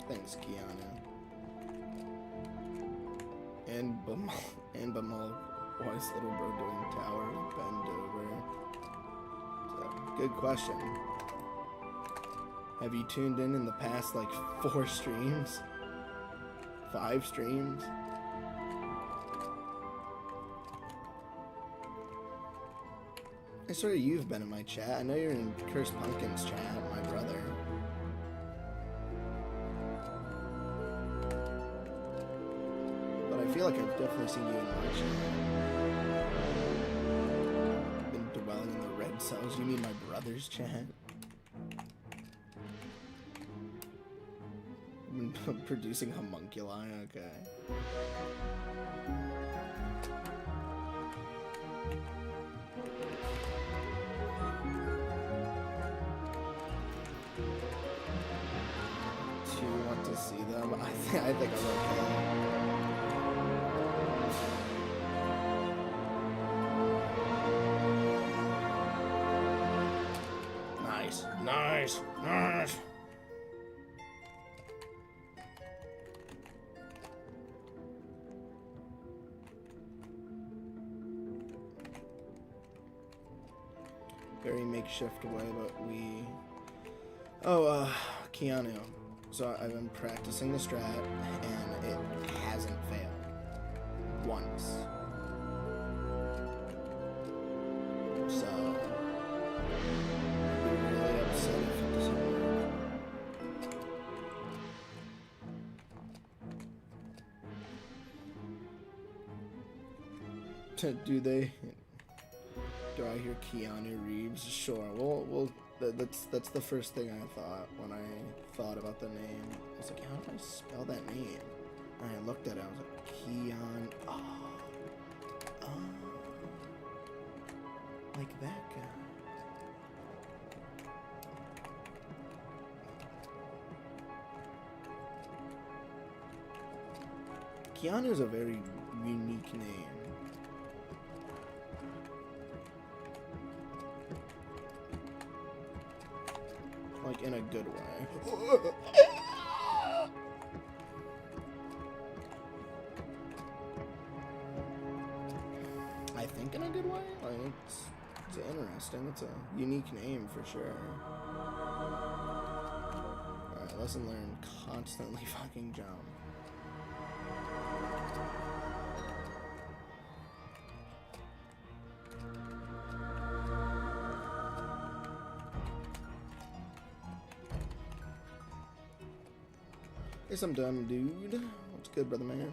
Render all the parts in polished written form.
Thanks, Kiana. And Bamal, why is little bro doing tower bend over? So, good question. Have you tuned in the past like 4 streams? 5 streams? I swear you've been in my chat. I know you're in Cursed Pumpkin's chat, my brother. But I feel like I've definitely seen you in my chat. I've been dwelling in the red cells. You mean my brother's chat? I've been producing homunculi, okay. See them. I think I'm okay. Nice. Very makeshift way, but we... Oh, Keanu. So I've been practicing the strat, and it hasn't failed. Once. So... I'm really upset if it doesn't work. Do I hear Keanu Reeves? Sure, we'll that's the first thing I thought when I thought about the name. I was like, how do I spell that name? And I looked at it, I was like, Keon. Like that guy. Keanu is a very unique name. Like, in a good way. I think in a good way. Like, it's interesting. It's a unique name for sure. Alright, lesson learned. Constantly fucking jump. Guess I'm done, dude. What's good, brother man?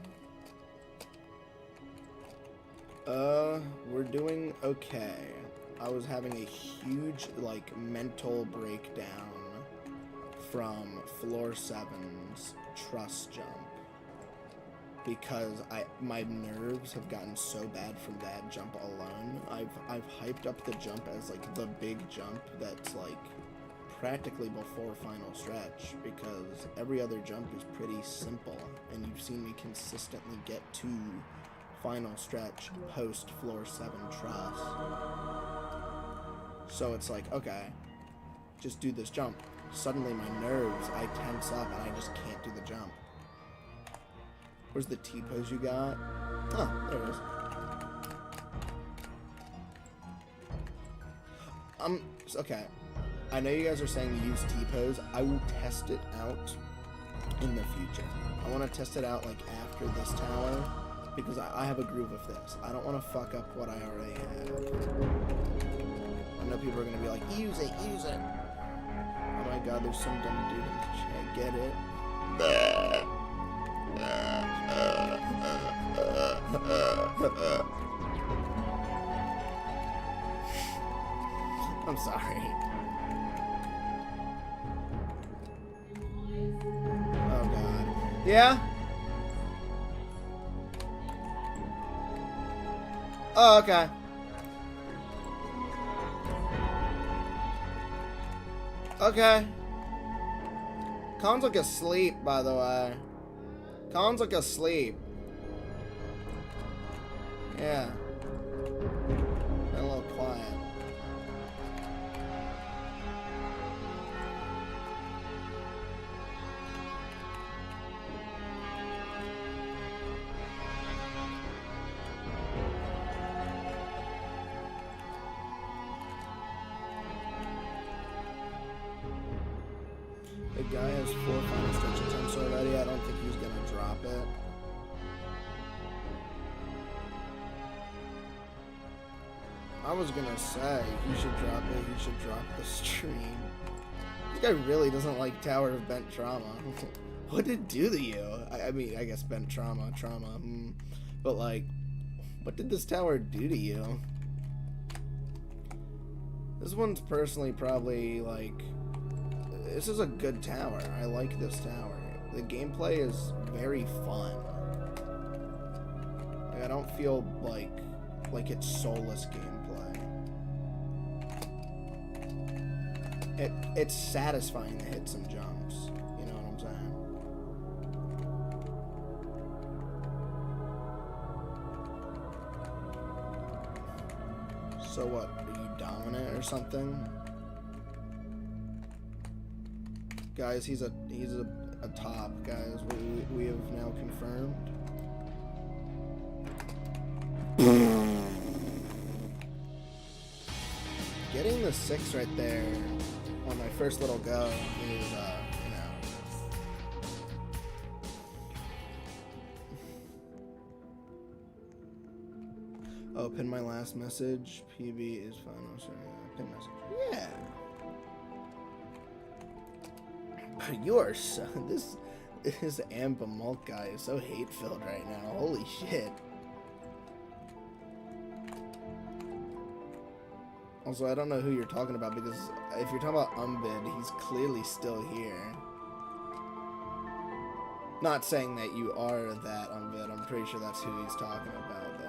We're doing okay. I was having a huge, like, mental breakdown from floor 7's trust jump. Because my nerves have gotten so bad from that jump alone. I've hyped up the jump as, like, the big jump that's, like, practically before final stretch, because every other jump is pretty simple, and you've seen me consistently get to final stretch post floor 7 trust. So it's like, okay, just do this jump. Suddenly my nerves, I tense up and I just can't do the jump. Where's the T-pose you got? Oh, there it is. Okay. I know you guys are saying to use T-pose. I will test it out in the future. I want to test it out like after this tower because I have a groove of this. I don't want to fuck up what I already have. I know people are going to be like, use it, use it. Oh my god, there's some dumb dude in the chat. Get it? I'm sorry. Oh god. Yeah? Oh, okay. Okay. Colin's like asleep, by the way. Colin's like asleep. Yeah. Been a little quiet. The guy has 4 final stretch attempts already. I don't think he's gonna drop it. I was gonna say he should drop it. He should drop the stream. This guy really doesn't like Tower of Bent Trauma. What did it do to you? I mean, I guess bent trauma. But like, what did this tower do to you? This one's personally probably like. This is a good tower. I like this tower. The gameplay is very fun. Like, I don't feel like it's soulless gameplay. It's satisfying to hit some jumps. You know what I'm saying? So what? Are you dominant or something? Guys, he's a top, guys. We have now confirmed. Getting the 6 right there on my first little go is, you know. Oh, pin my last message. PB is final. Sorry, pin message. Yeah. You're so this Amba Mulk guy is so hate-filled right now. Holy shit. Also, I don't know who you're talking about because if you're talking about Umbid, he's clearly still here. Not saying that you are that Umbid. I'm pretty sure that's who he's talking about, though.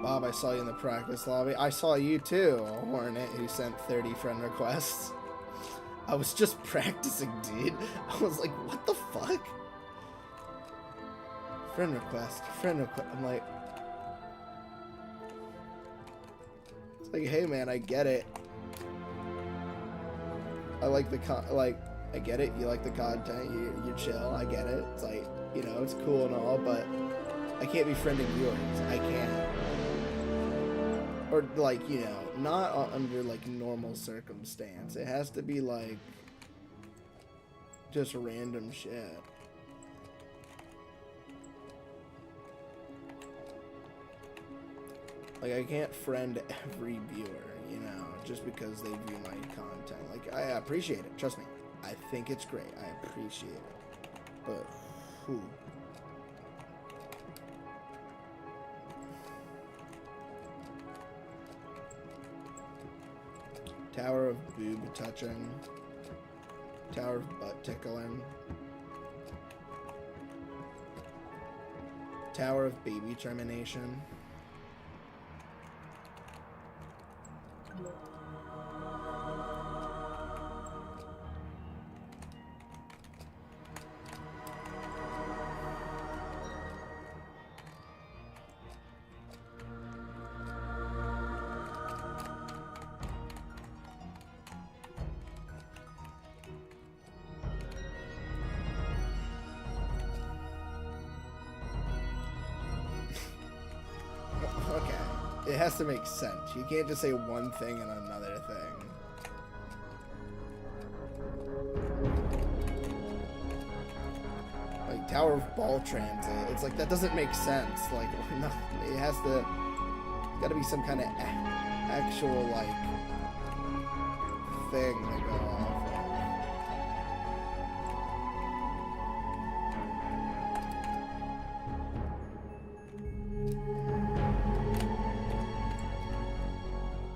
Bob, I saw you in the practice lobby. I saw you too, Hornet, who sent 30 friend requests. I was just practicing, dude. I was like, what the fuck? Friend request. I'm like... It's like, hey man, I get it. I like the I get it. You like the content. You're chill. I get it. It's like, you know, it's cool and all, but I can't be friending yours. I can't. Or, like, you know, not under, like, normal circumstance. It has to be, like, just random shit. Like, I can't friend every viewer, you know, just because they view my content. Like, I appreciate it. Trust me. I think it's great. I appreciate it. But, whew. Tower of boob touching. Tower of butt tickling. Tower of baby termination. it has to make sense. You can't just say one thing and another thing. Like Tower of Ball Transit. It's like that doesn't make sense. Like no, it has to. It's got to be some kind of actual like thing to go off of.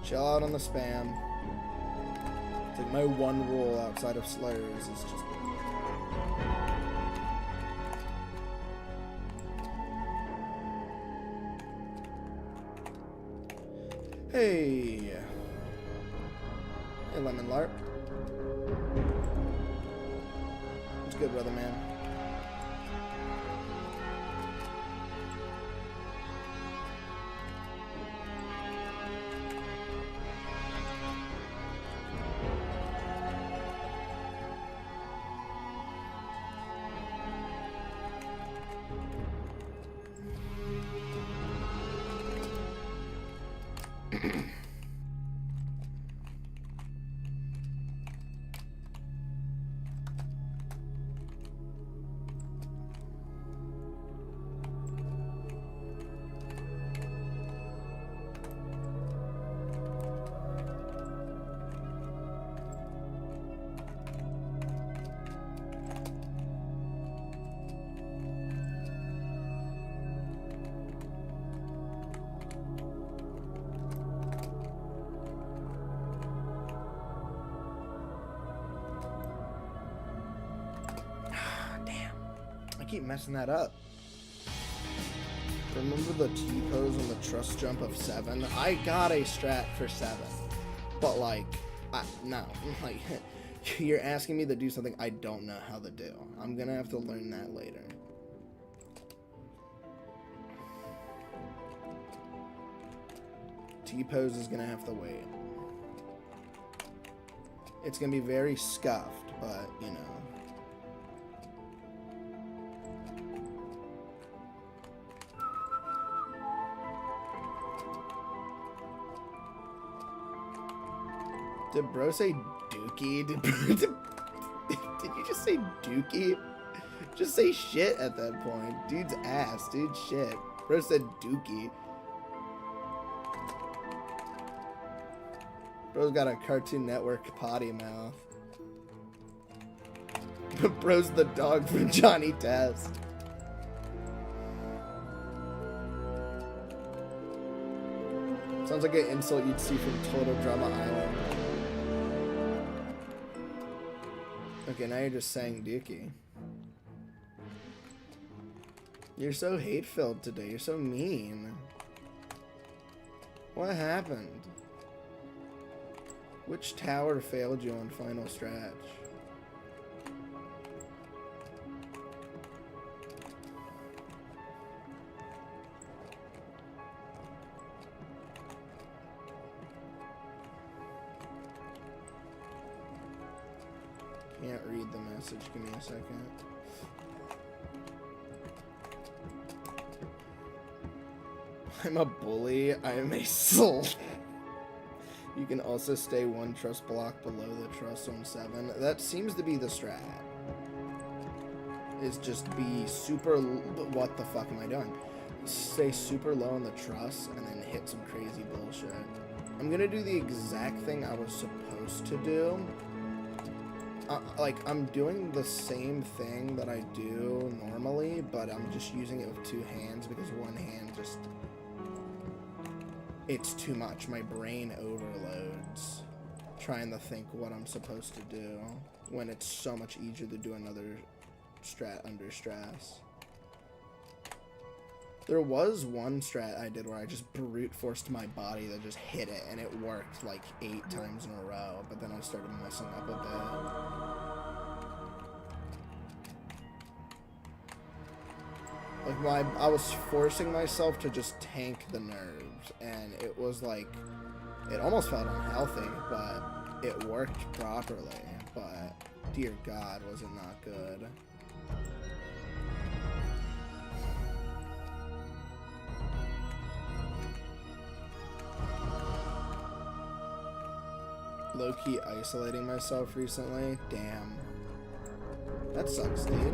Chill out on the spam. It's like my one rule outside of slurs is just. Hey. Hey, Lemon Larp. What's good, brother man? Keep messing that up. Remember the T-pose on the trust jump of 7? I got a strat for 7. But like, no. Like, you're asking me to do something I don't know how to do. I'm gonna have to learn that later. T-pose is gonna have to wait. It's gonna be very scuffed, but you know. Did bro say dookie? Did you just say dookie? Just say shit at that point. Dude's ass, dude shit. Bro said dookie. Bro's got a Cartoon Network potty mouth. Bro's the dog from Johnny Test. Sounds like an insult you'd see from Total Drama Island. Okay, now you're just saying dookie. You're so hate-filled today. You're so mean. What happened? Which tower failed you on final stretch? Can't read the message. Give me a second. I'm a bully. I am a soul. You can also stay one trust block below the trust on 7. That seems to be the strat. Is just be super... What the fuck am I doing? Stay super low on the trust and then hit some crazy bullshit. I'm gonna do the exact thing I was supposed to do. Like, I'm doing the same thing that I do normally, but I'm just using it with 2 hands because one hand just... It's too much. My brain overloads trying to think what I'm supposed to do when it's so much easier to do another strat under stress. There was one strat I did where I just brute forced my body to just hit it, and it worked like 8 times in a row, but then I started messing up a bit. Like, I was forcing myself to just tank the nerves, and it was like, it almost felt unhealthy, but it worked properly. But dear God, was it not good. low-key isolating myself recently. Damn. That sucks, dude.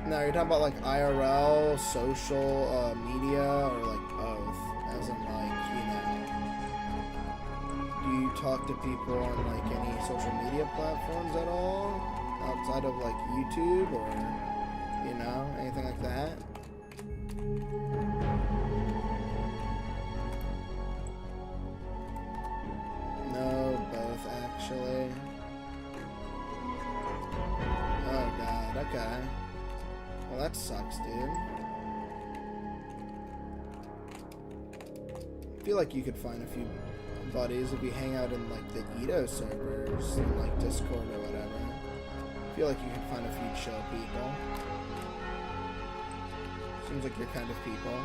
No, you're talking about like IRL, social, media, or like both. As in like, you know, do you talk to people on like any social media platforms at all? Outside of like YouTube or, you know, anything like that? No, both actually. Oh god, okay. Well, that sucks, dude. I feel like you could find a few buddies if you hang out in like the ETOH servers and like Discord or whatever. I feel like you could find a few chill people. Seems like your kind of people.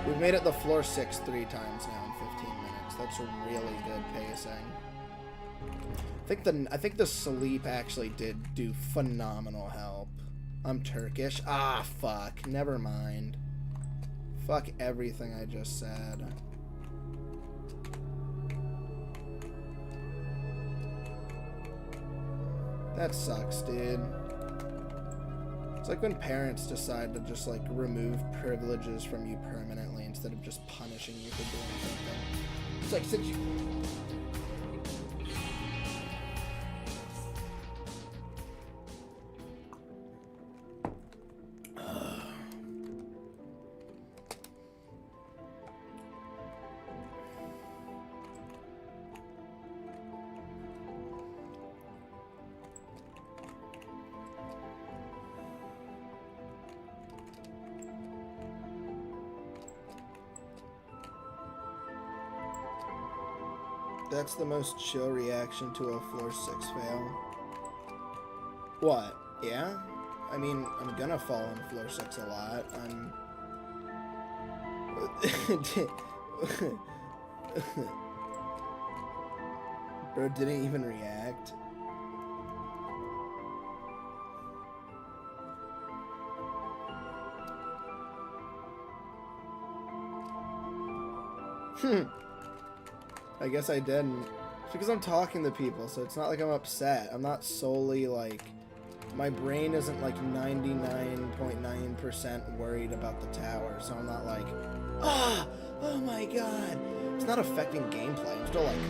We've made it to floor 6 3 times now in 15 minutes. That's a really good pacing. I think the sleep actually did do phenomenal help. I'm Turkish. Ah, fuck. Never mind. Fuck everything I just said. That sucks, dude. It's like when parents decide to just like remove privileges from you permanently instead of just punishing you for doing something. It's like since you... That's the most chill reaction to a floor 6 fail. What? Yeah? I mean, I'm gonna fall on floor 6 a lot. Bro didn't even react. I guess I didn't. It's because I'm talking to people, so it's not like I'm upset. I'm not solely like... My brain isn't like 99.9% worried about the tower, so I'm not like... Ah! Oh my god! It's not affecting gameplay. I'm still like...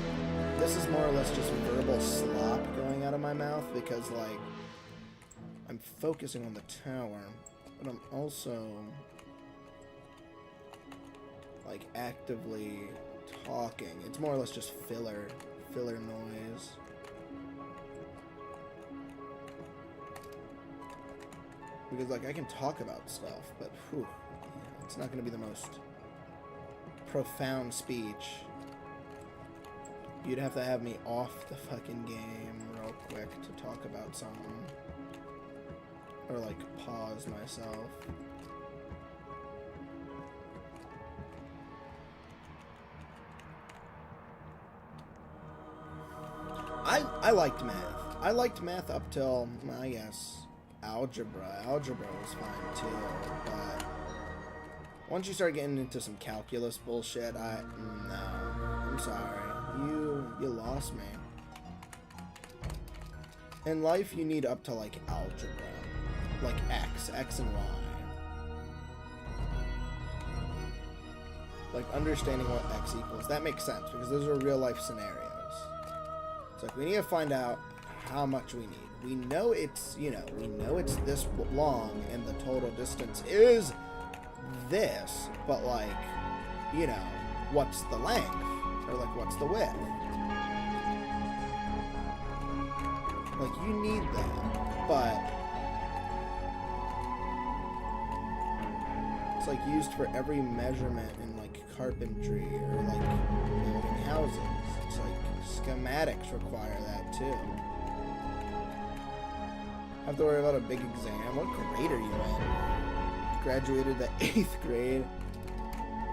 This is more or less just verbal slop going out of my mouth because like... I'm focusing on the tower, but I'm also... like actively... talking. It's more or less just filler noise. Because like I can talk about stuff, but whew, it's not going to be the most profound speech. You'd have to have me off the fucking game real quick to talk about something. Or like pause myself. I liked math. I liked math up till, I guess, algebra. Algebra was fine too, but once you start getting into some calculus bullshit, no, I'm sorry. You lost me. In life, you need up to like algebra, like X and Y. Like understanding what X equals. That makes sense because those are real life scenarios. It's like we need to find out how much we need. We know it's, we know it's this long and the total distance is this, but like, what's the length? Or like, what's the width? Like, you need that, but it's like used for every measurement in like carpentry or like building houses. It's like schematics require that too. Have to worry about a big exam. What grade are you in? Graduated the 8th grade.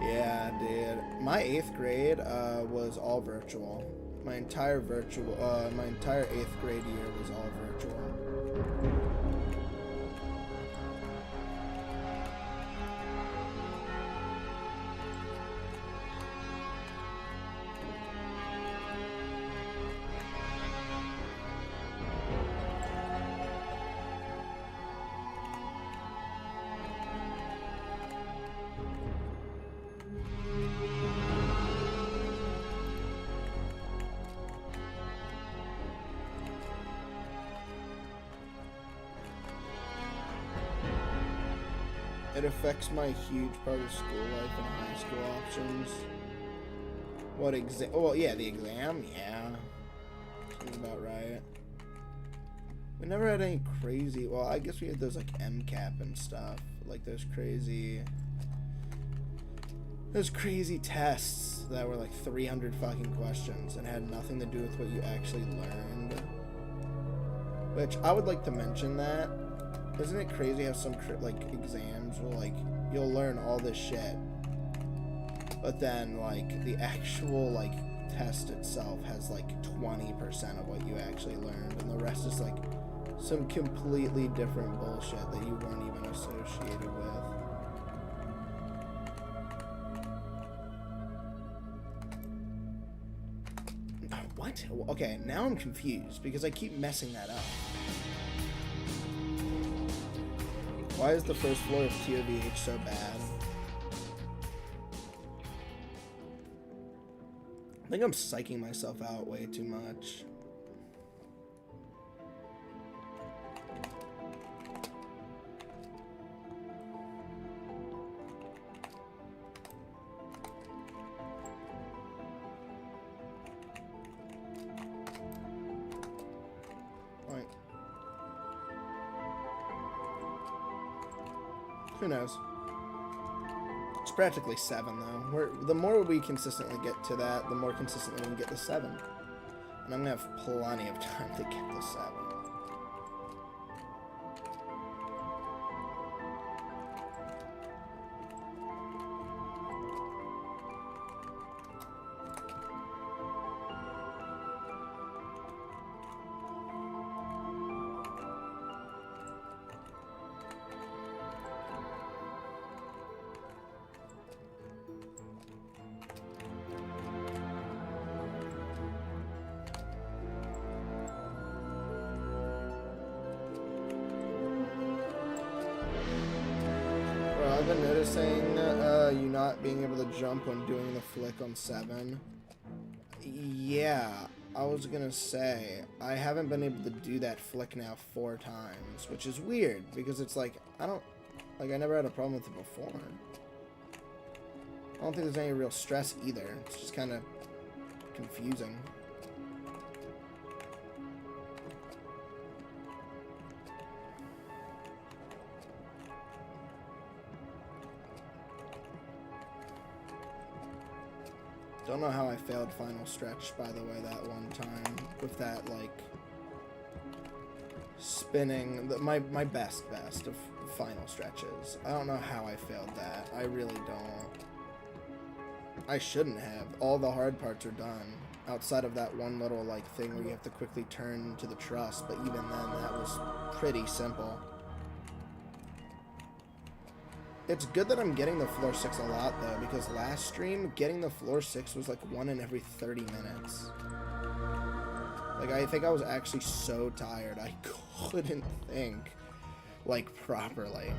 Yeah, dude. My 8th grade was all virtual. My entire 8th grade year was all virtual. It affects my huge part of school life and high school options. What exam? Oh, well, yeah, the exam. Yeah, sounds about right. We never had any crazy. Well, I guess we had those like MCAP and stuff, like those crazy tests that were like 300 fucking questions and had nothing to do with what you actually learned. Which I would like to mention that. Isn't it crazy how some like exams will like you'll learn all this shit, but then like the actual like test itself has like 20% of what you actually learned, and the rest is like some completely different bullshit that you weren't even associated with. Oh, what? Okay, now I'm confused because I keep messing that up. Why is the first floor of ToBT so bad? I think I'm psyching myself out way too much. Who knows? It's practically 7, though. The more we consistently get to that, the more consistently we can get to 7. And I'm going to have plenty of time to get to 7. I've been noticing you not being able to jump when doing the flick on 7. Yeah, I was gonna say, I haven't been able to do that flick now 4 times, which is weird, because it's like, I never had a problem with it before. I don't think there's any real stress either, it's just kind of confusing. Don't know how I failed final stretch, by the way, that one time with that, like, spinning, my best of final stretches. I don't know how I failed that. I really don't. I shouldn't have. All the hard parts are done, outside of that one little, like, thing where you have to quickly turn to the truss, but even then, that was pretty simple. It's good that I'm getting the floor 6 a lot, though, because last stream, getting the floor 6 was like 1 in every 30 minutes. Like, I think I was actually so tired, I couldn't think, like, properly.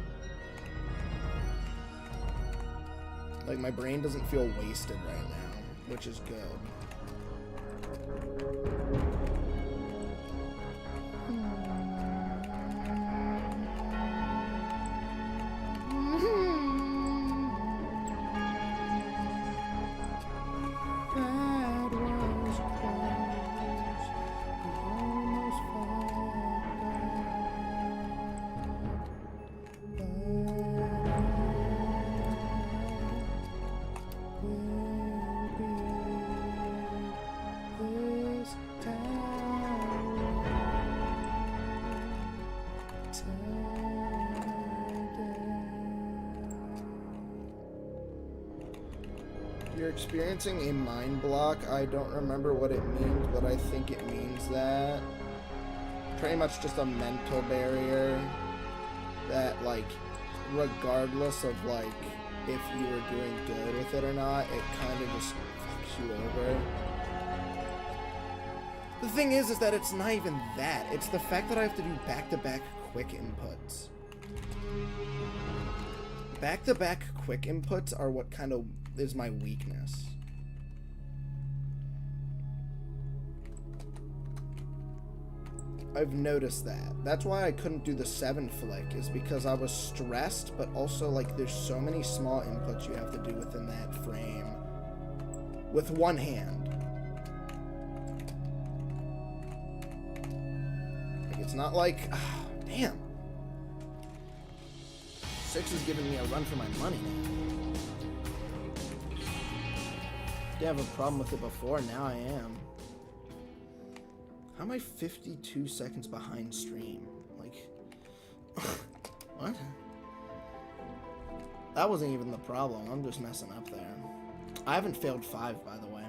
Like, my brain doesn't feel wasted right now, which is good. You're experiencing a mind block. I don't remember what it means, but I think it means that pretty much just a mental barrier that, like, regardless of, like, if you were doing good with it or not, it kind of just fucks you over. The thing is that it's not even that. It's the fact that I have to do back-to-back quick inputs. Back-to-back quick inputs are what kind of is my weakness. I've noticed that. That's why I couldn't do the 7 flick, is because I was stressed, but also, like, there's so many small inputs you have to do within that frame with one hand. Like, it's not like, damn. 6 is giving me a run for my money now. Didn't have a problem with it before, now I am. How am I 52 seconds behind stream? Like, what? That wasn't even the problem. I'm just messing up there. I haven't failed 5, by the way.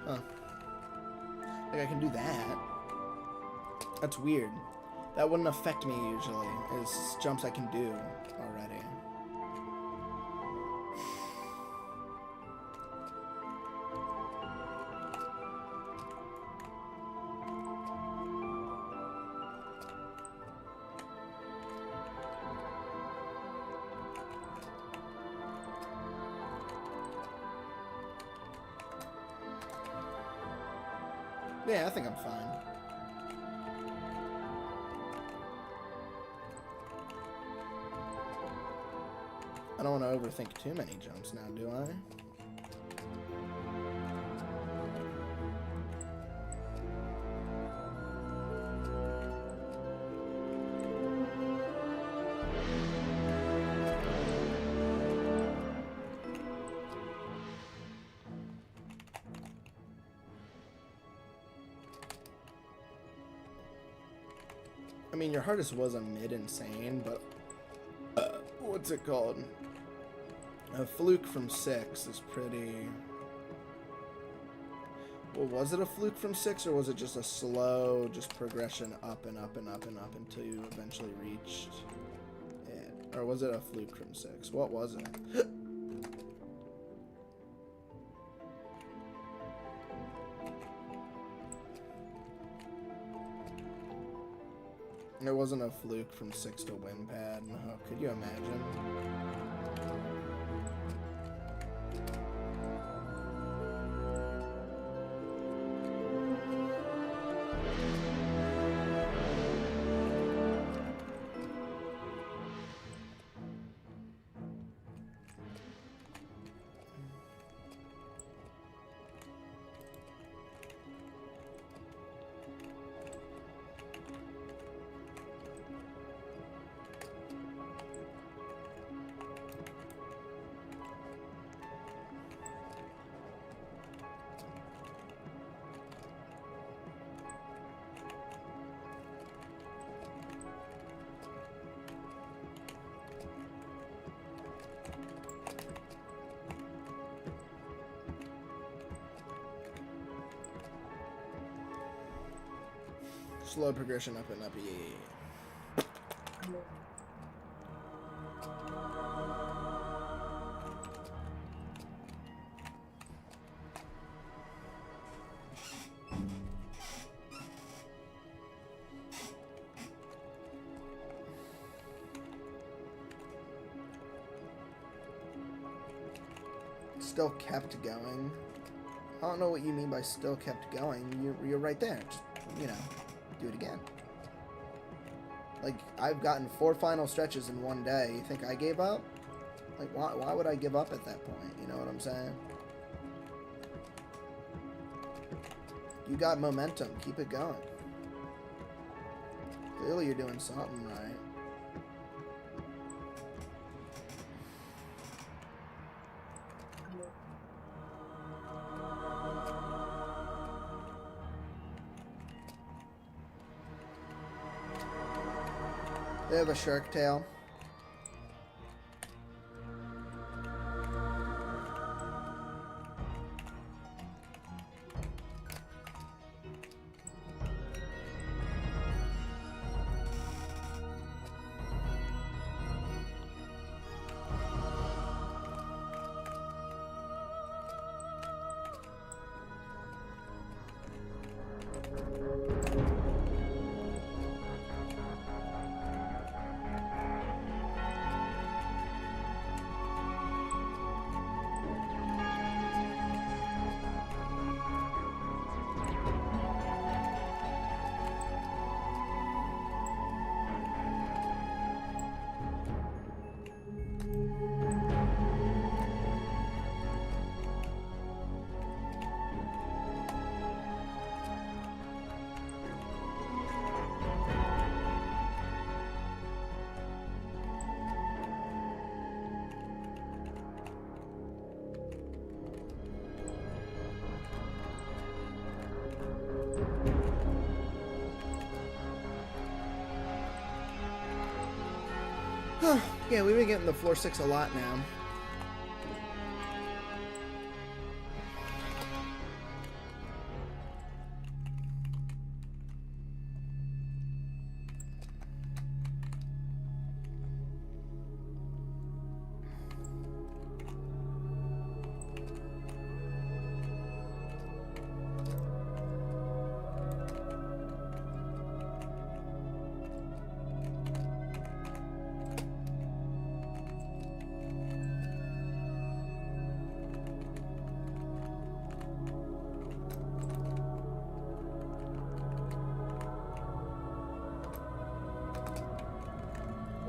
Huh. Like, I can do that. That's weird. That wouldn't affect me usually. It's jumps I can do already. Yeah, I think I'm fine. I don't want to overthink too many jumps now, do I? I mean, your hardest was a mid-insane, but what's it called? A fluke from 6 is pretty... Well, was it a fluke from 6, or was it just a slow, just progression up and up and up and up until you eventually reached it? Or was it a fluke from 6? What was it? It wasn't a fluke from 6 to WinPad. Oh, could you imagine? Slow progression up and up, yeah. Still kept going. I don't know what you mean by still kept going. You're right there. Just, you know, do it again. Like, I've gotten 4 final stretches in one day. You think I gave up? Like, why would I give up at that point? You know what I'm saying? You got momentum. Keep it going. Clearly you're doing something right. They have a shark tail. Yeah, we've been getting the floor 6 a lot now.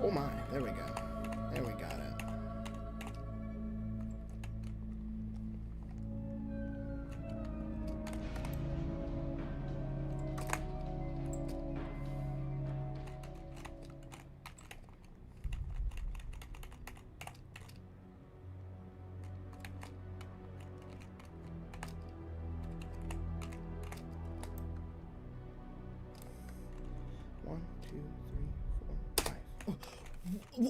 Oh my, there we go. There we got it. One, two, three, four, five. Oh,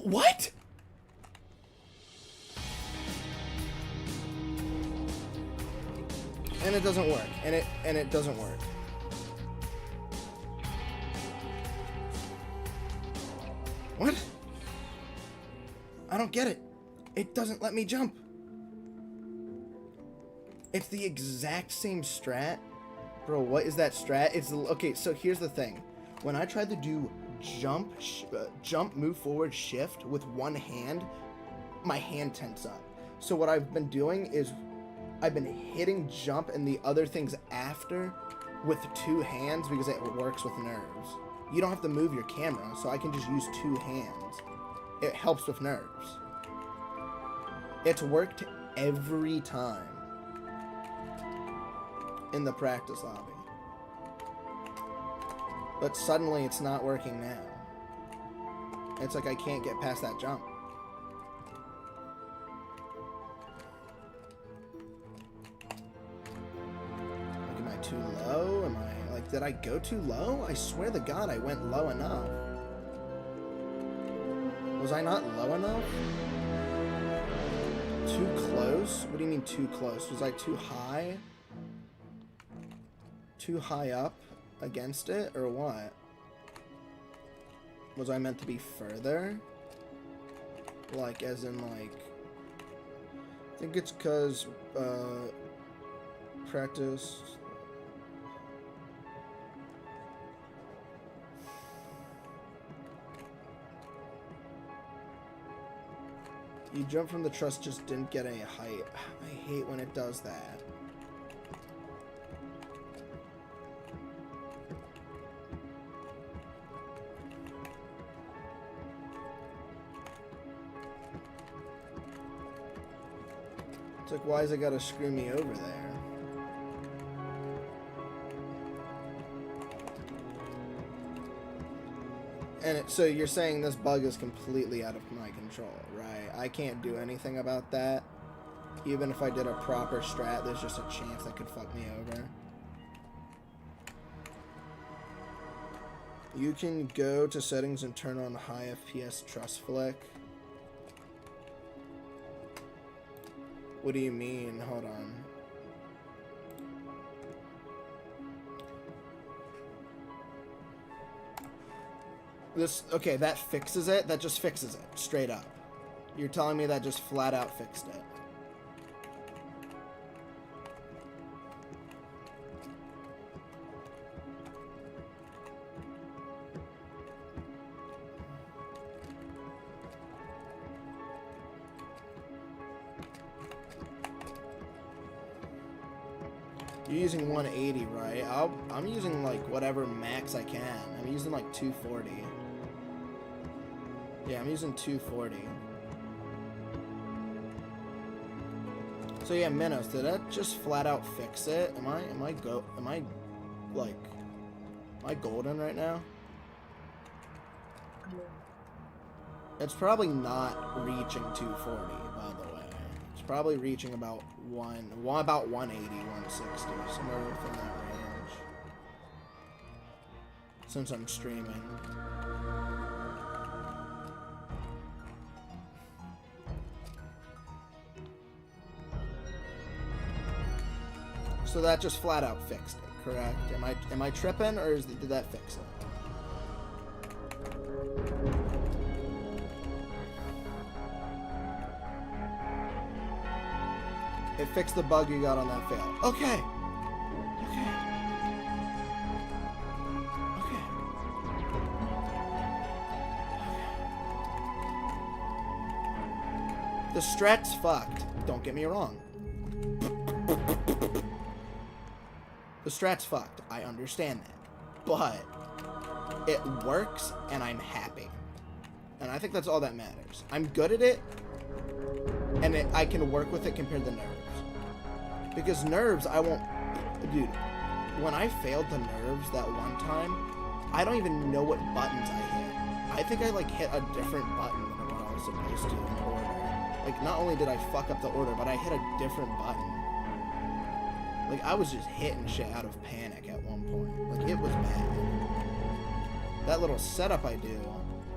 what? And it doesn't work. And it doesn't work. What? I don't get it. It doesn't let me jump. It's the exact same strat. Bro, what is that strat? It's okay, so here's the thing. When I tried to do jump, move forward, shift with one hand, my hand tense up. So what I've been doing is I've been hitting jump and the other things after with two hands because it works with nerves. You don't have to move your camera, so I can just use two hands. It helps with nerves. It's worked every time in the practice lobby. But suddenly it's not working now. It's like I can't get past that jump. Like, am I too low? Am I, like, did I go too low? I swear to God I went low enough. Was I not low enough? Too close? What do you mean too close? Was I too high? Too high up against it, or what? Was I meant to be further? Like, as in, like... I think it's because, practice... You jump from the truss, just didn't get any height. I hate when it does that. It's like, why is it gotta screw me over there? And so you're saying this bug is completely out of my control, right? I can't do anything about that. Even if I did a proper strat, there's just a chance that could fuck me over. You can go to settings and turn on high FPS truss flick. What do you mean? Hold on. This, okay, that fixes it? That just fixes it, straight up. You're telling me that just flat out fixed it. You're using 180, right? I'm using like whatever max I can. I'm using like 240. Yeah, I'm using 240. So yeah, Minos, did that just flat out fix it? Am I golden right now? It's probably not reaching 240, by the way. It's probably reaching about about 180, 160, somewhere within that range. Since I'm streaming. So that just flat out fixed it, correct? Am I tripping, or did that fix it? It fixed the bug you got on that fail. Okay. Okay. Okay. The strat's fucked. Don't get me wrong. The strat's fucked. I understand that. But it works, and I'm happy. And I think that's all that matters. I'm good at it, and I can work with it compared to nerves. Because nerves, I won't... Dude, when I failed the nerves that one time, I don't even know what buttons I hit. I think I, like, hit a different button than what I was supposed to in the order. Like, not only did I fuck up the order, but I hit a different button. Like, I was just hitting shit out of panic at one point. Like, it was bad. That little setup I do,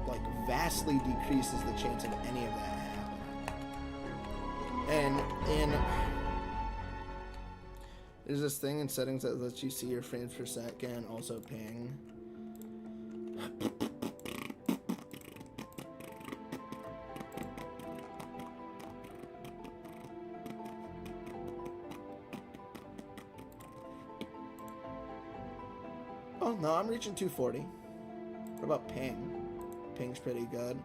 like, vastly decreases the chance of any of that happening. And there's this thing in settings that lets you see your frames per second and also ping. Oh, no, I'm reaching 240. What about ping? Ping's pretty good.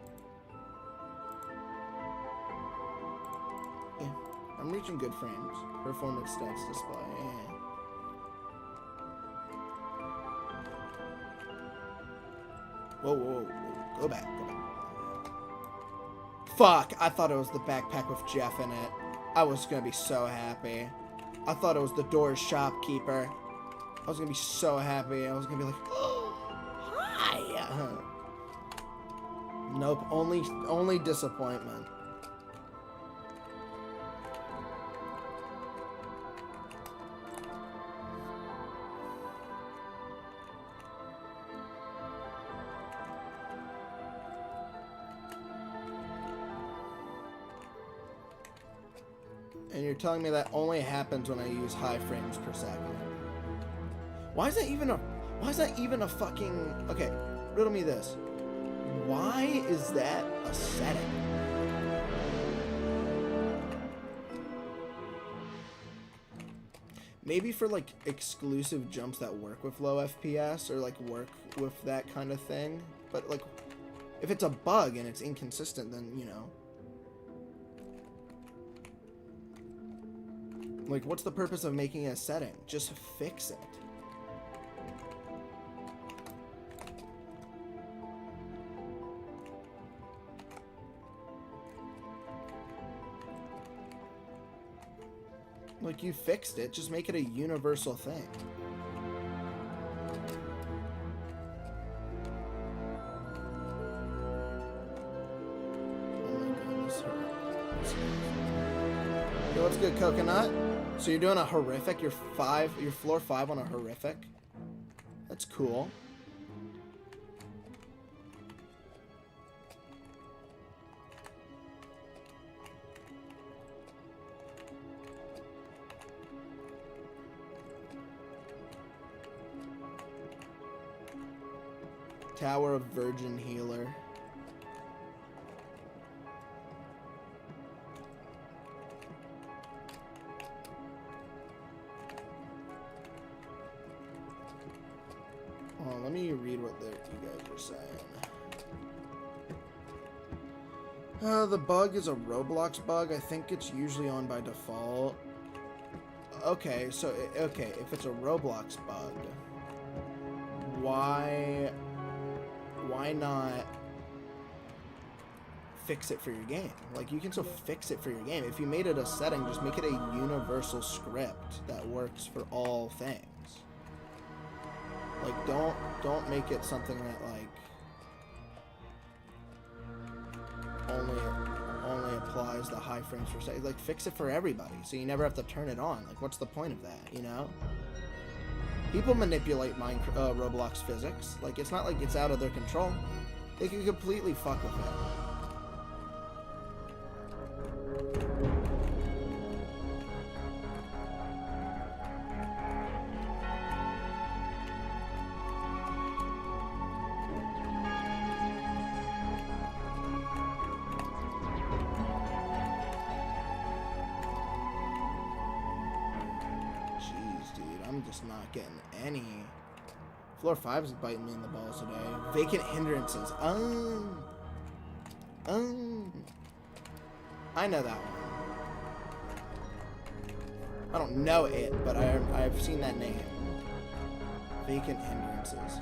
Yeah, I'm reaching good frames. Performance stats display. Yeah. Whoa, whoa, whoa. Go back, go back. Fuck, I thought it was the backpack with Jeff in it. I was gonna be so happy. I thought it was the door's shopkeeper. I was gonna be so happy. I was gonna be like, oh, hi. Nope, only disappointment. And you're telling me that only happens when I use high frames per second. Why is that even a fucking... Okay, riddle me this. Why is that a setting? Maybe for, like, exclusive jumps that work with low FPS or, like, work with that kind of thing. But, like, if it's a bug and it's inconsistent, then, you know... Like, what's the purpose of making a setting? Just fix it. Like, you fixed it, just make it a universal thing. Oh my goodness. Yo, what's good, Coconut? So you're doing a horrific? You're floor 5 on a horrific? That's cool. Tower of Virgin Healer. Let me read what you guys are saying. The bug is a Roblox bug. I think it's usually on by default. Okay, so if it's a Roblox bug, why not fix it for your game? Like, you can still fix it for your game. If you made it a setting, just make it a universal script that works for all things. Like, don't make it something that, like, only applies to high frames per second. Like, fix it for everybody, so you never have to turn it on. Like, what's the point of that, you know? People manipulate Roblox physics. Like, it's not like it's out of their control. They can completely fuck with it. I'm just not getting any. Floor 5 is biting me in the balls today. Vacant hindrances. I know that one. I don't know it, but I've seen that name. Vacant hindrances.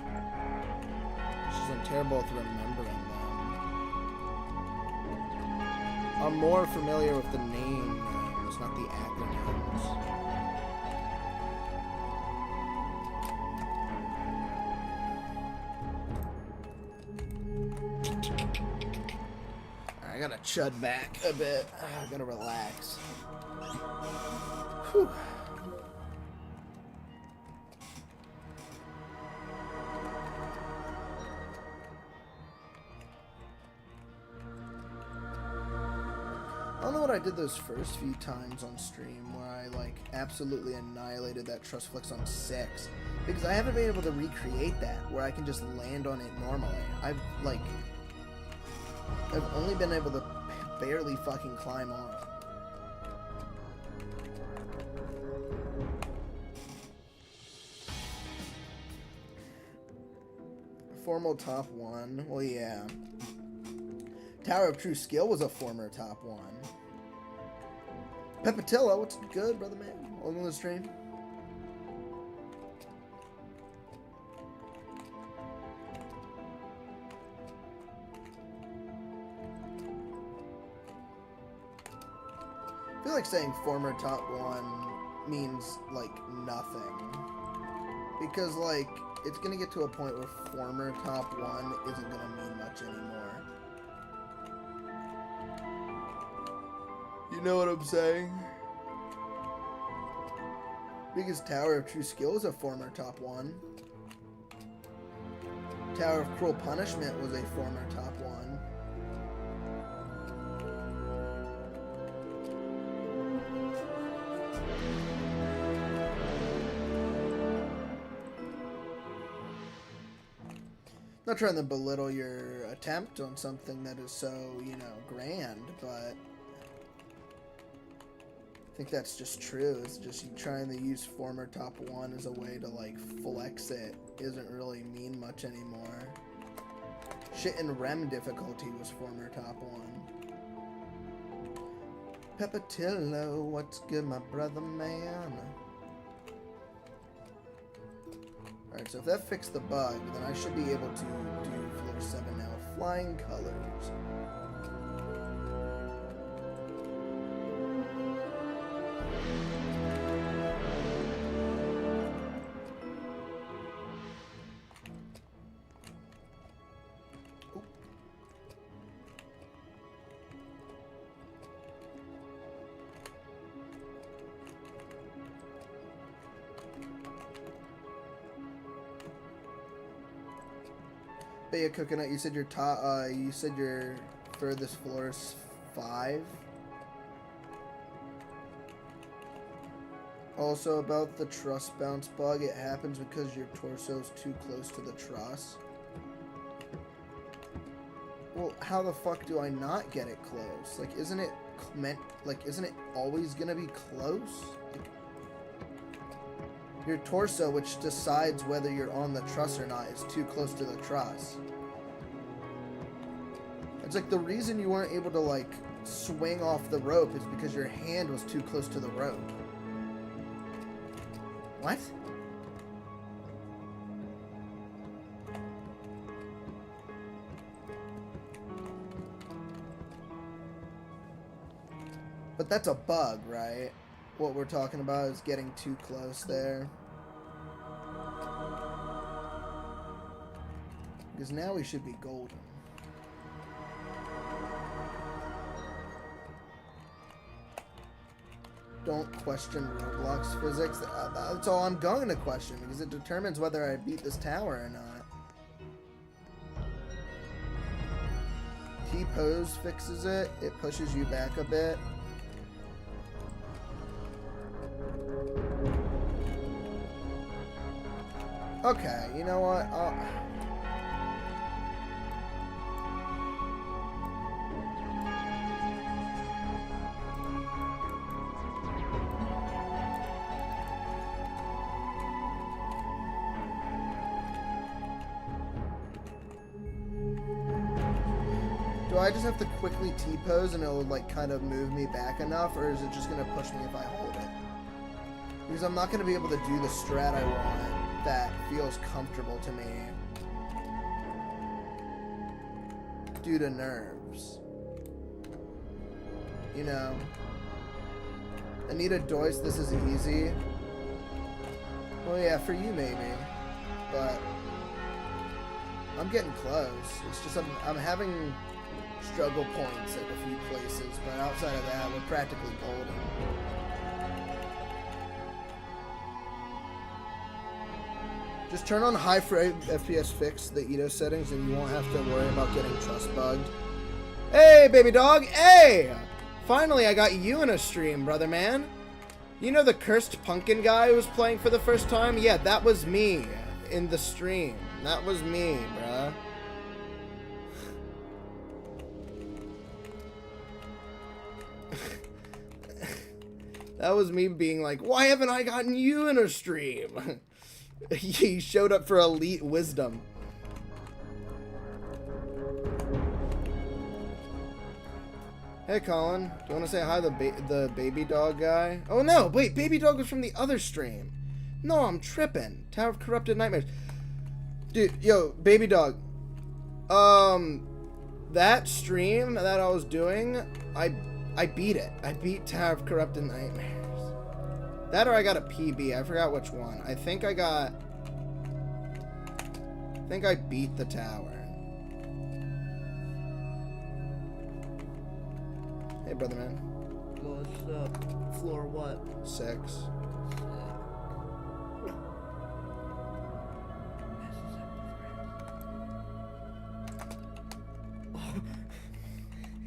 I'm terrible with remembering them. I'm more familiar with the names, not the acronyms. I gotta chud back a bit. I gotta relax. Whew. I don't know what I did those first few times on stream where I like absolutely annihilated that trust flex on 6, because I haven't been able to recreate that where I can just land on it normally. I've only been able to barely fucking climb on. Formal top 1. Well, yeah. Tower of True Skill was a former top 1. Pepatilla, what's good, brother man? Welcome to the stream. I feel like saying former top 1 means, like, nothing. Because, like, it's gonna get to a point where former top 1 isn't gonna mean much anymore. You know what I'm saying? Because Tower of True Skill is a former top 1. Tower of Cruel Punishment was a former top 1. Not trying to belittle your attempt on something that is so, you know, grand, but I think that's just true. It's just you trying to use former top 1 as a way to, like, flex it doesn't really mean much anymore. Shit in REM difficulty was former top 1. Pepatillo, what's good, my brother man? Alright, so if that fixed the bug, then I should be able to do floor 7 now. Flying colors. Yeah, Coconut, you said your your furthest floor is 5. Also, about the truss bounce bug, it happens because your torso is too close to the truss. Well, how the fuck do I not get it close? Like, isn't it always gonna be close? Like, your torso, which decides whether you're on the truss or not, is too close to the truss. It's like the reason you weren't able to, like, swing off the rope is because your hand was too close to the rope. What? But that's a bug, right? What we're talking about is getting too close there. Because now we should be golden. Don't question Roblox physics. That's all I'm going to question, because it determines whether I beat this tower or not. T-pose fixes it. It pushes you back a bit. Okay, you know what? Do I just have to quickly T-pose and it'll like kind of move me back enough, or is it just gonna push me if I hold it? Because I'm not gonna be able to do the strat I want that feels comfortable to me due to nerves. You know? Anita Doyce, this is easy. Well, yeah, for you maybe, but I'm getting close. It's just I'm having struggle points at a few places, but outside of that, we're practically golden. Just turn on high frame FPS fix the ETOH settings, and you won't have to worry about getting trust bugged. Hey, baby dog! Hey! Finally, I got you in a stream, brother man. You know the cursed pumpkin guy who was playing for the first time? Yeah, that was me in the stream. That was me, bruh. That was me being like, why haven't I gotten you in a stream? He showed up for elite wisdom. Hey, Colin. Do you want to say hi to the baby dog guy? Oh, no. Wait, baby dog was from the other stream. No, I'm tripping. Tower of Corrupted Nightmares. Dude, yo, baby dog. That stream that I was doing, I beat it. I beat Tower of Corrupted Nightmares. That or I got a PB. I forgot which one. I think I beat the tower. Hey, brother man. What's up? Floor what? 6.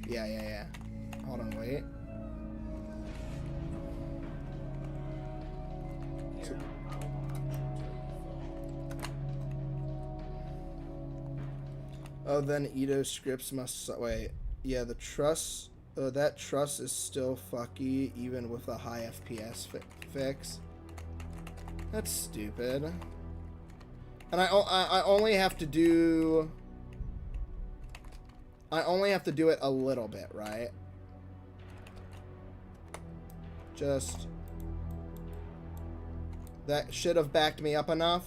Yeah. Hold on, wait. Oh, then ETOH scripts must wait. Yeah, the truss. That truss is still fucky even with a high FPS fix. That's stupid. And I only have to do. I only have to do it a little bit, right? Just that should have backed me up enough.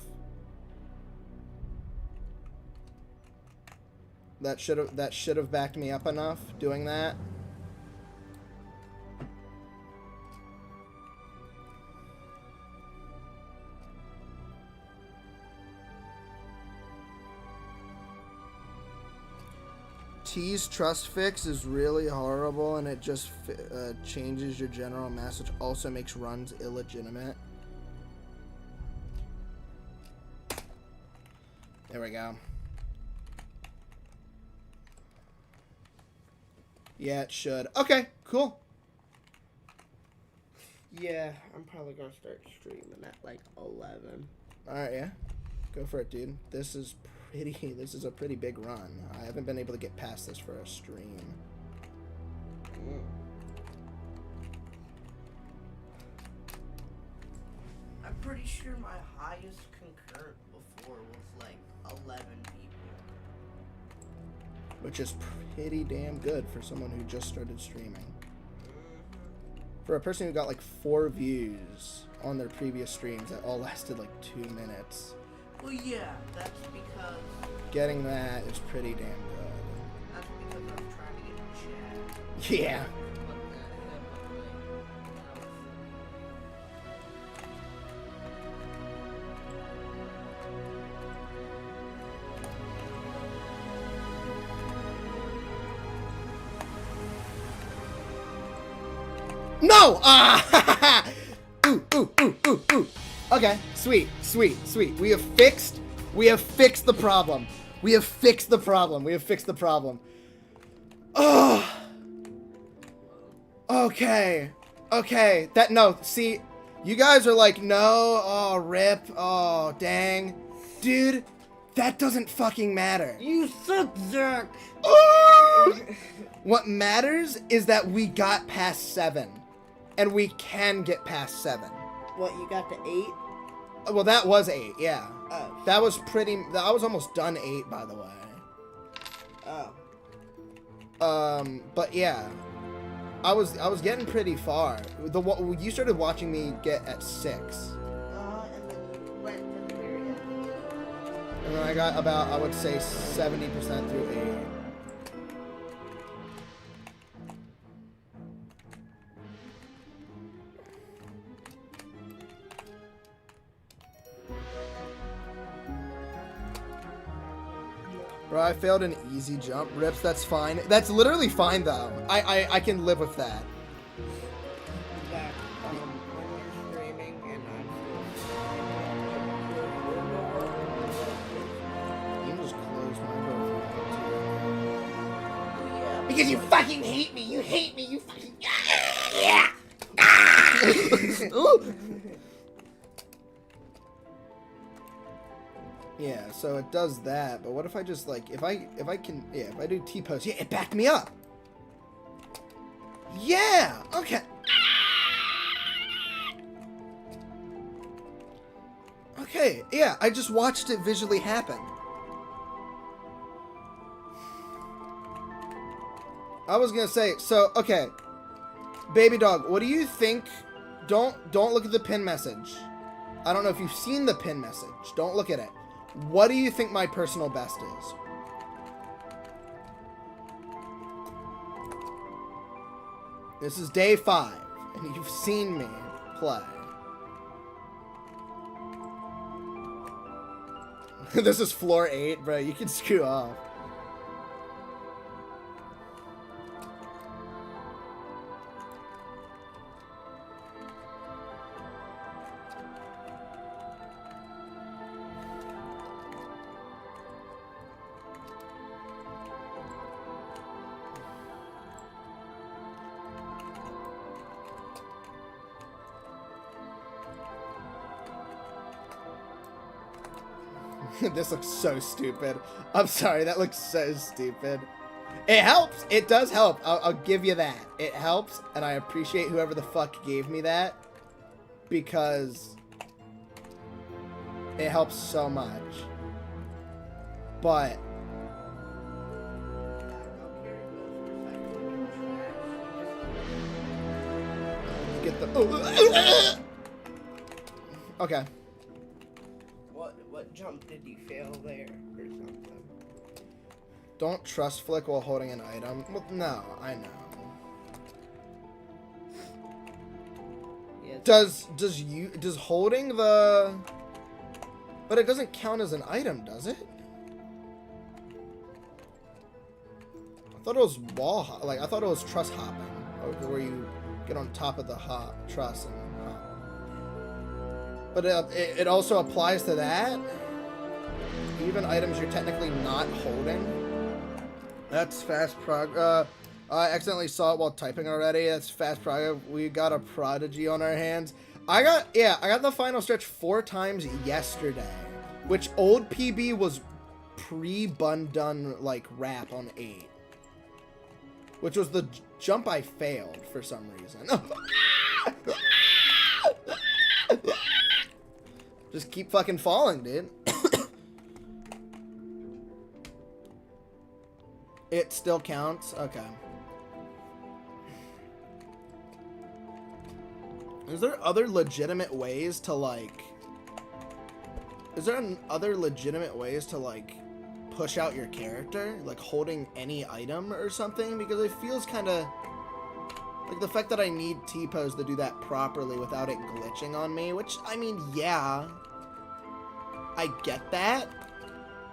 That should have backed me up enough doing that. T's trust fix is really horrible, and it just changes your general mass, which also makes runs illegitimate. There we go. Yeah, it should. Okay, cool. Yeah, I'm probably gonna start streaming at like 11. Alright, yeah. Go for it, dude. This is a pretty big run. I haven't been able to get past this for a stream. I'm pretty sure my highest concurrent before was like 11 people. Which is pretty damn good for someone who just started streaming. For a person who got like 4 views on their previous streams that all lasted like 2 minutes. Well, yeah, that's because... Getting that is pretty damn good. That's because I was trying to get chat. Yeah. No! Ah! Ooh. Okay, sweet. We have fixed the problem. Oh. Okay. See, you guys are like, no, oh, rip, oh, dang. Dude, that doesn't fucking matter. You suck, Zach! Oh! What matters is that we got past 7. And we can get past 7. What, you got to 8? Well, that was 8, yeah. Oh. That was almost done 8, by the way. Oh. But yeah, I was getting pretty far. You started watching me get at 6. And then you went to the very end. And then I got about, I would say, 70% through 8. Bro, I failed an easy jump. Rips, that's fine. That's literally fine, though. I can live with that. That, when you're streaming and You can just close my profile, yeah. Because you fucking hate me. You hate me. You fucking. Yeah. too. Yeah, so it does that, but what if I just, like, if I can, yeah, if I do T-pose, yeah, it backed me up. Yeah, okay. Okay, yeah, I just watched it visually happen. I was gonna say, so, okay. Baby dog, what do you think? Don't look at the pin message. I don't know if you've seen the pin message. Don't look at it. What do you think my personal best is? This is day 5, and you've seen me play. This is floor 8, bro. You can screw off. This looks so stupid. I'm sorry, that looks so stupid. It helps. It does help. I'll give you that. It helps, and I appreciate whoever the fuck gave me that, because it helps so much. But get the okay. What jump did you fail there or something? Don't trust flick while holding an item. Well, no, I know. Yeah, Does holding the... But it doesn't count as an item, does it? I thought it was wall hop. Like, I thought it was truss hopping. Where you get on top of the truss and hop. But it also applies to that? Even items you're technically not holding? That's fast progress. I accidentally saw it while typing already. That's fast progress. We got a prodigy on our hands. I got the final stretch 4 times yesterday, which old PB was pre-bun done like wrap on 8, which was the jump I failed for some reason. Just keep fucking falling, dude. It still counts? Okay. Is there other legitimate ways to, like... push out your character? Like, holding any item or something? Because it feels kind of... Like, the fact that I need T-pose to do that properly without it glitching on me, which, I mean, yeah. I get that.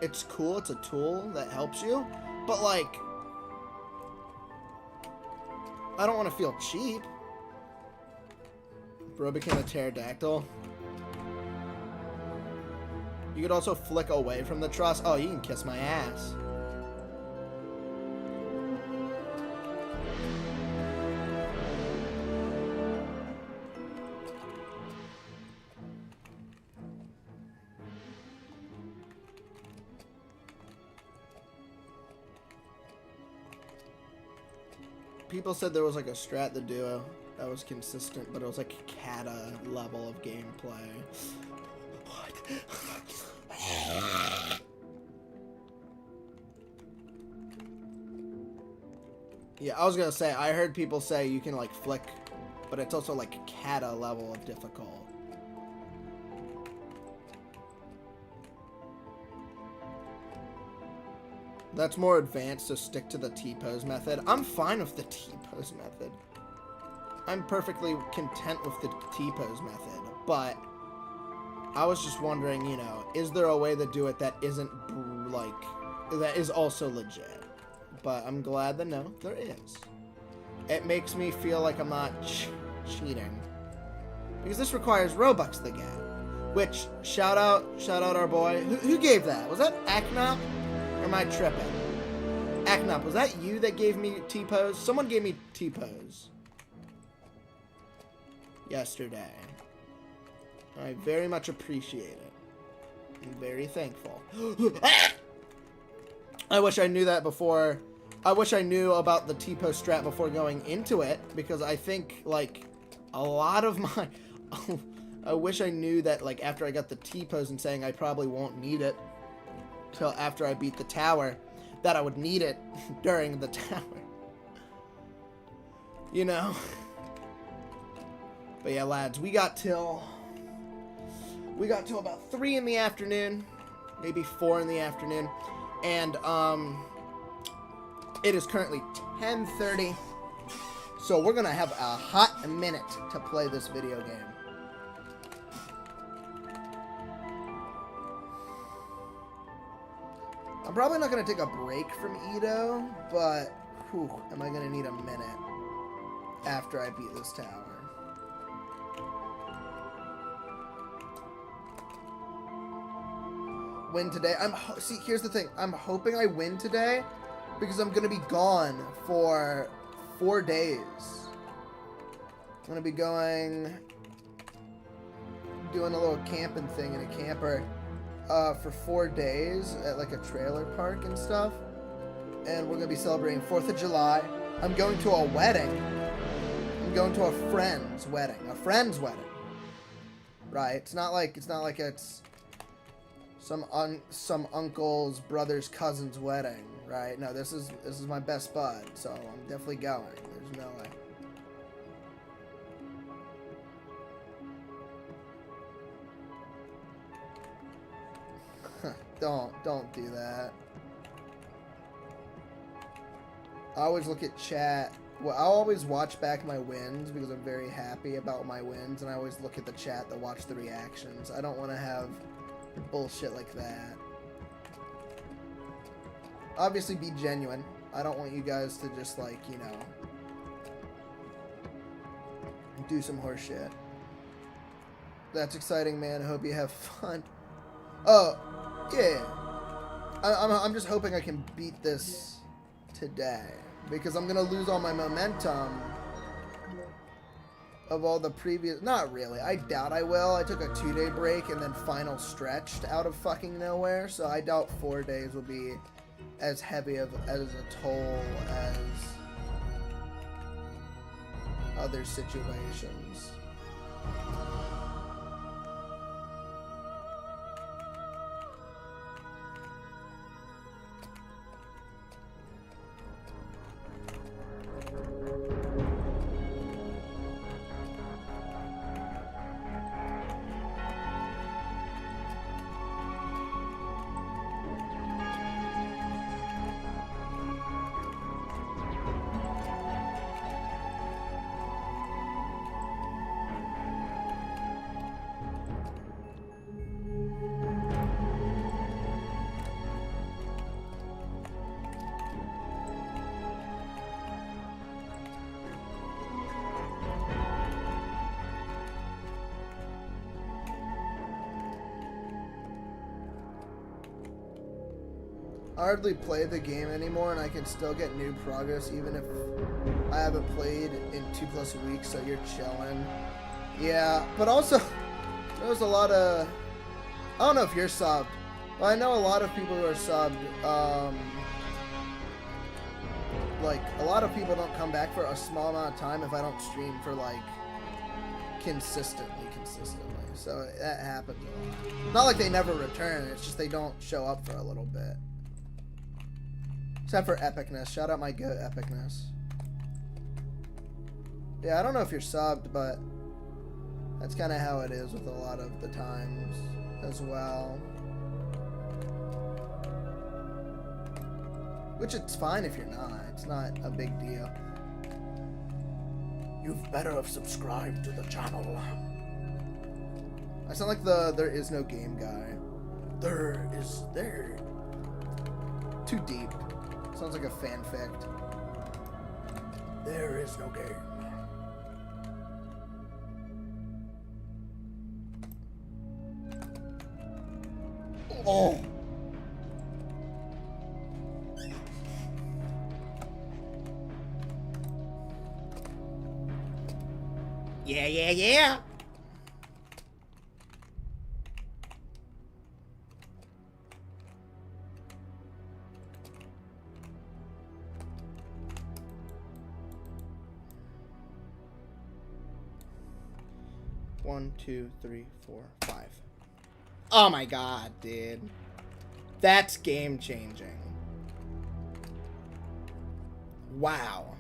It's cool. It's a tool that helps you. But, like, I don't want to feel cheap. Bro became a pterodactyl. You could also flick away from the truss. Oh, you can kiss my ass. People said there was like a strat the duo that was consistent, but it was like kata level of gameplay. What? Yeah, I was gonna say, I heard people say you can, like, flick, but it's also, like, kata level of difficult. That's more advanced, so stick to the T-pose method. I'm fine with the T-pose method. I'm perfectly content with the T-pose method, but I was just wondering, you know, is there a way to do it that isn't, like, that is also legit? But I'm glad that no, there is. It makes me feel like I'm not cheating. Because this requires Robux to get. Which, shout out our boy. Who gave that? Was that Aknop? Or am I tripping? Aknop, was that you that gave me T-pose? Someone gave me T-pose yesterday. I very much appreciate it. I'm very thankful. I wish I knew that before. I wish I knew about the T-pose strat before going into it, because I think, like, a lot of my... I wish I knew that, like, after I got the T-pose and saying I probably won't need it till after I beat the tower, that I would need it during the tower. You know? But yeah, lads, we got till about 3 in the afternoon, maybe 4 in the afternoon, and it is currently 10:30, so we're gonna have a hot minute to play this video game. I'm probably not gonna take a break from ETOH, but whew, am I gonna need a minute after I beat this tower. Win today. See, here's the thing. I'm hoping I win today because I'm gonna be gone for 4 days. I'm gonna be doing a little camping thing in a camper for 4 days at like a trailer park and stuff, and we're gonna be celebrating 4th of July. I'm going to a wedding. I'm going to a friend's wedding. Right? It's not like it's some uncle's brother's cousin's wedding, right? No, this is my best bud, so I'm definitely going. There's no way. Don't do that. I always look at chat. Well, I'll always watch back my wins because I'm very happy about my wins, and I always look at the chat to watch the reactions. I don't want to have bullshit like that. Obviously be genuine. I don't want you guys to just, like, you know, do some horse shit. That's exciting, man. I hope you have fun. Oh, yeah. I'm just hoping I can beat this today, because I'm gonna lose all my momentum of all the previous... Not really. I doubt I will. I took a 2-day break and then final stretched out of fucking nowhere, so I doubt 4 days will be as heavy as a toll as other situations. I hardly play the game anymore, and I can still get new progress even if I haven't played in 2+ weeks, so you're chilling. Yeah, but also, there's a lot of... I don't know if you're subbed, but I know a lot of people who are subbed, like, a lot of people don't come back for a small amount of time if I don't stream for, like, consistently. So that happens a lot. Not like they never return, it's just they don't show up for a little bit. Except for epicness. Shout out my goat epicness. Yeah, I don't know if you're subbed, but that's kind of how it is with a lot of the times as well. Which it's fine if you're not. It's not a big deal. You've better have subscribed to the channel. I sound like the there is no game guy. There. Too deep. Sounds like a fanfic. There is no game. Oh. Yeah, yeah, yeah. One, 2, 3, 4, 5. Oh my god, dude. That's game changing. Wow.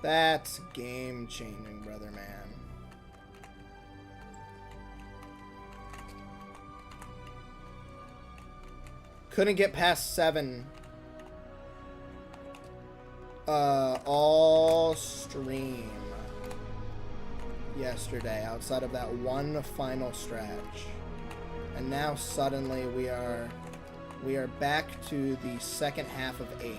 That's game changing, brother man. Couldn't get past 7 all stream yesterday outside of that one final stretch. And now suddenly we are back to the second half of 8.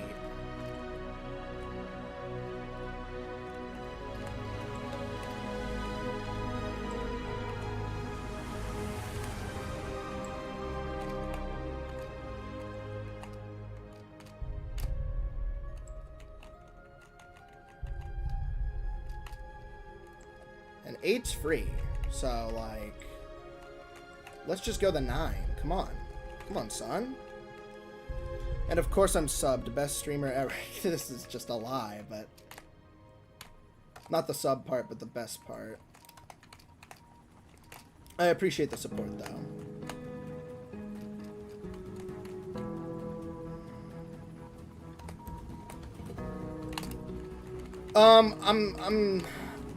And 8's free, so like, let's just go the 9. Come on, son. And of course I'm subbed, best streamer ever. This is just a lie, but not the sub part, but the best part. I appreciate the support though.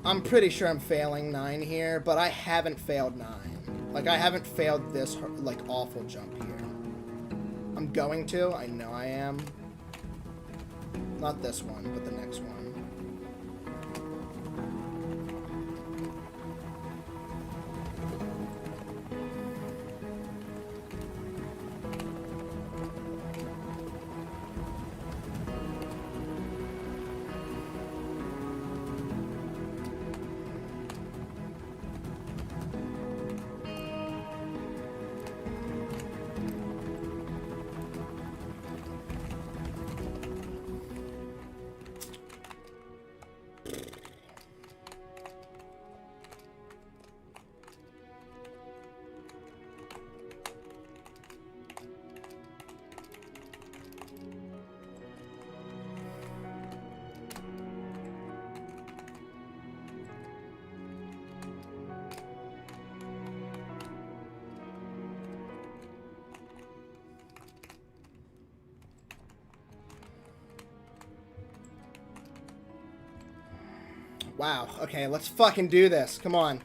I'm pretty sure I'm failing 9 here, but I haven't failed 9. Like, I haven't failed this, like, awful jump here. I'm going to. I know I am. Not this one, but the next one. Wow, okay, let's fucking do this. Come on.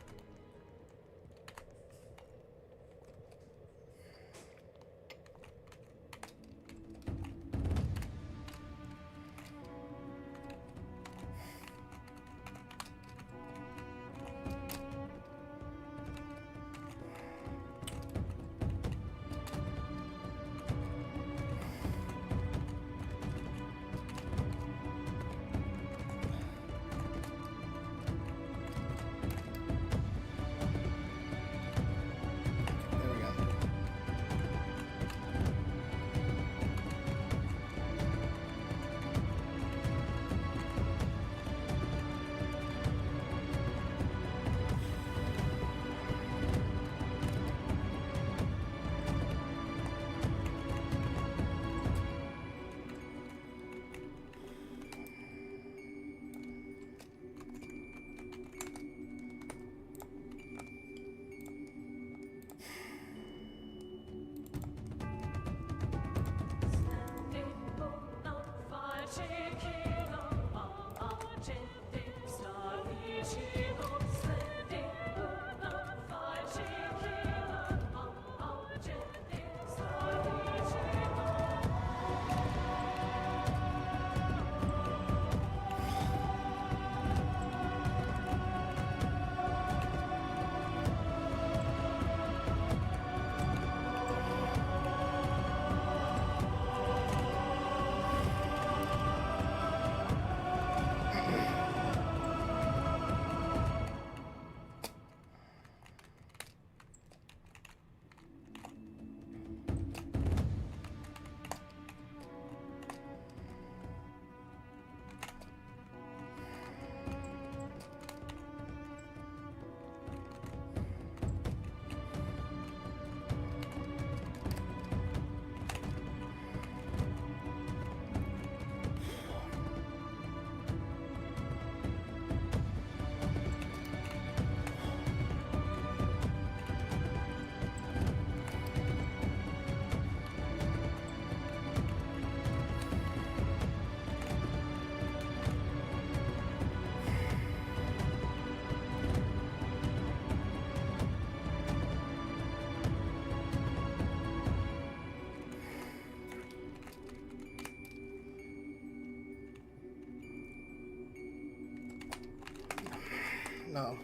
No.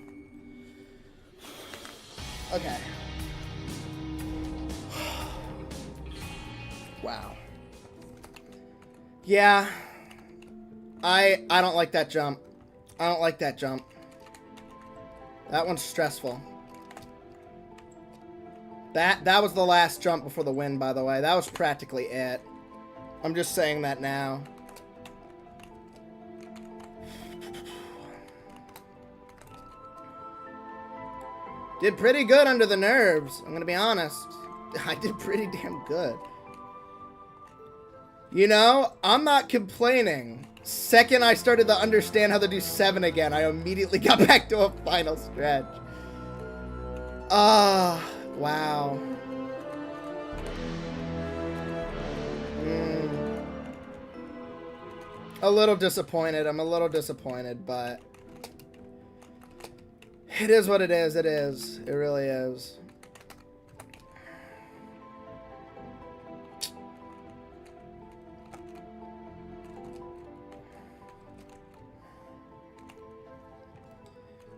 Okay. Wow. Yeah. I don't like that jump. I don't like that jump. That one's stressful. That was the last jump before the win, by the way. That was practically it. I'm just saying that now. Did pretty good under the nerves, I'm gonna be honest. I did pretty damn good. You know, I'm not complaining. Second I started to understand how to do 7 again, I immediately got back to a final stretch. Ah, wow. A little disappointed. I'm a little disappointed, but it is what it is. It is. It really is.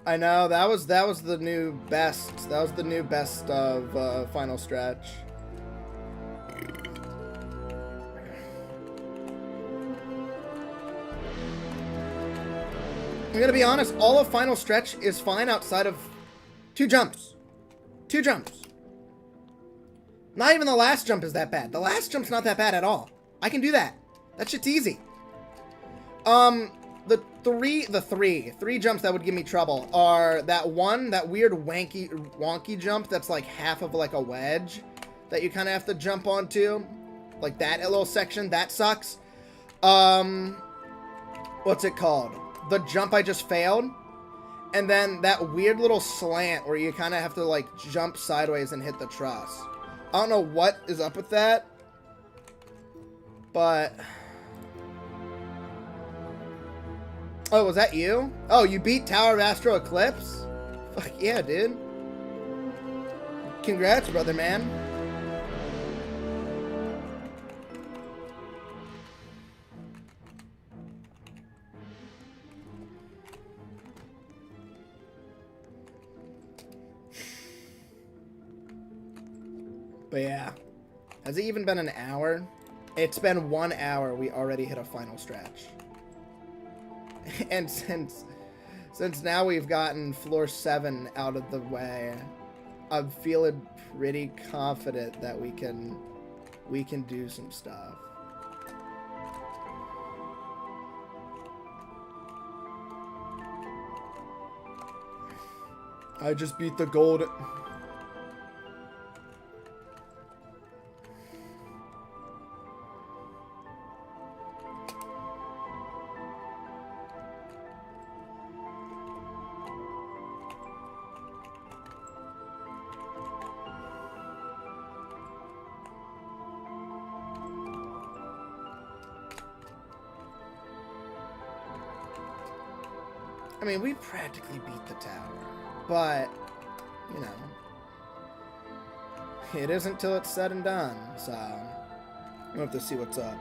I know that was the new best. That was the new best of final stretch. I'm gonna be honest, all of final stretch is fine outside of 2 jumps. 2 jumps. Not even the last jump is that bad. The last jump's not that bad at all. I can do that. That shit's easy. The three jumps that would give me trouble are that weird wonky jump that's like half of like a wedge that you kind of have to jump onto. Like that little section, that sucks. What's it called? The jump I just failed, and then that weird little slant where you kind of have to like jump sideways and hit the truss. I don't know what is up with that, but oh, was that you? Oh, you beat Tower of Astro Eclipse? Fuck yeah, dude. Congrats, brother man. But yeah, has it even been an hour? It's been 1 hour. We already hit a final stretch. And since now we've gotten floor 7 out of the way, I'm feeling pretty confident that we can do some stuff. I just beat the gold. I mean, we practically beat the tower, but, you know, it isn't till it's said and done, so we'll have to see what's up.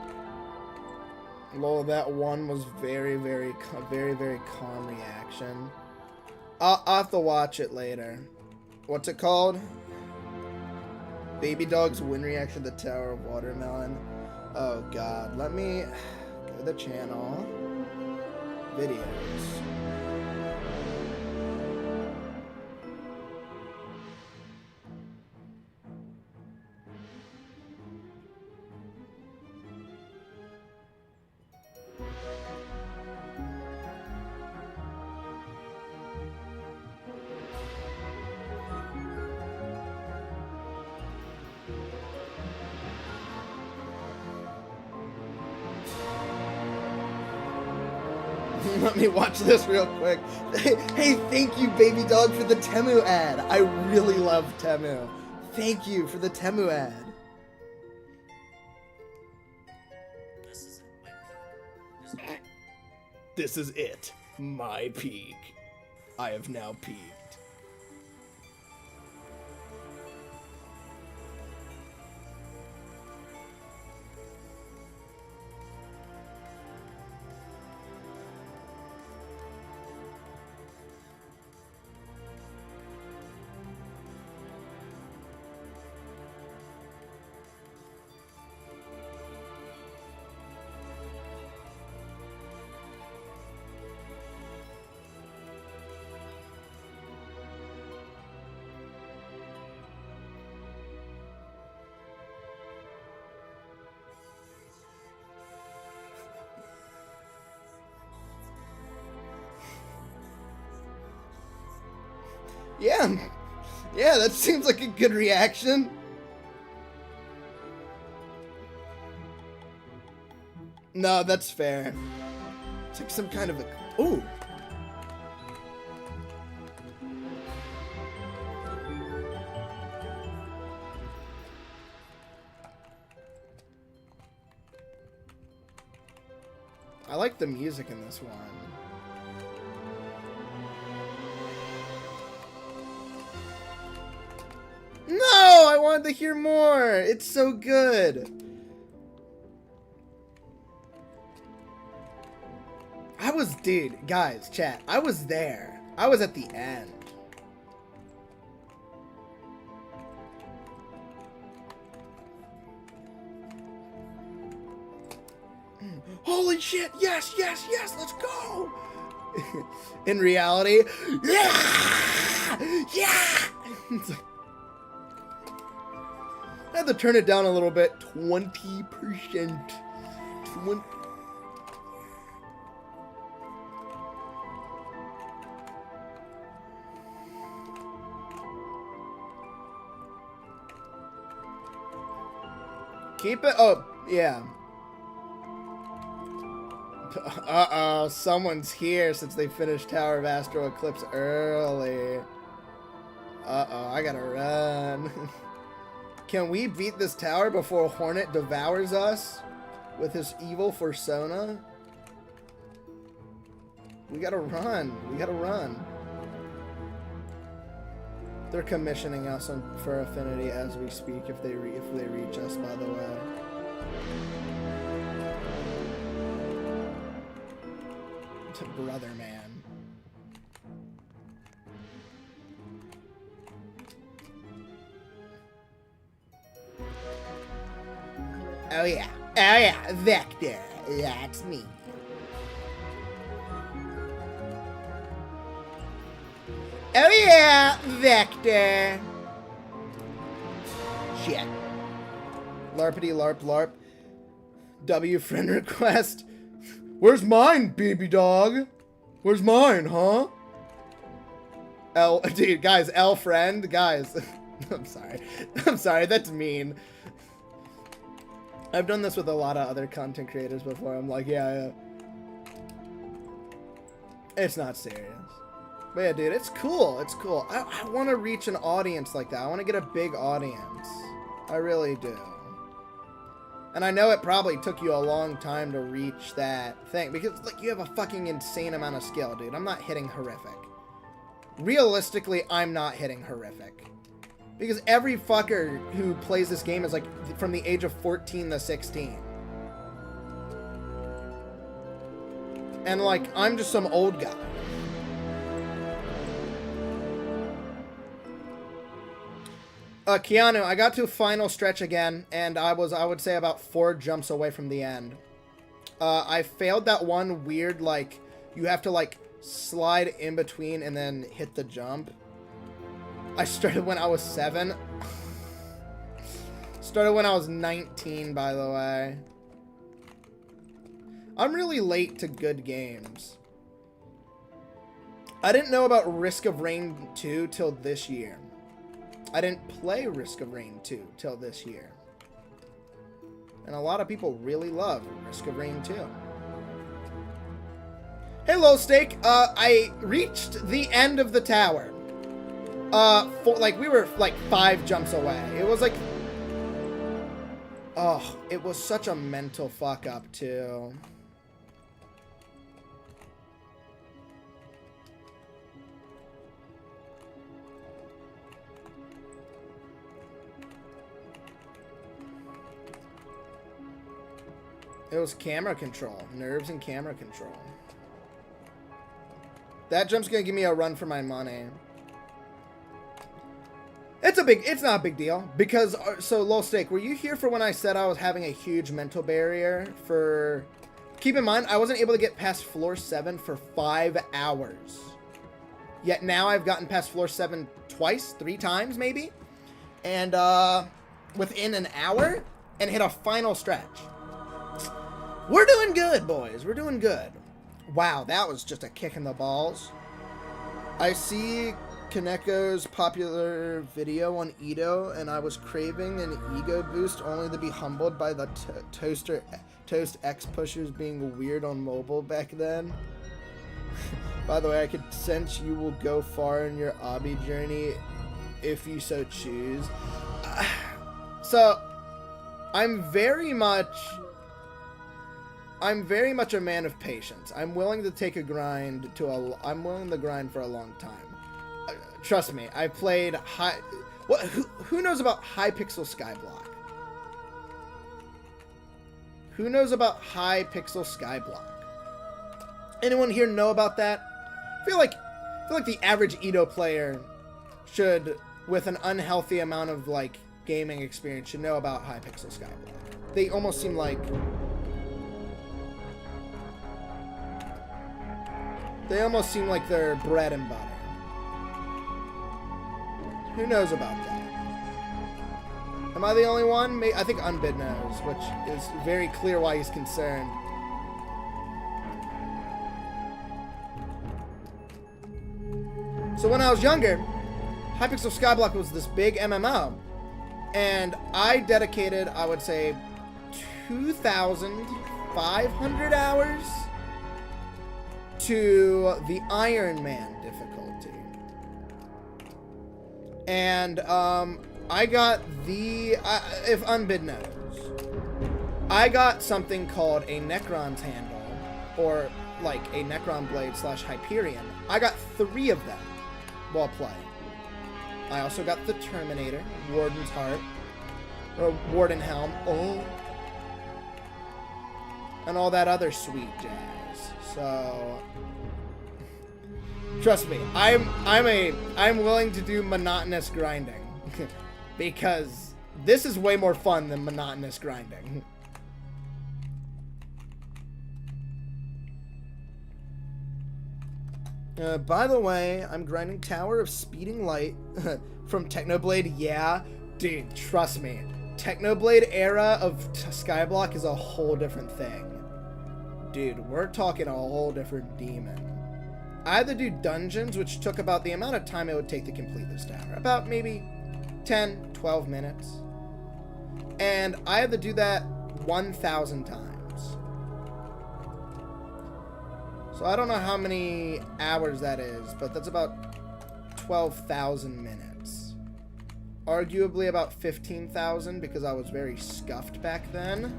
Lol, that one was very, very calm reaction. I'll have to watch it later. What's it called? Baby Dog's win reaction to the Tower of Watermelon. Oh, God. Let me go to the channel. Videos. Let me watch this real quick. Hey, thank you, Baby Dog, for the Temu ad. I really love Temu. Thank you for the Temu ad. This is it. My peak. I have now peaked. Yeah. Yeah, that seems like a good reaction. No, that's fair. It's like some kind of a... Ooh. I like the music in this one. No! I wanted to hear more! It's so good! Dude, guys, chat, I was there. I was at the end. Holy shit, yes, yes, yes, let's go! In reality, yeah! Yeah! I had to turn it down a little bit. 20%. 20. Keep it up. Yeah. Uh-oh. Someone's here since they finished Tower of Astral Eclipse early. Uh-oh. I gotta run. Can we beat this tower before Hornet devours us with his evil persona? We gotta run. We gotta run. They're commissioning us for Affinity as we speak. If they reach us, by the way. Brother man. Oh yeah. Oh yeah. Vector. That's me. Oh yeah, Vector. Shit. Larpity larp larp. W friend request. Where's mine, baby dog? Where's mine, huh? L, dude, guys, L friend, guys. I'm sorry. I'm sorry, that's mean. I've done this with a lot of other content creators before. I'm like, yeah. It's not serious. But yeah, dude, it's cool. It's cool. I want to reach an audience like that. I want to get a big audience. I really do. And I know it probably took you a long time to reach that thing. Because, like, you have a fucking insane amount of skill, dude. I'm not hitting horrific. Realistically, I'm not hitting horrific. Because every fucker who plays this game is, like, from the age of 14 to 16. And, like, I'm just some old guy. Keanu, I got to final stretch again, and I would say about 4 jumps away from the end. I failed that one weird, like, you have to, like, slide in between and then hit the jump. I started when I was 7. Started when I was 19, by the way. I'm really late to good games. I didn't know about Risk of Rain 2 till this year. I didn't play Risk of Rain 2 till this year. And a lot of people really love Risk of Rain 2. Hey, Low Steak. I reached the end of the tower. We were like 5 jumps away. It was like... Oh, it was such a mental fuck up, too. It was camera control. Nerves and camera control. That jump's gonna give me a run for my money. It's not a big deal. Because, so, Low Stake, were you here for when I said I was having a huge mental barrier for... Keep in mind, I wasn't able to get past floor 7 for 5 hours. Yet now I've gotten past floor 7 twice, 3 times, maybe? And, within an hour, and hit a final stretch. We're doing good, boys. We're doing good. Wow, that was just a kick in the balls. I see Kaneko's popular video on ETOH, and I was craving an ego boost only to be humbled by the Toast X pushers being weird on mobile back then. By the way, I could sense you will go far in your obby journey if you so choose. So, I'm very much a man of patience. I'm willing to take a grind I'm willing to grind for a long time. Trust me, I played high. Who knows about Hypixel Skyblock? Who knows about Hypixel Skyblock? Anyone here know about that? I feel like the average ETOH player should, with an unhealthy amount of like gaming experience, should know about Hypixel Skyblock. They almost seem like they're bread and butter. Who knows about that? Am I the only one? I think Unbid knows, which is very clear why he's concerned. So when I was younger, Hypixel Skyblock was this big MMO, and I dedicated, I would say, 2,500 hours to the Iron Man difficulty. And I got if Unbid knows, I got something called a Necron's Handle, or like a Necron Blade / Hyperion. I got 3 of them while playing. I also got the Terminator, Warden's Heart, or Warden Helm, and all that other sweet jazz. So trust me, I'm willing to do monotonous grinding because this is way more fun than monotonous grinding. By the way, I'm grinding Tower of Speeding Light from Technoblade. Yeah, dude, trust me. Technoblade era of Skyblock is a whole different thing. Dude, we're talking a whole different demon. I had to do dungeons, which took about the amount of time it would take to complete this tower. About maybe 10, 12 minutes. And I had to do that 1,000 times. So I don't know how many hours that is, but that's about 12,000 minutes. Arguably about 15,000 because I was very scuffed back then.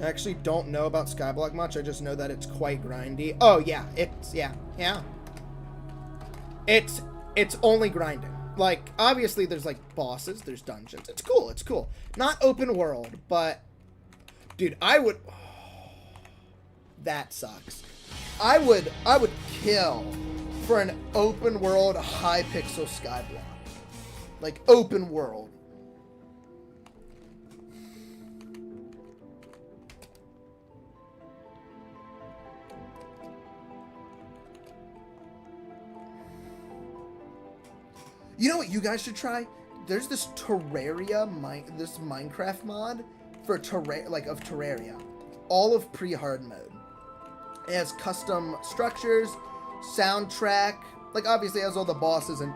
I actually don't know about Skyblock much. I just know that it's quite grindy. Oh yeah, It's only grinding. Like, obviously there's like bosses, there's dungeons. It's cool. Not open world, but dude, I would that sucks. I would kill for an open world Hypixel Skyblock. Like open world. You know what you guys should try? There's this Terraria, this Minecraft mod for Terraria. All of pre-hard mode. It has custom structures, soundtrack, like obviously it has all the bosses and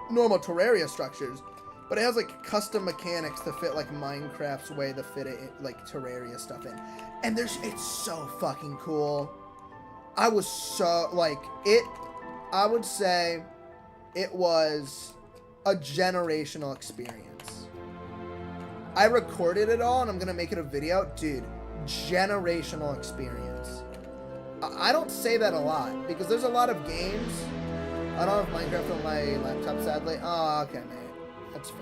normal Terraria structures, but it has like custom mechanics to fit like Minecraft's way to fit it like Terraria stuff in. And it's so fucking cool. I was so I would say it was a generational experience. I recorded it all and I'm gonna make it a video. Dude, generational experience. I don't say that a lot because there's a lot of games. I don't have Minecraft on my laptop, sadly. Oh, okay, mate. That's fair.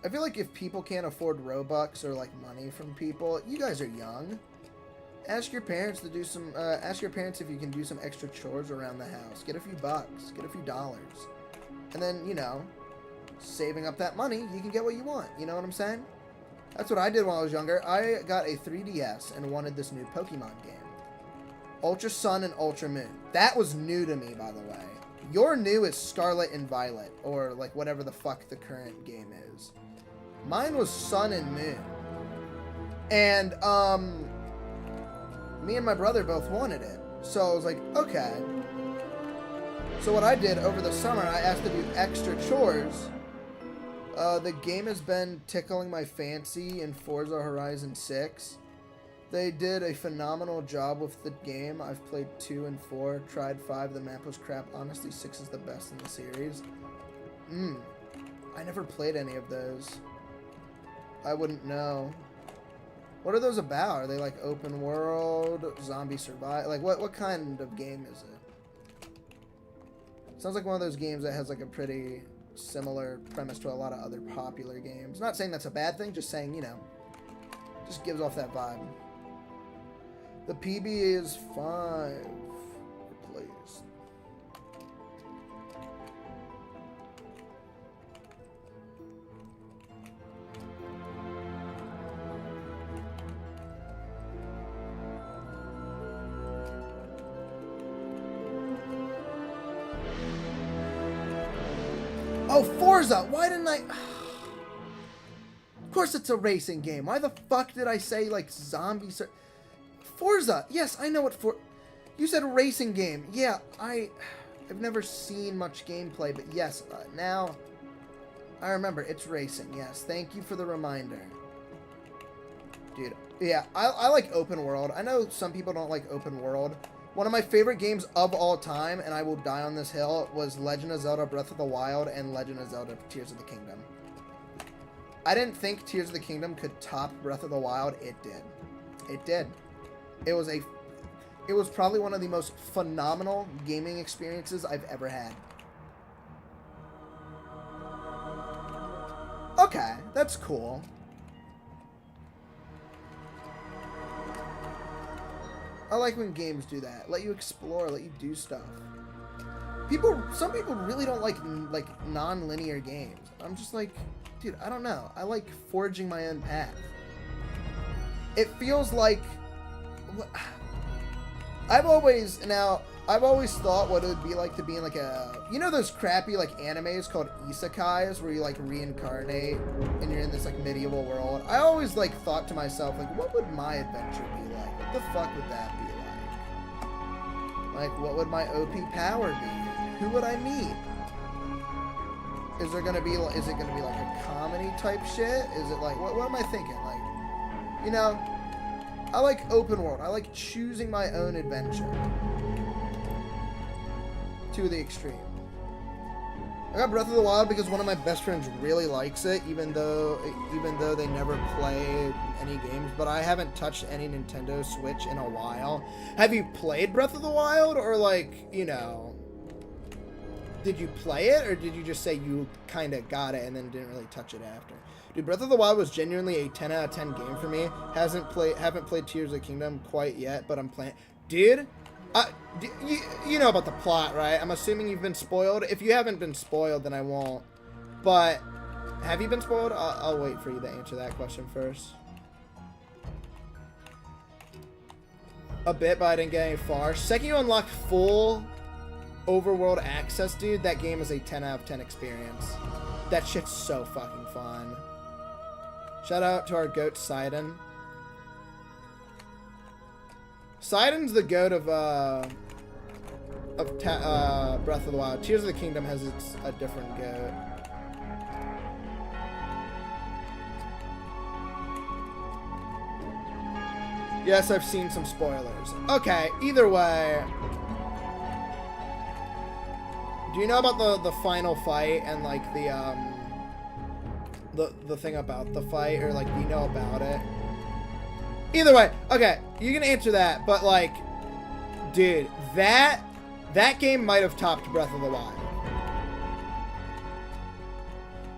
I feel like if people can't afford Robux or like money from people, you guys are young. Ask your parents to do some, ask your parents if you can do some extra chores around the house. Get a few bucks, get a few dollars. And then, you know, saving up that money, you can get what you want. You know what I'm saying? That's what I did when I was younger. I got a 3DS and wanted this new Pokemon game. Ultra Sun and Ultra Moon. That was new to me, by the way. Your new is Scarlet and Violet, or like whatever the fuck the current game is. Mine was Sun and Moon. And, me and my brother both wanted it. So I was like, okay. So what I did over the summer, I asked to do extra chores. The game has been tickling my fancy in Forza Horizon 6. They did a phenomenal job with the game. I've played 2 and 4, tried 5, the map was crap. Honestly, 6 is the best in the series. I never played any of those. I wouldn't know. What are those about? Are they like open world, zombie survival? Like what kind of game is it? Sounds like one of those games that has like a pretty similar premise to a lot of other popular games. Not saying that's a bad thing, just saying, you know, just gives off that vibe. The PB is 5. Replaced. Oh, Forza! Why didn't I... Of course it's a racing game. Why the fuck did I say, like, zombies? Forza! Yes, I know what You said racing game. Yeah, I've never seen much gameplay, but yes, now I remember. It's racing, yes. Thank you for the reminder. Dude, yeah, I like open world. I know some people don't like open world. One of my favorite games of all time, and I will die on this hill, was Legend of Zelda Breath of the Wild and Legend of Zelda Tears of the Kingdom. I didn't think Tears of the Kingdom could top Breath of the Wild. It did. It did. It was probably one of the most phenomenal gaming experiences I've ever had. Okay, that's cool. I like when games do that. Let you explore, let you do stuff. Some people really don't like non-linear games. I'm just like, dude, I don't know. I like forging my own path. It feels like I've always thought what it would be like to be in like a, you know, those crappy like animes called isekais where you like reincarnate and you're in this like medieval world. I always like thought to myself, like, what would my adventure be like? What the fuck would that be like? Like, what would my OP power be? Who would I meet? Is it gonna be like a comedy type shit? Is it like, what am I thinking? Like, you know, I like open world. I like choosing my own adventure to the extreme. I got Breath of the Wild because one of my best friends really likes it, even though they never play any games. But I haven't touched any Nintendo Switch in a while. Have you played Breath of the Wild, or like, you know, did you play it, or did you just say you kind of got it and then didn't really touch it after? Dude, Breath of the Wild was genuinely a 10 out of 10 game for me. Haven't played Tears of the Kingdom quite yet, but I'm playing. Dude, you know about the plot, right? I'm assuming you've been spoiled. If you haven't been spoiled, then I won't. But have you been spoiled? I'll wait for you to answer that question first. A bit, but I didn't get any far. Second, you unlocked full overworld access, dude. That game is a 10 out of 10 experience. That shit's so fucking fun. Shout out to our goat, Sidon. Sidon's the goat of Breath of the Wild. Tears of the Kingdom has a different goat. Yes, I've seen some spoilers. Okay, either way. Do you know about the final fight and like the thing about the fight, or like, do you know about it? Either way, okay, you can answer that, but like, dude, that game might have topped Breath of the Wild.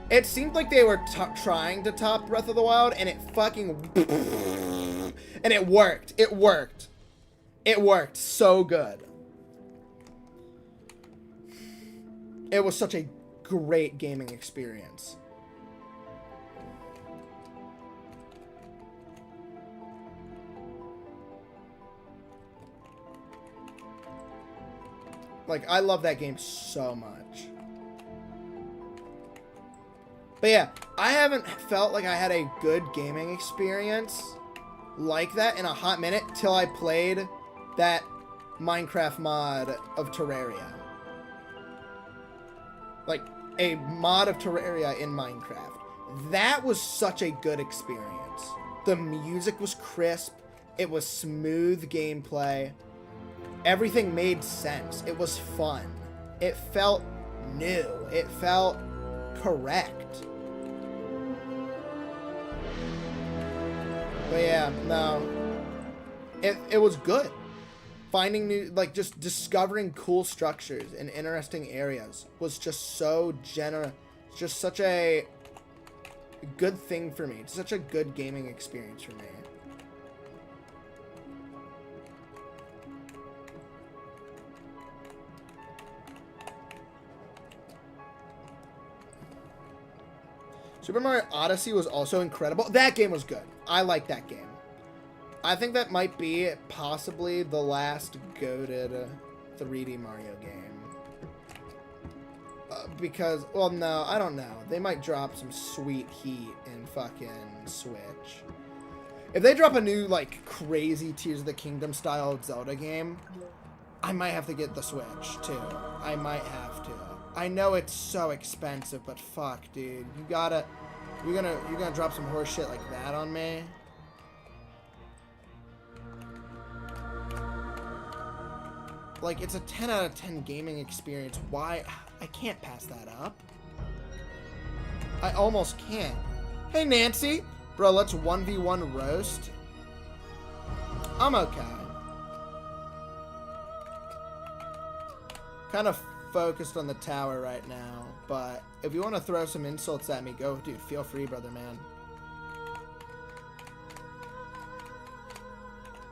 It seemed like they were trying to top Breath of the Wild, and it fucking and it worked. It worked. It worked so good. It was such a great gaming experience. Like, I love that game so much. But yeah, I haven't felt like I had a good gaming experience like that in a hot minute till I played that Minecraft mod of Terraria. Like, a mod of Terraria in Minecraft. That was such a good experience. The music was crisp. It was smooth gameplay. Everything made sense. It was fun. It felt new. It felt correct. But yeah, no. It was good. Finding new, like, just discovering cool structures and interesting areas was just so just such a good thing for me. It's such a good gaming experience for me. Super Mario Odyssey was also incredible. That game was good. I like that game. I think that might be possibly the last goated 3D Mario game. Because, well, no, I don't know. They might drop some sweet heat in fucking Switch. If they drop a new, like, crazy Tears of the Kingdom style Zelda game, I might have to get the Switch, too. I might have to. I know it's so expensive, but fuck, dude. You're gonna drop some horse shit like that on me? Like, it's a 10 out of 10 gaming experience. Why? I can't pass that up. I almost can't. Hey, Nancy. Bro, let's 1v1 roast. I'm okay. Kind of focused on the tower right now, but if you want to throw some insults at me, go, dude. Feel free, brother, man.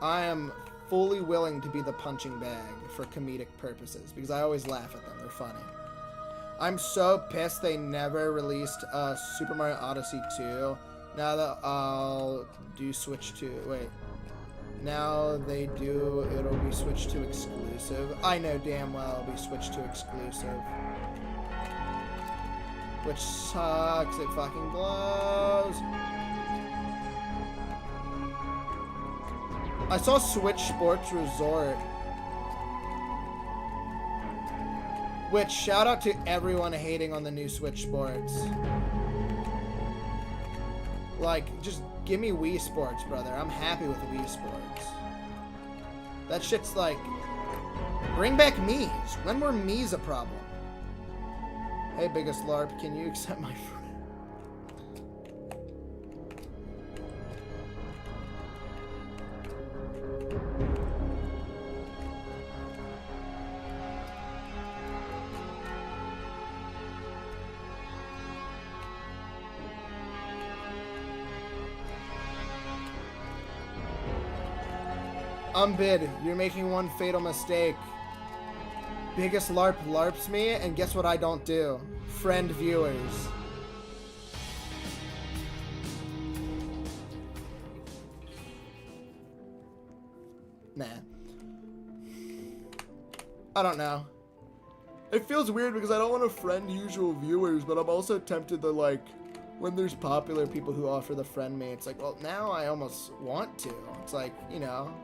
I am fully willing to be the punching bag for comedic purposes because I always laugh at them. They're funny. I'm so pissed they never released Super Mario Odyssey 2. Now that I'll do Switch 2. Wait. Now they do, it'll be Switch 2 exclusive. I know damn well it'll be Switch 2 exclusive. Which sucks. It fucking blows. I saw Switch Sports Resort. Which, shout out to everyone hating on the new Switch Sports. Like, just give me Wii Sports, brother. I'm happy with Wii Sports. That shit's like... Bring back Mii's. When were Mii's a problem? Hey, biggest LARP, can you accept my friend? Bid, you're making one fatal mistake. Biggest LARP LARPs me, and guess what I don't do? Friend viewers. Nah. I don't know. It feels weird because I don't want to friend usual viewers, but I'm also tempted to, like, when there's popular people who offer the friend me, it's like, well, now I almost want to. It's like, you know,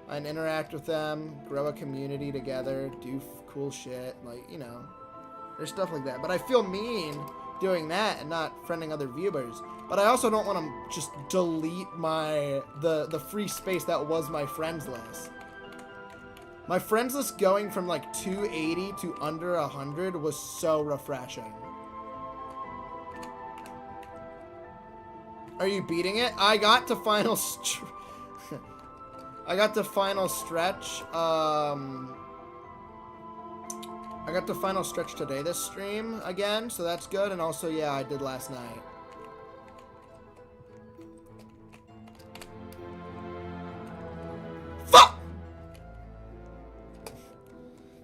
and interact with them, grow a community together, do cool shit, like, you know, there's stuff like that. But I feel mean doing that and not friending other viewers. But I also don't want to just delete the free space that was my friends list. My friends list going from like 280 to under 100 was so refreshing. Are you beating it? I got to final I got to final stretch. I got to final stretch today this stream again, so that's good. And also, yeah, I did last night. Fuck!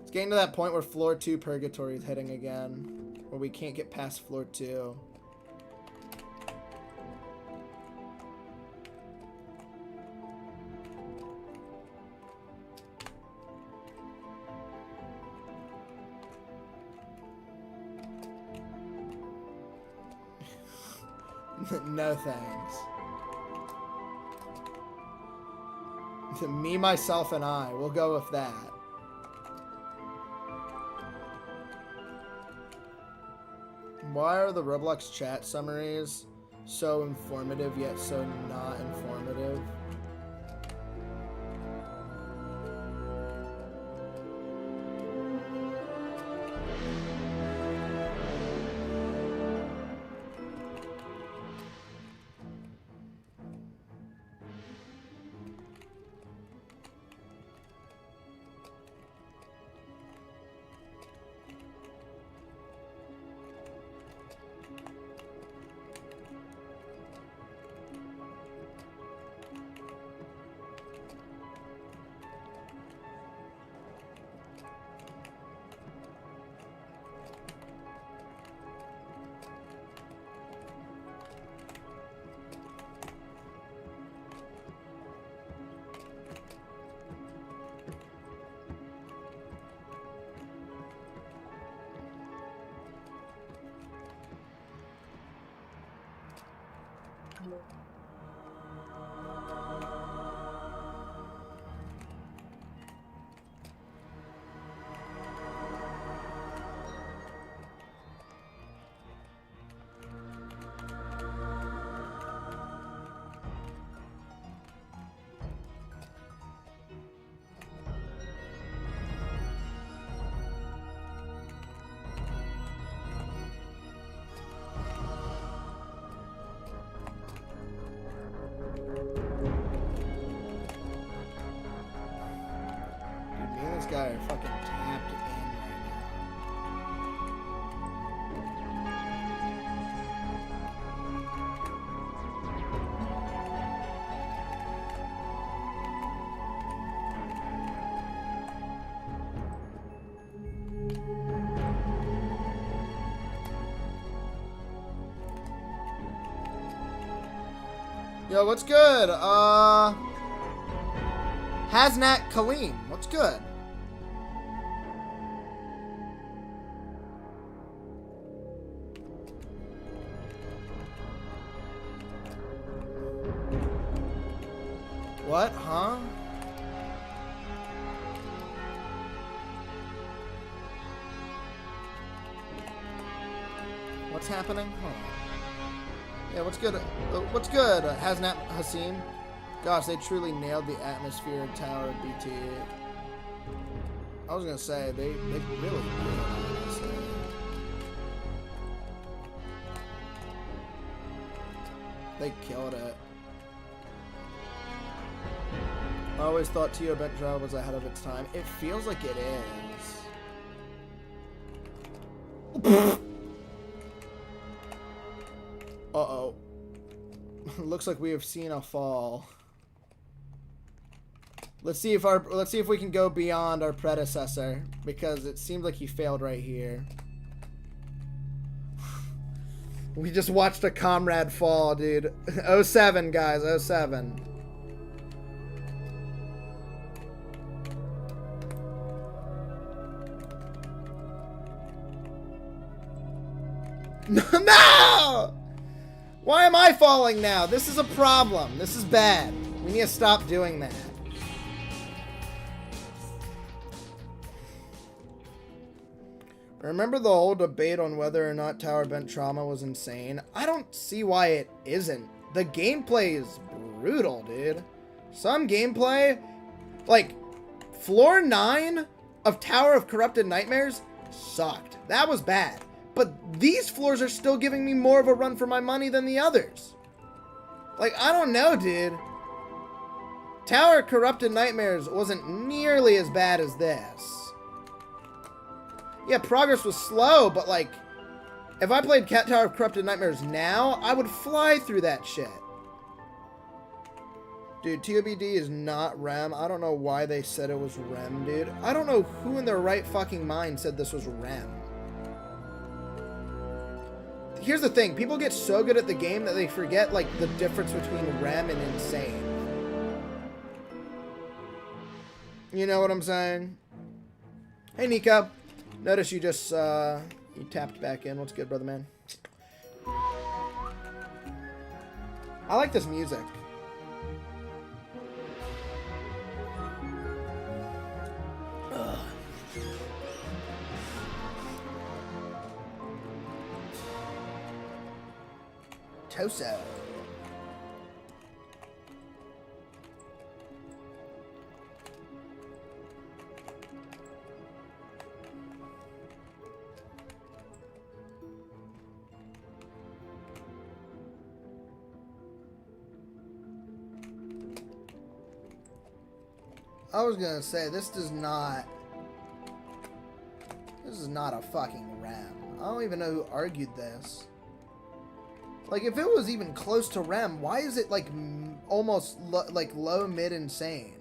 It's getting to that point where floor 2 purgatory is hitting again, where we can't get past floor 2. No thanks. To me, myself, and I. We'll go with that. Why are the Roblox chat summaries so informative yet so not informative? Guy are fucking tapped in right now. Yo, what's good? Haznat Kaleem, what's good? What? Huh? What's happening? Huh. Yeah, what's good? What's good, Haznat Hasim? Gosh, they truly nailed the atmosphere of Tower of BT. I was gonna say, they really did, honestly. They killed it. I always thought ToBT was ahead of its time. It feels like it is. Uh-oh. Looks like we have seen a fall. Let's see if we can go beyond our predecessor, because it seems like he failed right here. We just watched a comrade fall, dude. 07, guys, 07. No! Why am I falling now? This is a problem. This is bad. We need to stop doing that. Remember the whole debate on whether or not Tower Bent Trauma was insane? I don't see why it isn't. The gameplay is brutal, dude. Some gameplay, like floor 9 of Tower of Corrupted Nightmares sucked. That was bad. But these floors are still giving me more of a run for my money than the others. Like, I don't know, dude. Tower of Corrupted Nightmares wasn't nearly as bad as this. Yeah, progress was slow, but like, if I played Tower of Corrupted Nightmares now, I would fly through that shit. Dude, ToBT is not REM. I don't know why they said it was REM, dude. I don't know who in their right fucking mind said this was REM. Here's the thing, people get so good at the game that they forget, like, the difference between REM and insane. You know what I'm saying? Hey, Nico. Notice you just, you tapped back in. What's good, brother man? I like this music. torso. I was gonna say, this is not a fucking REM. I don't even know who argued this. Like, if it was even close to REM, why is it, like, almost, like, low, mid, insane?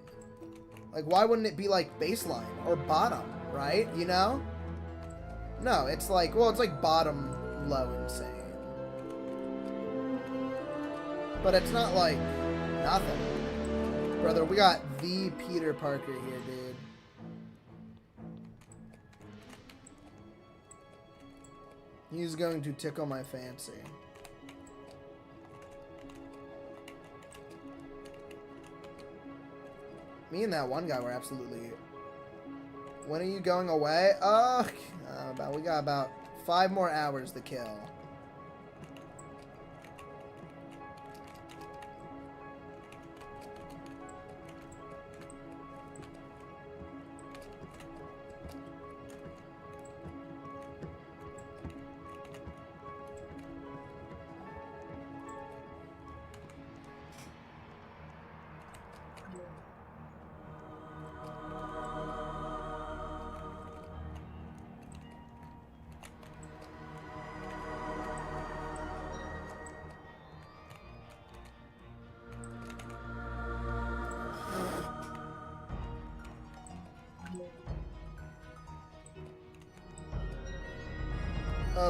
Like, why wouldn't it be, like, baseline or bottom, right? You know? No, it's like, well, it's like bottom, low, insane. But it's not, like, nothing. Brother, we got the Peter Parker here, dude. He's going to tickle my fancy. Me and that one guy were absolutely... When are you going away? We got about 5 more hours to kill.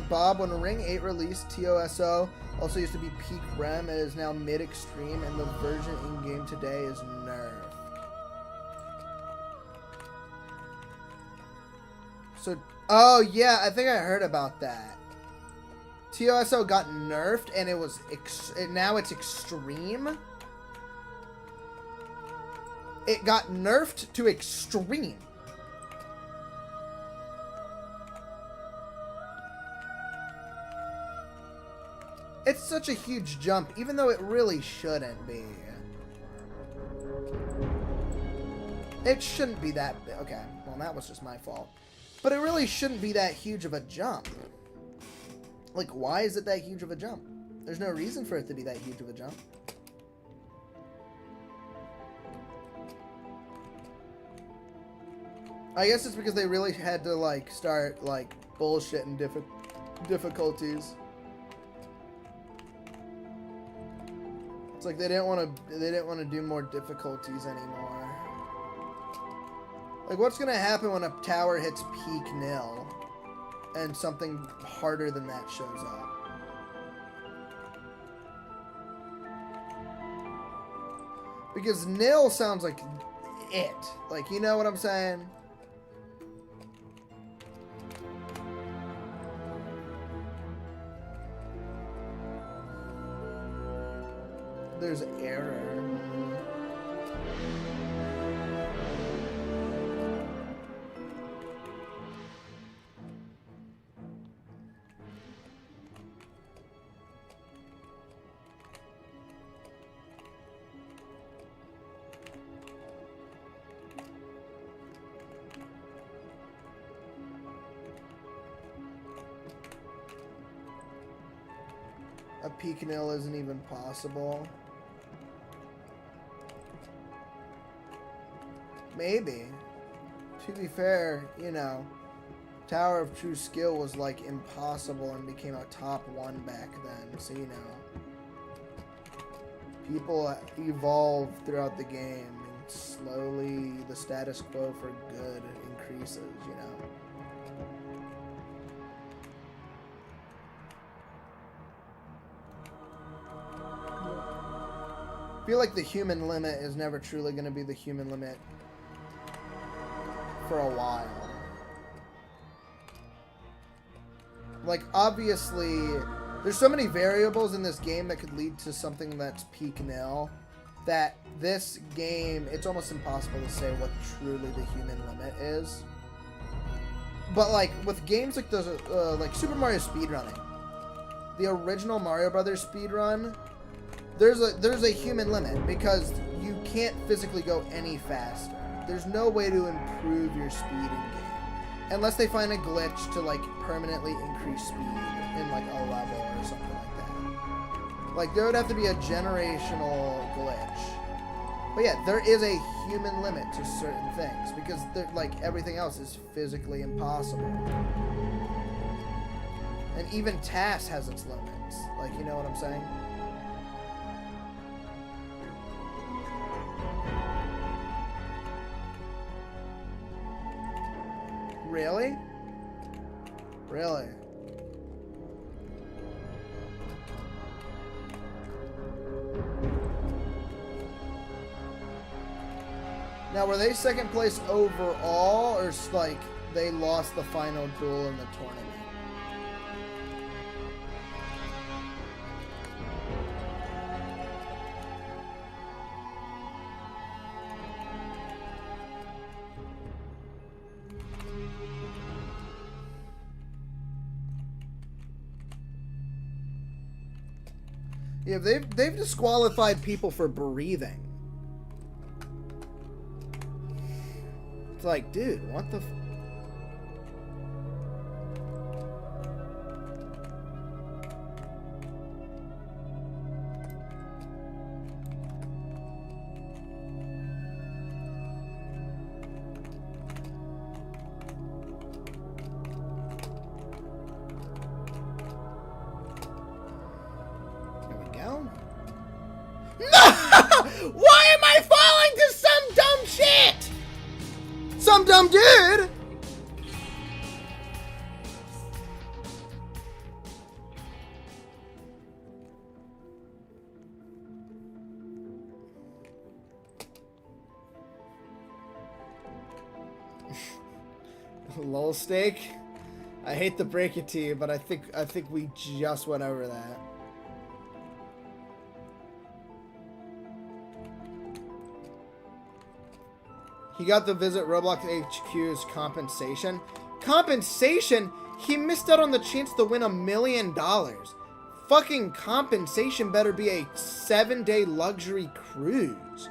Bob, when Ring 8 released, TOSO also used to be peak REM. It is now mid-extreme, and the version in-game today is nerfed. So, oh yeah, I think I heard about that. TOSO got nerfed, and it was now it's extreme. It got nerfed to extreme. It's such a huge jump, even though it really shouldn't be. It shouldn't be that big. Okay, well, that was just my fault. But it really shouldn't be that huge of a jump. Like, why is it that huge of a jump? There's no reason for it to be that huge of a jump. I guess it's because they really had to, like, start, like, bullshitting difficulties. It's like they didn't want to do more difficulties anymore. Like, what's gonna happen when a tower hits peak nil and something harder than that shows up? Because nil sounds like it. Like, you know what I'm saying? There's error. A peak nil isn't even possible. Maybe. To be fair, you know, Tower of True Skill was like impossible and became a top 1 back then, so you know. People evolve throughout the game and slowly the status quo for good increases, you know. I feel like the human limit is never truly going to be the human limit for a while. Like, obviously, there's so many variables in this game that could lead to something that's peak nil, that this game, it's almost impossible to say what truly the human limit is. But, like, with games like those, like Super Mario speedrunning, the original Mario Brothers speedrun, there's a human limit because you can't physically go any faster. There's no way to improve your speed in game unless they find a glitch to like permanently increase speed in like a level or something like that. Like there would have to be a generational glitch. But yeah, there is a human limit to certain things because like everything else is physically impossible. And even TAS has its limits. Like, you know what I'm saying? Really? Really? Now, were they second place overall, or like they lost the final duel in the tournament? Yeah, they've disqualified people for breathing. It's like, dude, what the There we go. No! Why am I falling to some dumb shit? Some dumb dude! Lol steak. I hate to break it to you, but I think we just went over that. He got to visit Roblox HQ's compensation. Compensation? He missed out on the chance to win $1 million. Fucking compensation better be a 7-day luxury cruise.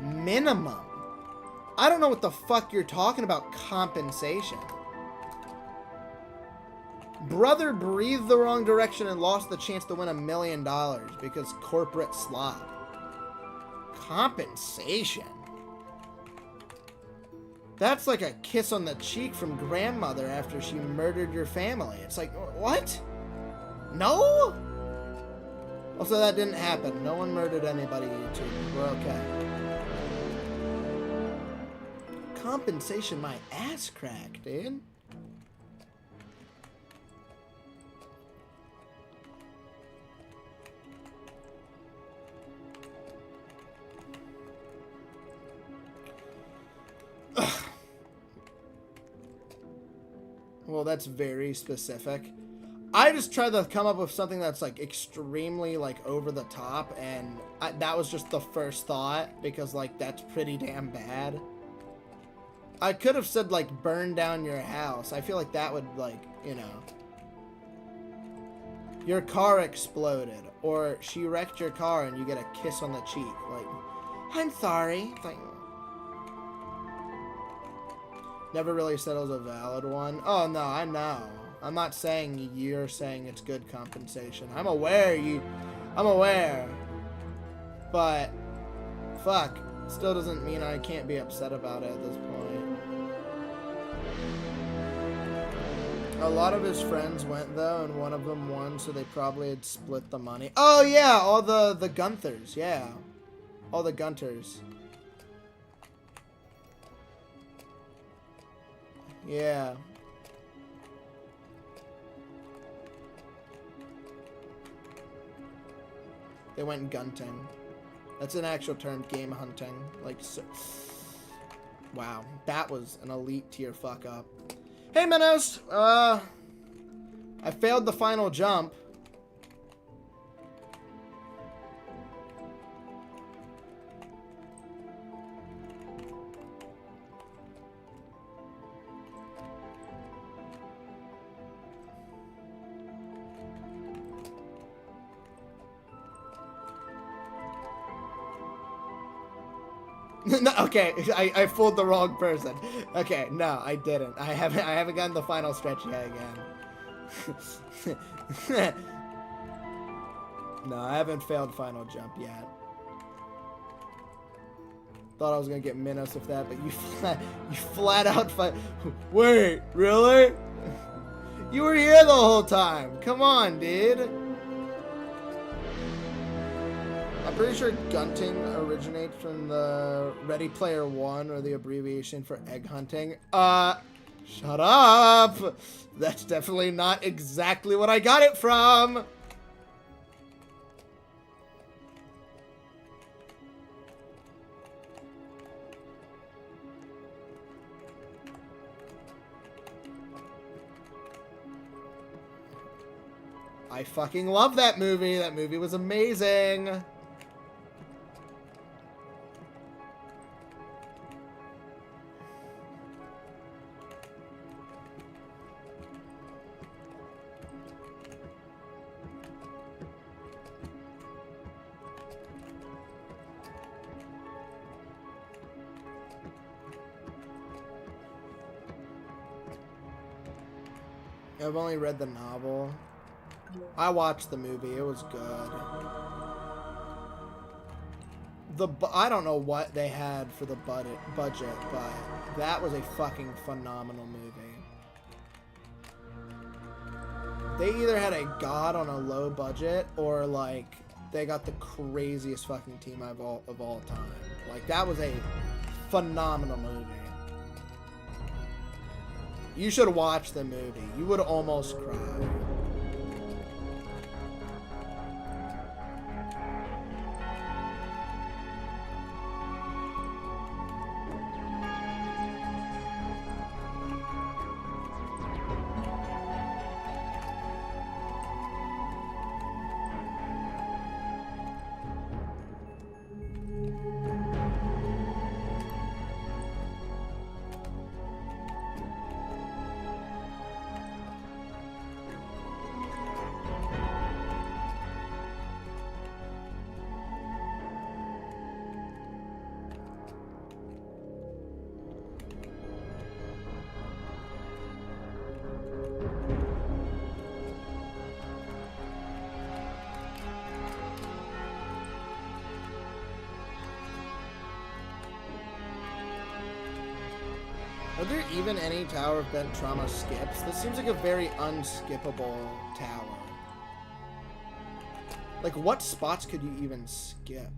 Minimum. I don't know what the fuck you're talking about, compensation. Brother breathed the wrong direction and lost the chance to win $1 million because corporate slop. Compensation? That's like a kiss on the cheek from grandmother after she murdered your family. It's like, what? No? Also, that didn't happen. No one murdered anybody, YouTube. We're okay. Compensation my ass crack, dude. Well, that's very specific. I just tried to come up with something that's like extremely like over the top, and that was just the first thought because like that's pretty damn bad. I could have said like burn down your house. I feel like that would like, you know. Your car exploded, or she wrecked your car and you get a kiss on the cheek. Like, I'm sorry. It's like, never really said it was a valid one. Oh, no, I know. I'm not saying you're saying it's good compensation. I'm aware I'm aware. But, fuck. Still doesn't mean I can't be upset about it at this point. A lot of his friends went, though, and one of them won, so they probably had split the money. Oh, yeah, all the Gunthers, yeah. All the Gunters. Yeah. They went gunting. That's an actual term, game hunting. Like, so. Wow. That was an elite tier fuck up. Hey, Minos! I failed the final jump. No, okay, I fooled the wrong person. Okay, no, I didn't. I haven't gotten the final stretch yet again. No, I haven't failed final jump yet. Thought I was gonna get Minos with that, but you flat out Wait, really? You were here the whole time. Come on, dude. I'm pretty sure gunting originates from the Ready Player One, or the abbreviation for egg hunting. Shut up! That's definitely not exactly what I got it from! I fucking love that movie. That movie was amazing. I've only read the novel. I watched the movie. It was good. I don't know what they had for the budget, but that was a fucking phenomenal movie. They either had a god on a low budget, or like they got the craziest fucking team of all time. Like, that was a phenomenal movie. You should watch the movie. You would almost cry. Are there even any Tower of Bent Trauma skips? This seems like a very unskippable tower. Like, what spots could you even skip?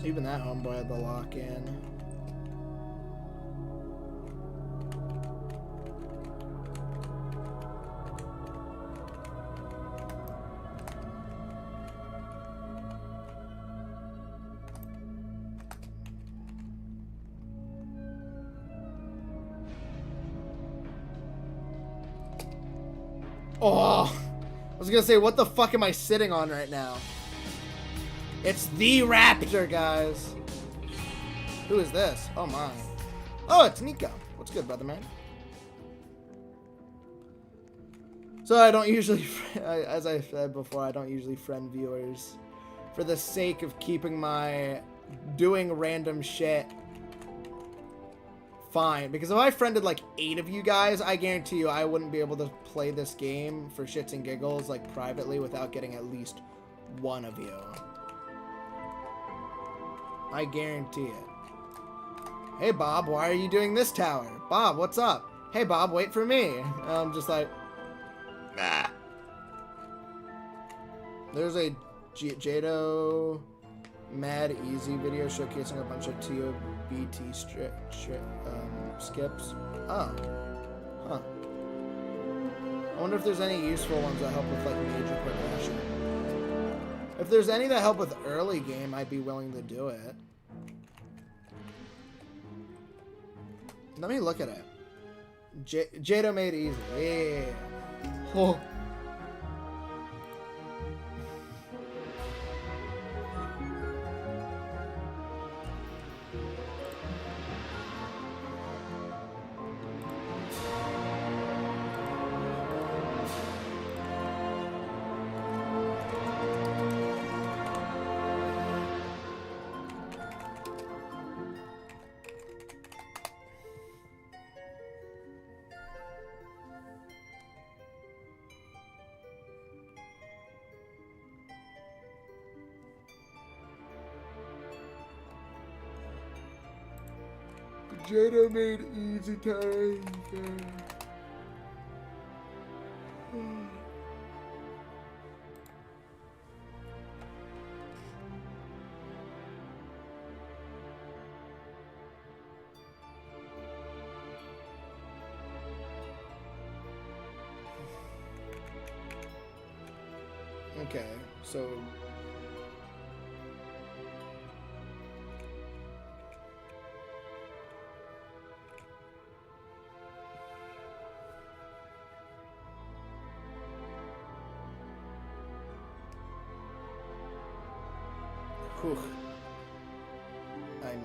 Even that homeboy had the lock-in. Oh! I was gonna say, what the fuck am I sitting on right now? It's the Raptor, guys. Who is this? Oh my. Oh, it's Nico. What's good, brother man? So I don't usually, as I said before, I don't usually friend viewers for the sake of keeping my doing random shit fine. Because if I friended like 8 of you guys, I guarantee you I wouldn't be able to play this game for shits and giggles, like privately, without getting at least one of you. I guarantee it. Hey, Bob, why are you doing this tower? Bob, what's up? Hey, Bob, wait for me. I'm just like, nah. There's a Jado Mad Easy video showcasing a bunch of ToBT skips. Oh. Huh. I wonder if there's any useful ones that help with, like, major progression. If there's any that help with early game, I'd be willing to do it. Let me look at it. Jado made easy. Yeah. Oh. Jada made easy time. Okay, so whew. I mean,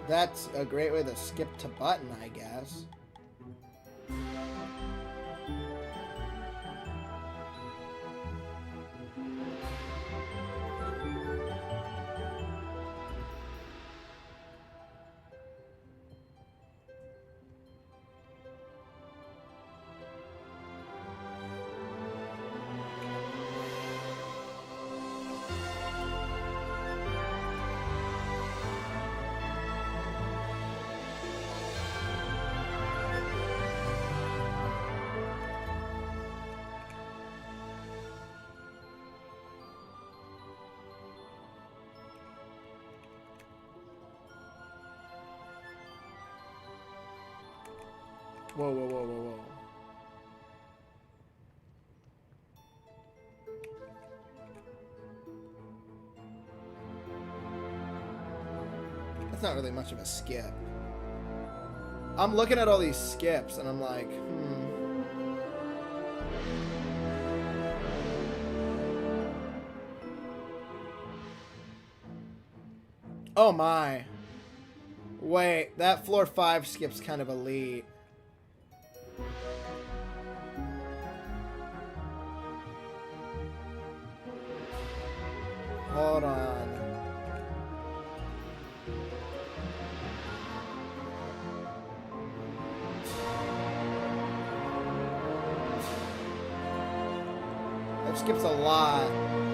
that's a great way to skip to button, I guess. Whoa, whoa, whoa, whoa, whoa. That's not really much of a skip. I'm looking at all these skips and I'm like, Oh my. Wait, that floor 5 skip's kind of elite. Hold on. That skips a lot.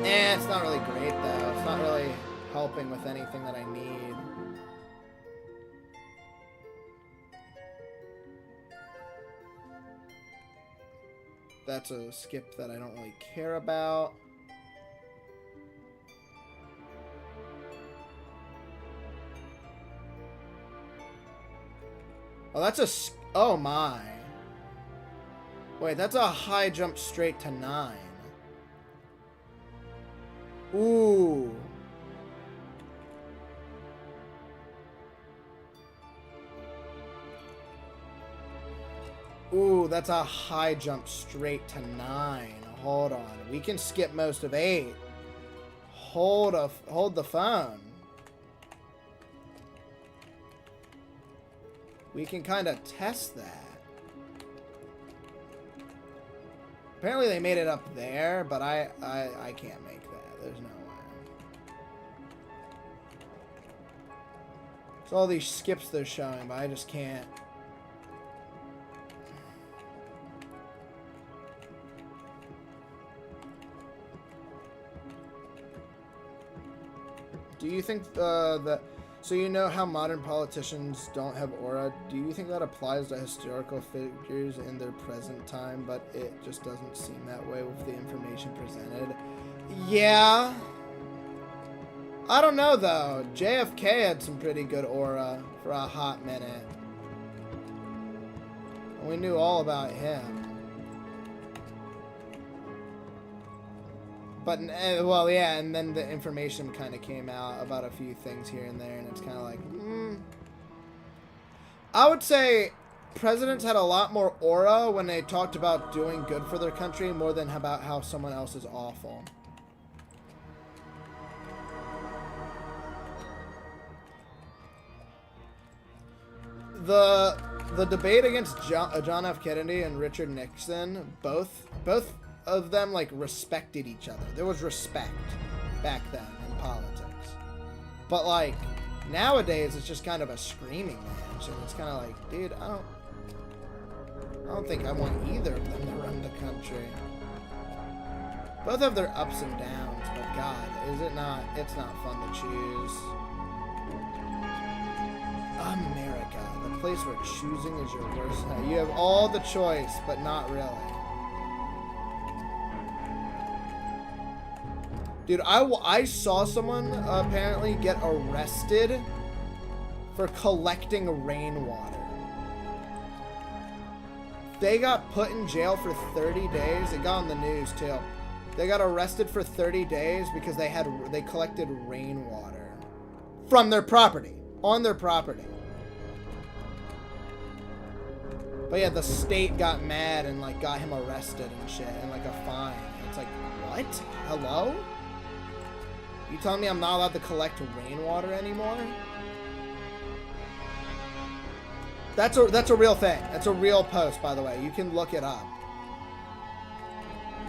It's not really great though. It's not really helping with anything that I need. That's a skip that I don't really care about. Oh, that's a... Oh, my. Wait, that's a high jump straight to 9. Ooh. Ooh, that's a high jump straight to 9. Hold on. We can skip most of 8. Hold the phone. We can kind of test that. Apparently they made it up there, but I can't make that. There's no way. So all these skips they're showing, but I just can't. Do you think that... So you know how modern politicians don't have aura? Do you think that applies to historical figures in their present time, but it just doesn't seem that way with the information presented? Yeah. I don't know, though. JFK had some pretty good aura for a hot minute. And we knew all about him. But, well, yeah, and then the information kind of came out about a few things here and there, and it's kind of like, I would say presidents had a lot more aura when they talked about doing good for their country more than about how someone else is awful. The debate against John F. Kennedy and Richard Nixon, both of them like respected each other. There was respect back then in politics. But like nowadays it's just kind of a screaming match, and it's kind of like, dude, I don't think I want either of them to run the country. Both have their ups and downs, but God, it's not fun to choose. America, the place where choosing is your worst. You have all the choice, but not really. Dude, I saw someone apparently get arrested for collecting rainwater. They got put in jail for 30 days. It got on the news too. They got arrested for 30 days because they collected rainwater from their property, on their property. But yeah, the state got mad and like got him arrested and shit and like a fine. It's like, what? Hello? You telling me I'm not allowed to collect rainwater anymore? That's a real thing. That's a real post, by the way. You can look it up.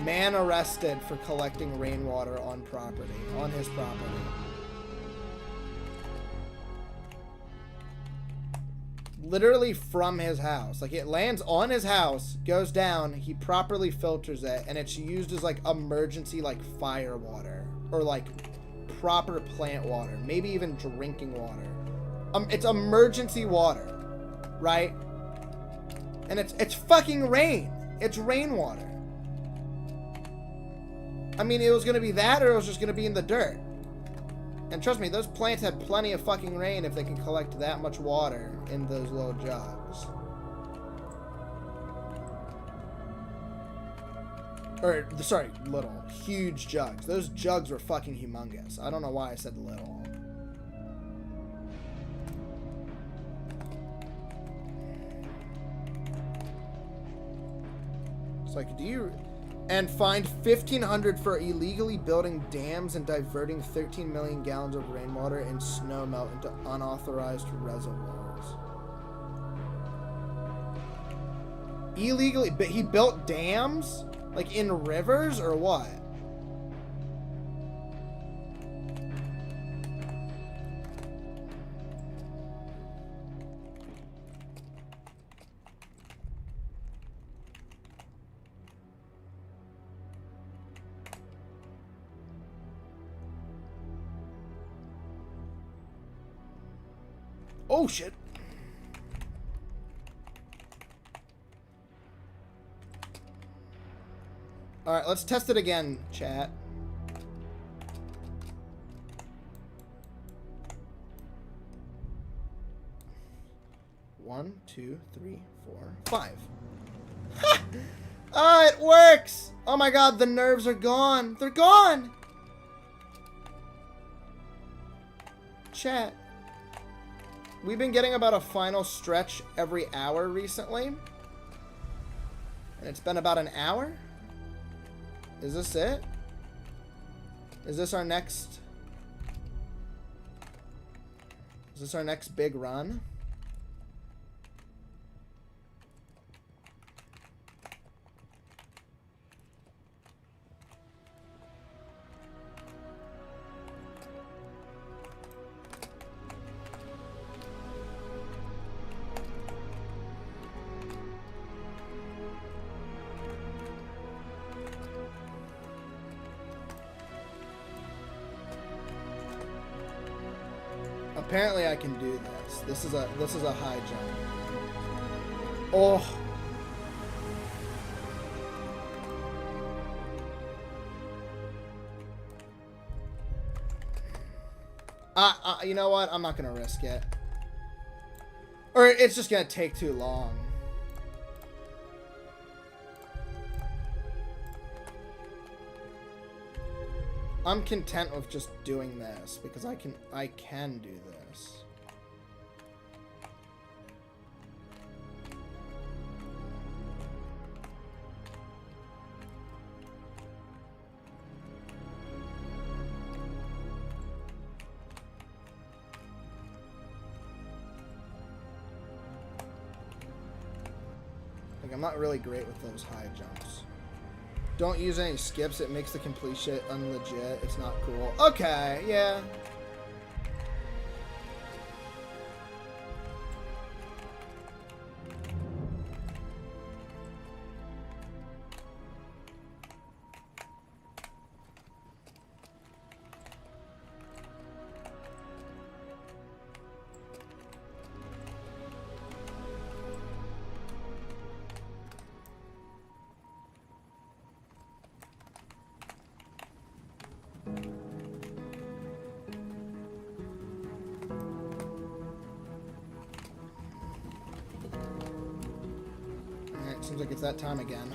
Man arrested for collecting rainwater on property, on his property. Literally from his house. Like, it lands on his house, goes down, he properly filters it, and it's used as like emergency like fire water or like proper plant water, maybe even drinking water. It's emergency water, right? And it's fucking rain. It's rainwater. I mean, it was gonna be that, or it was just gonna be in the dirt. And trust me, those plants had plenty of fucking rain if they can collect that much water in those little jugs. Or, sorry, little. Huge jugs. Those jugs were fucking humongous. I don't know why I said little. It's like, do you... And fined $1,500 for illegally building dams and diverting 13 million gallons of rainwater and snow melt into unauthorized reservoirs. Illegally, but he built dams? Like in rivers or what? Oh shit. Alright, let's test it again, chat. One, two, three, 4, 5. Ah, it works! Oh my god, the nerves are gone. They're gone! Chat. We've been getting about a final stretch every hour recently. And it's been about an hour? Is this it? Is this our next... Is this our next big run? Apparently I can do this. This is a high jump. Oh. You know what? I'm not gonna risk it. Or it's just gonna take too long. I'm content with just doing this because I can do this. I'm not really great with those high jumps. Don't use any skips. It makes the complete shit unlegit. It's not cool. Okay, yeah. Alright, seems like it's that time again.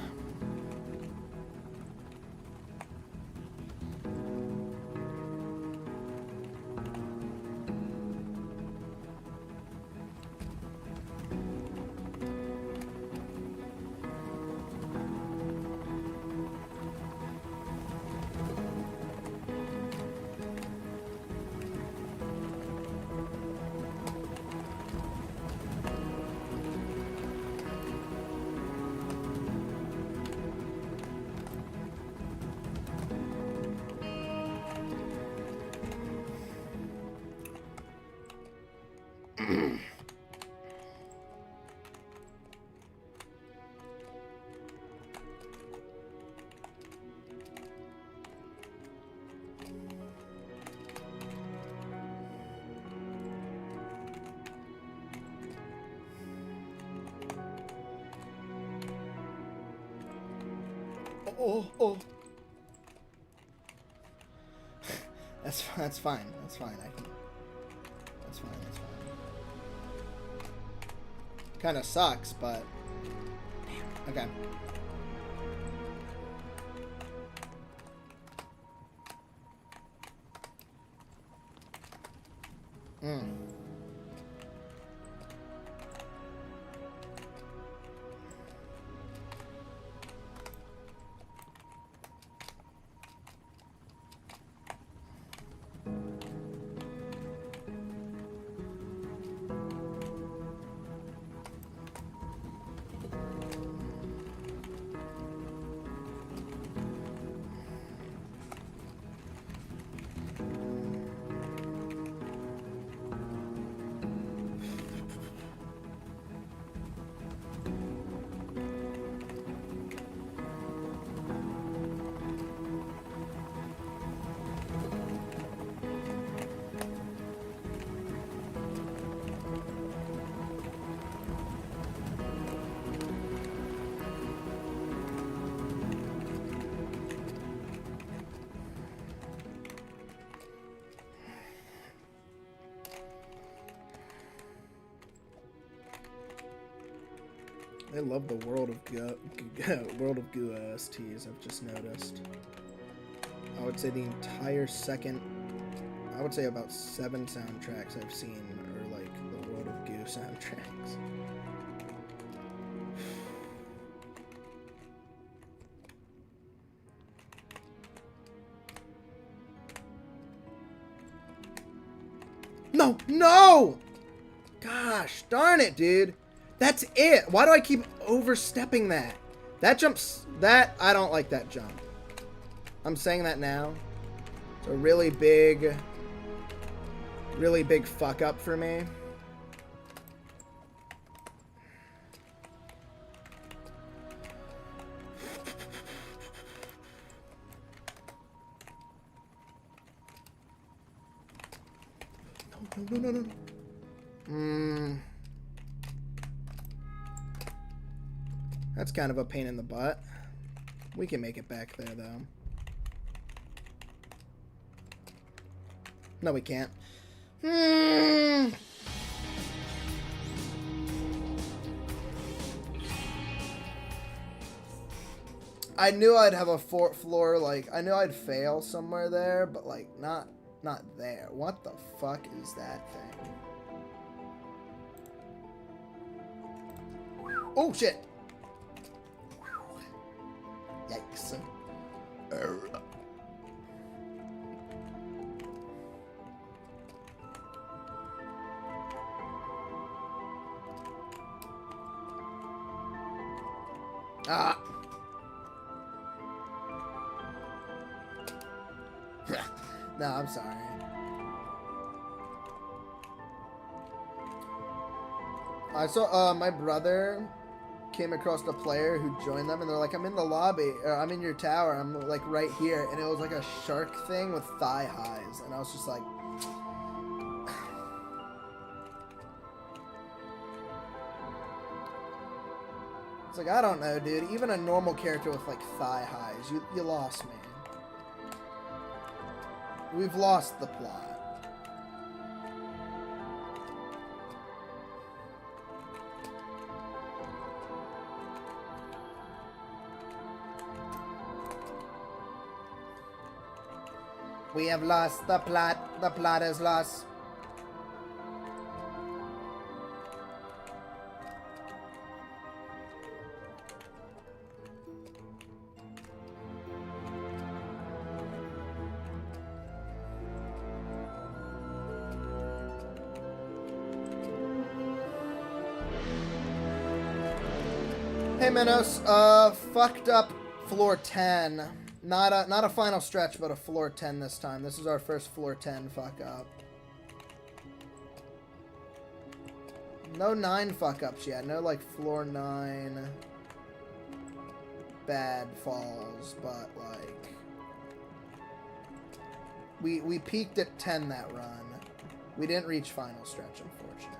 Oh. That's fine. That's fine. That's fine. That's fine. Kind of sucks, but okay. I love the World of Goo OSTs, I've just noticed. I would say the entire second, I would say about 7 soundtracks I've seen are like the World of Goo soundtracks. No! Gosh, darn it, dude. That's it. Why do I keep overstepping that? That jumps... I don't like that jump. I'm saying that now. It's a really big fuck up for me. No. That's kind of a pain in the butt. We can make it back there, though. No, we can't. I knew I'd have a floor, like, I knew I'd fail somewhere there, but, like, not there. What the fuck is that thing? Oh, shit! Yikes. Ah. No, I'm sorry. I saw my brother came across a player who joined them, and they're like, I'm in the lobby, or I'm in your tower, I'm like right here, and it was like a shark thing with thigh highs, and I was just like, it's like, I don't know, dude, even a normal character with like thigh highs, you lost me. We've lost the plot. We have lost the plot. The plot is lost. Hey Minos, fucked up floor 10. Not a final stretch, but a floor 10 this time. This is our first floor 10 fuck up. No 9 fuck ups yet. No like floor 9 bad falls, but like we peaked at 10 that run. We didn't reach final stretch, unfortunately.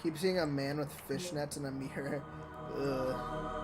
Keep seeing a man with fishnets in a mirror. Ugh.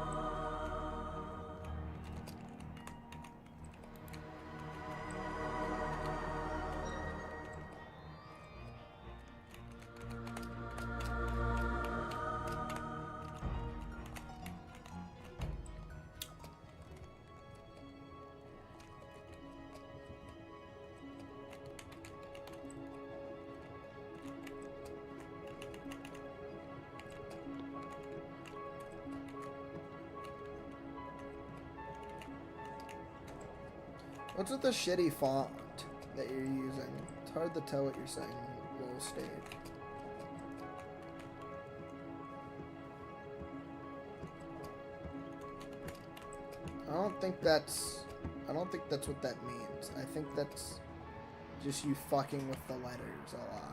What's with the shitty font that you're using? It's hard to tell what you're saying, little stage. I don't think that's what that means. I think that's just you fucking with the letters a lot.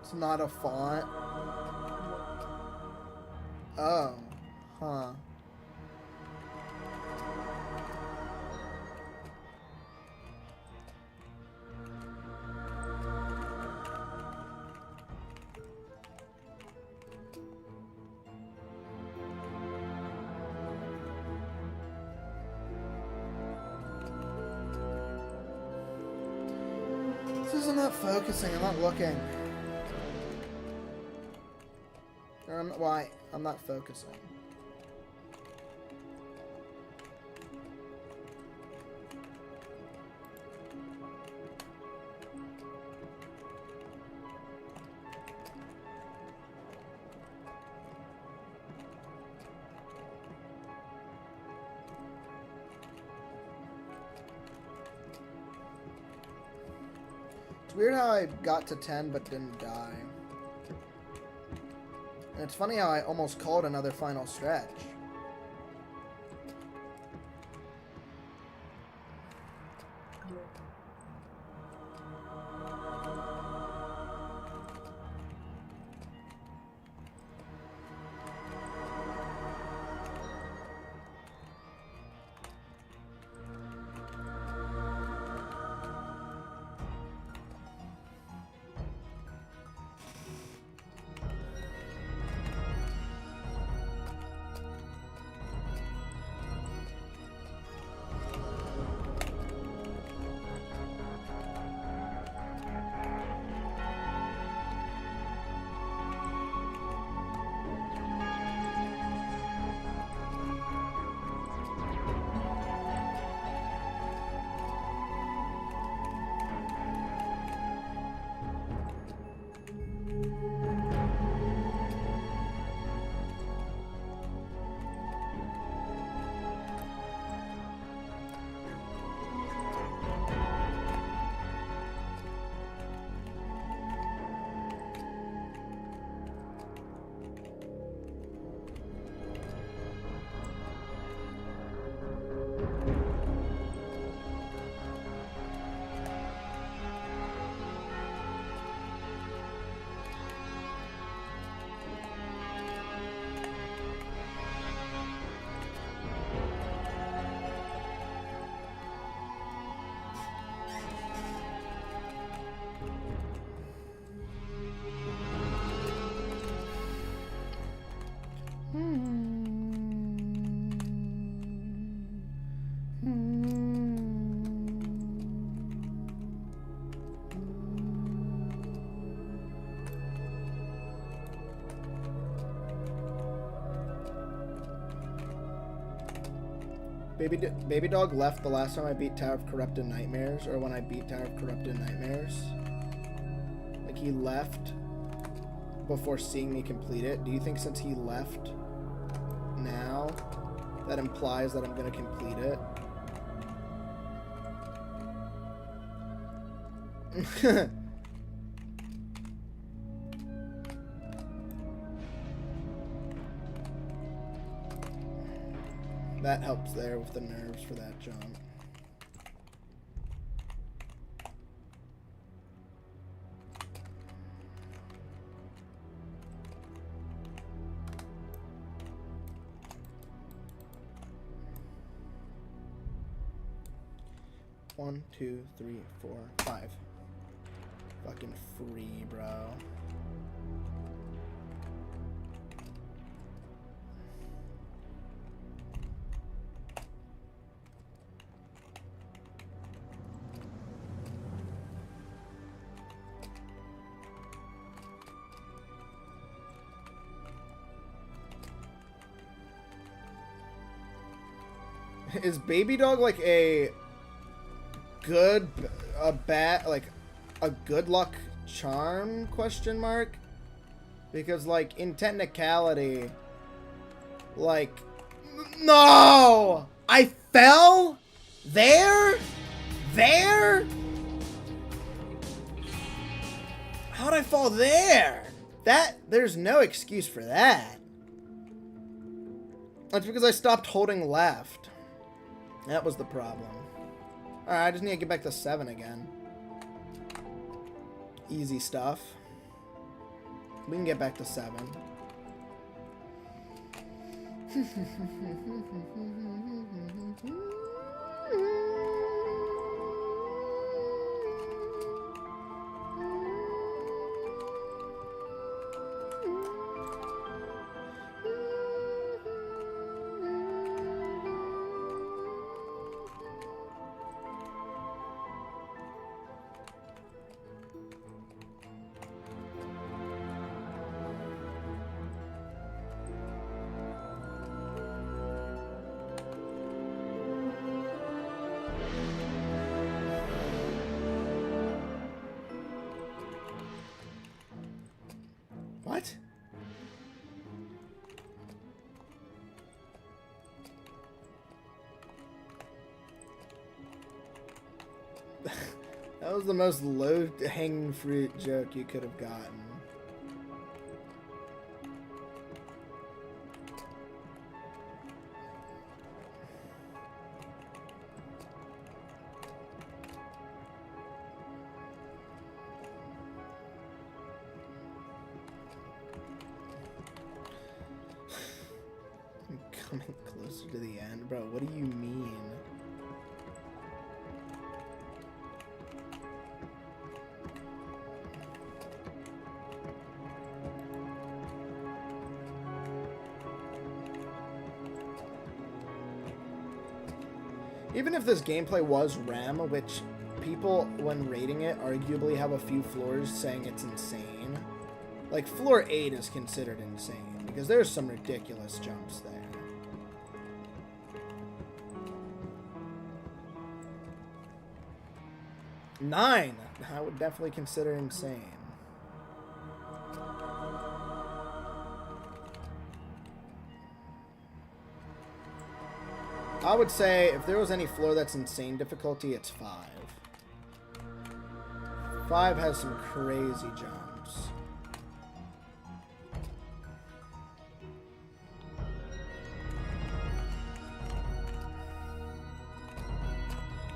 It's not a font. Oh. Huh. This is not focusing. I'm not looking. Why? I'm not focusing. It's weird how I got to 10 but didn't die. And it's funny how I almost called another final stretch. Baby Dog left the last time I beat Tower of Corrupted Nightmares, or when I beat Tower of Corrupted Nightmares. Like, he left before seeing me complete it. Do you think since he left now, that implies that I'm gonna complete it? That helps there with the nerves for that jump. One, two, three, four, five. Fucking free, bro. Is Baby Dog like a good, like a good luck charm, question mark? Because like in technicality, like, no, I fell there. How'd I fall there? There's no excuse for that. That's because I stopped holding left. That was the problem. Alright, I just need to get back to 7 again. Easy stuff. We can get back to 7. What? That was the most low-hanging fruit joke you could have gotten. I'm coming closer to the end. Bro, what do you mean? Even if this gameplay was RAM, which people, when rating it, arguably have a few floors saying it's insane. Like, floor 8 is considered insane, because there's some ridiculous jumps there. Nine, I would definitely consider insane. I would say if there was any floor that's insane difficulty, it's 5. 5 has some crazy jumps.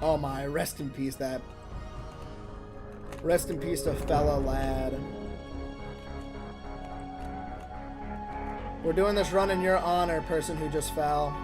Oh my, rest in peace that. Rest in peace to fellow lad. We're doing this run in your honor, person who just fell.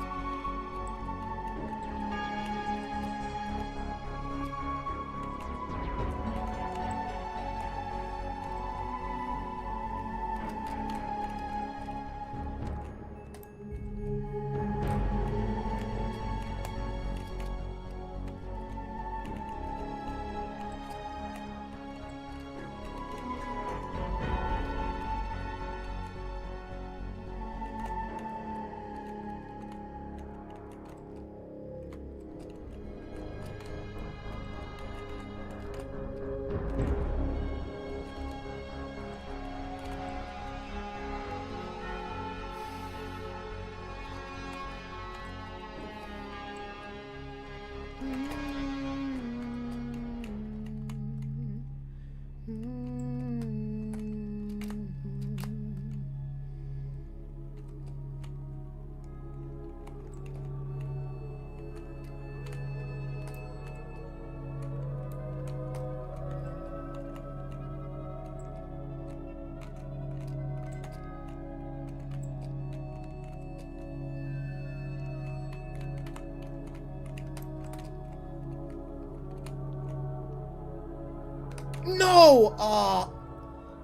No!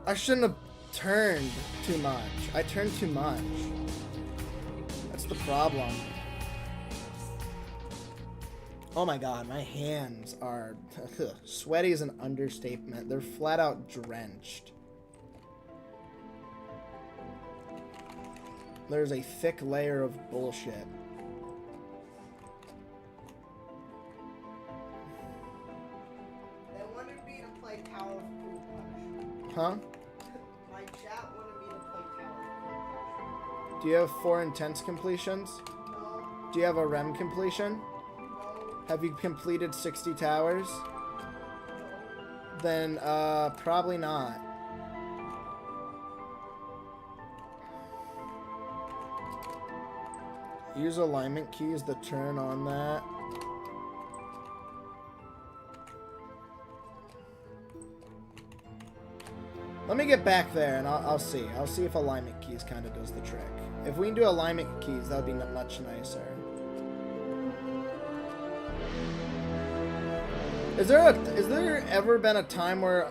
I shouldn't have turned too much. I turned too much. That's the problem. Oh my god, my hands are... sweaty is an understatement. They're flat out drenched. There's a thick layer of bullshit. They wanted me to play Tower of Poop. Huh? My chat wanted me to play Tower of Poop. Do you have 4 intense completions? No, Do you have a REM completion? no, Have you completed 60 towers? no. Then, probably not. Use alignment keys to turn on that. Let me get back there and I'll see. I'll see if alignment keys kind of does the trick. If we can do alignment keys, that would be much nicer. Is there ever been a time where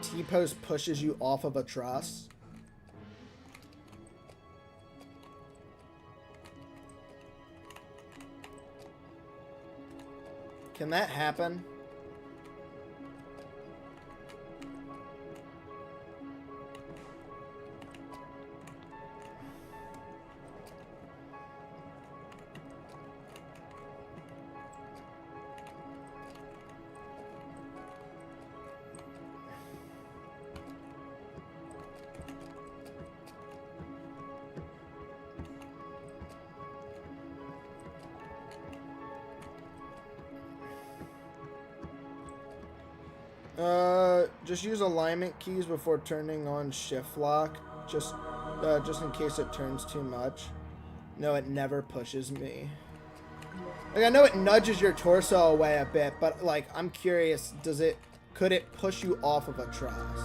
T-post pushes you off of a truss? Can that happen? Just use alignment keys before turning on shift lock, just in case it turns too much. No, it never pushes me. Like, I know it nudges your torso away a bit, but like, I'm curious, could it push you off of a truss?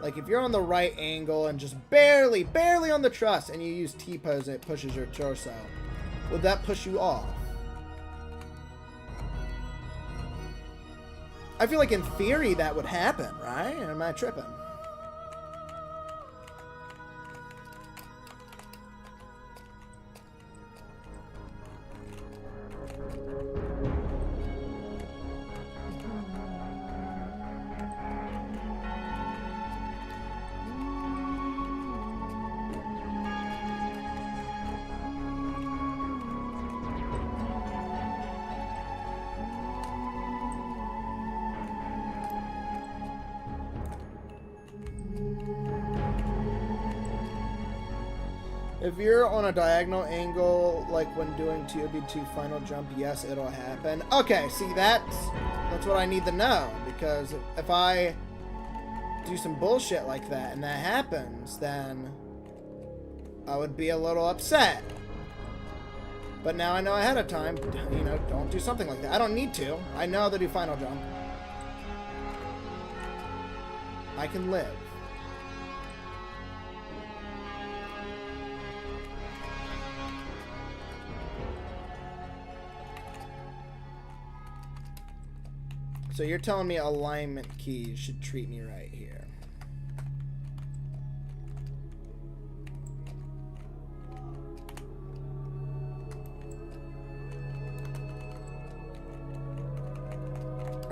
Like, if you're on the right angle and just barely on the truss, and you use T-pose and it pushes your torso, would that push you off? I feel like in theory that would happen, right? Or am I tripping? If you're on a diagonal angle, like when doing ToBT final jump, yes, it'll happen. Okay, see, that's what I need to know, because if I do some bullshit like that and that happens, then I would be a little upset. But now I know ahead of time, you know, don't do something like that. I don't need to. I know how to do final jump. I can live. So you're telling me alignment keys should treat me right here.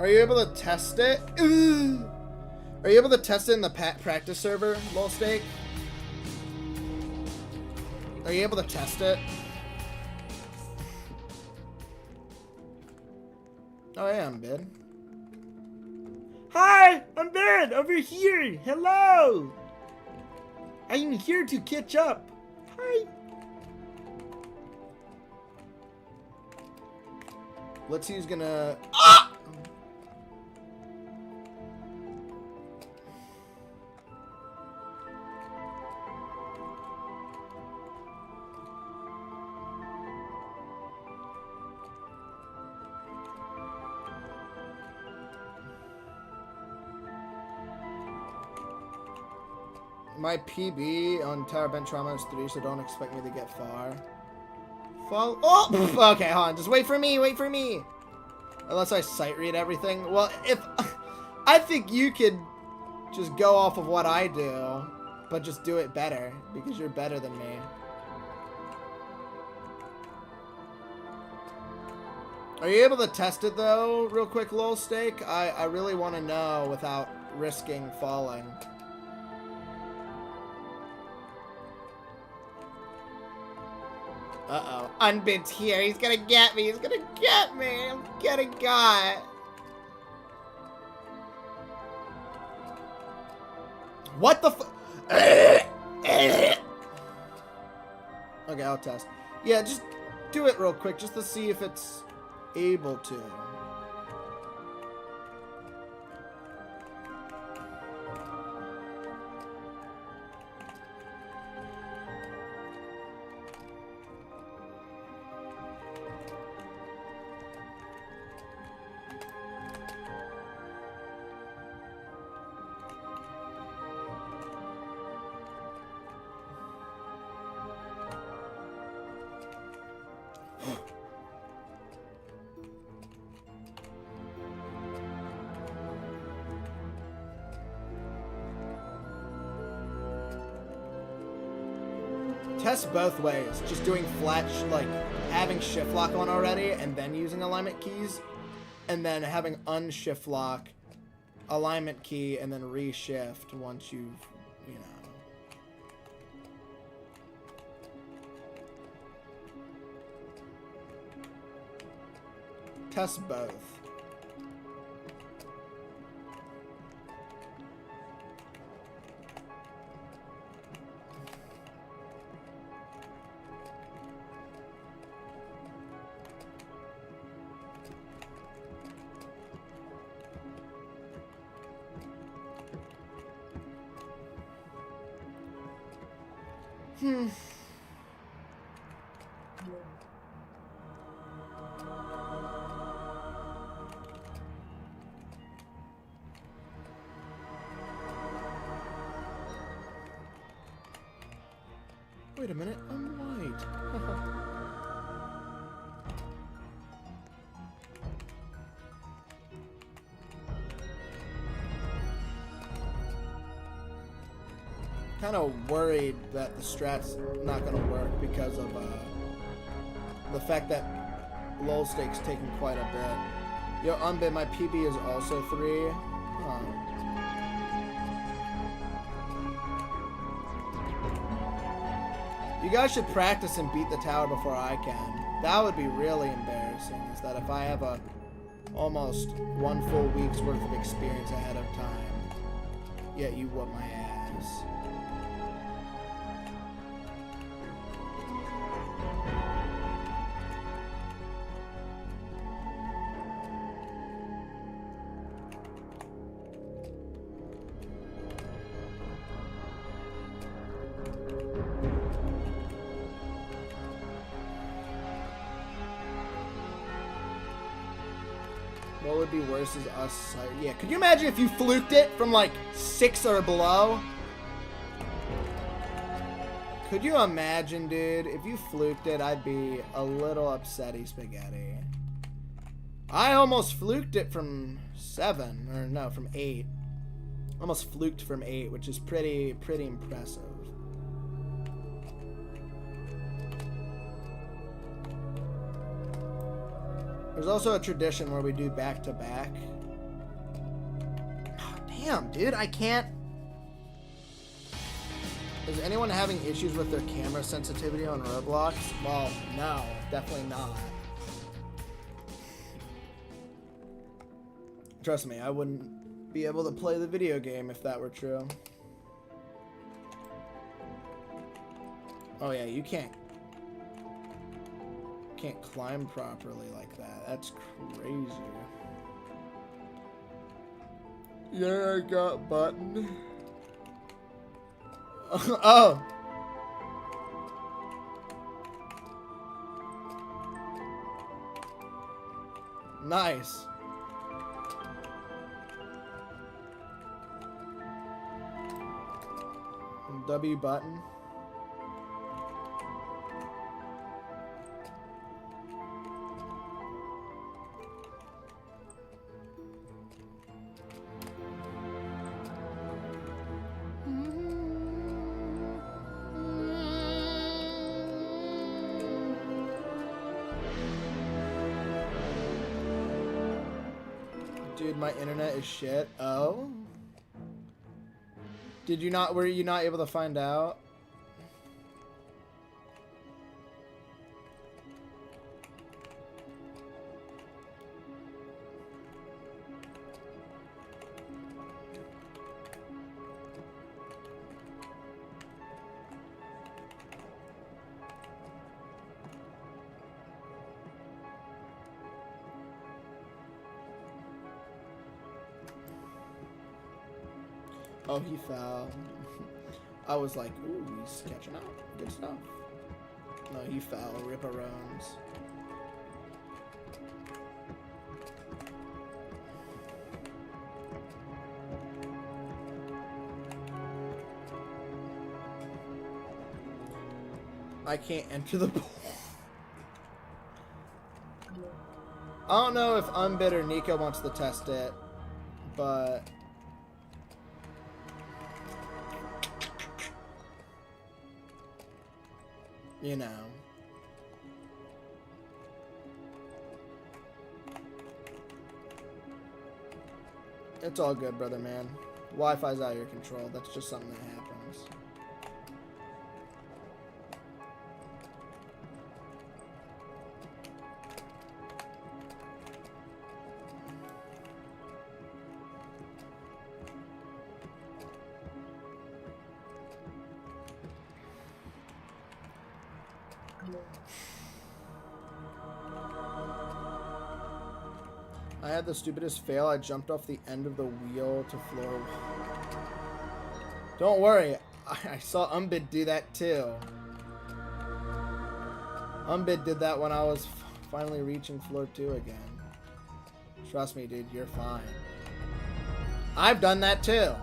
Are you able to test it? Ooh. Are you able to test it in the practice server, Lol Steak? Are you able to test it? Oh yeah, I'm bid. Hi, I'm bid over here. Hello. I'm here to catch up. Hi. Let's see who's gonna. Ah! My PB on Tower Bench Trauma is 3, so don't expect me to get far. Fall. Oh! Okay, hold on. Just wait for me. Wait for me. Unless I sight read everything. Well, if I think you could just go off of what I do, but just do it better, because you're better than me. Are you able to test it, though, real quick, Lol Steak? I really want to know without risking falling. Uh-oh. Unbid's here. He's gonna get me. He's gonna get me. I'm getting got. What the Okay, I'll test. Yeah, just do it real quick, just to see if it's able to. Test both ways. Just doing flat, like having shift lock on already and then using alignment keys, and then having unshift lock, alignment key, and then reshift once you've, you know. Test both. Wait a minute, I'm white. Kind of worried that the strat's not going to work because of the fact that Lol Steak's taking quite a bit. Yo, Unbid, my PB is also 3. You guys should practice and beat the tower before I can. That would be really embarrassing, is that if I have a almost 1 full week's worth of experience ahead of time, yet you whoop my ass. What would be worse is us. Yeah, could you imagine if you fluked it from like 6 or below? Could you imagine, dude? If you fluked it, I'd be a little upsetty spaghetti. I almost fluked it from 7, or no, from 8. Almost fluked from 8, which is pretty impressive. There's also a tradition where we do back-to-back. Oh, damn, dude, I can't... Is anyone having issues with their camera sensitivity on Roblox? Well, no, definitely not. Trust me, I wouldn't be able to play the video game if that were true. Oh yeah, you can't climb properly like that. That's crazy. Yeah, I got button. Oh. Nice. W button. Dude, my internet is shit. Oh? Were you not able to find out? Oh, he fell. I was like, ooh, he's catching up. Good stuff. No, he fell. Ripperones. I can't enter the pool. I don't know if Unbid or Nico wants to test it, but... you know. It's all good, brother man. Wi-Fi's out of your control. That's just something that happens. I had the stupidest fail. I jumped off the end of the wheel to floor. Don't worry. I saw Umbid do that too. Umbid did that when I was finally reaching floor 2 again. Trust me, dude. You're fine. I've done that too.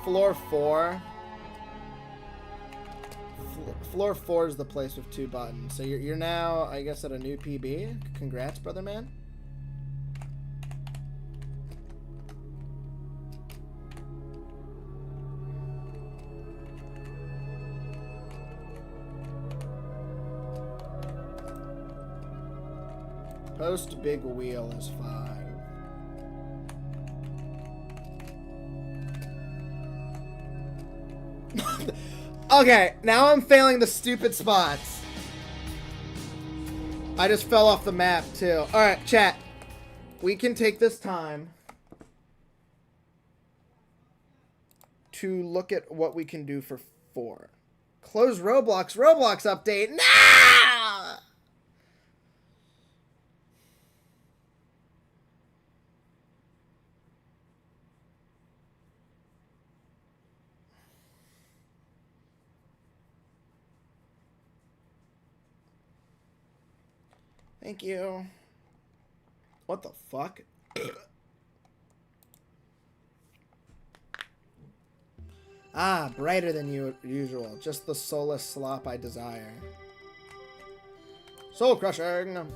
Floor 4. Floor 4 is the place with 2 buttons. So you're now, I guess, at a new PB. Congrats, brother man. Post big wheel is 5. Okay, now I'm failing the stupid spots. I just fell off the map, too. Alright, chat. We can take this time to look at what we can do for 4. Close Roblox. Roblox update. No! Thank you. What the fuck? Ah, brighter than usual. Just the soulless slop I desire. Soul crushing.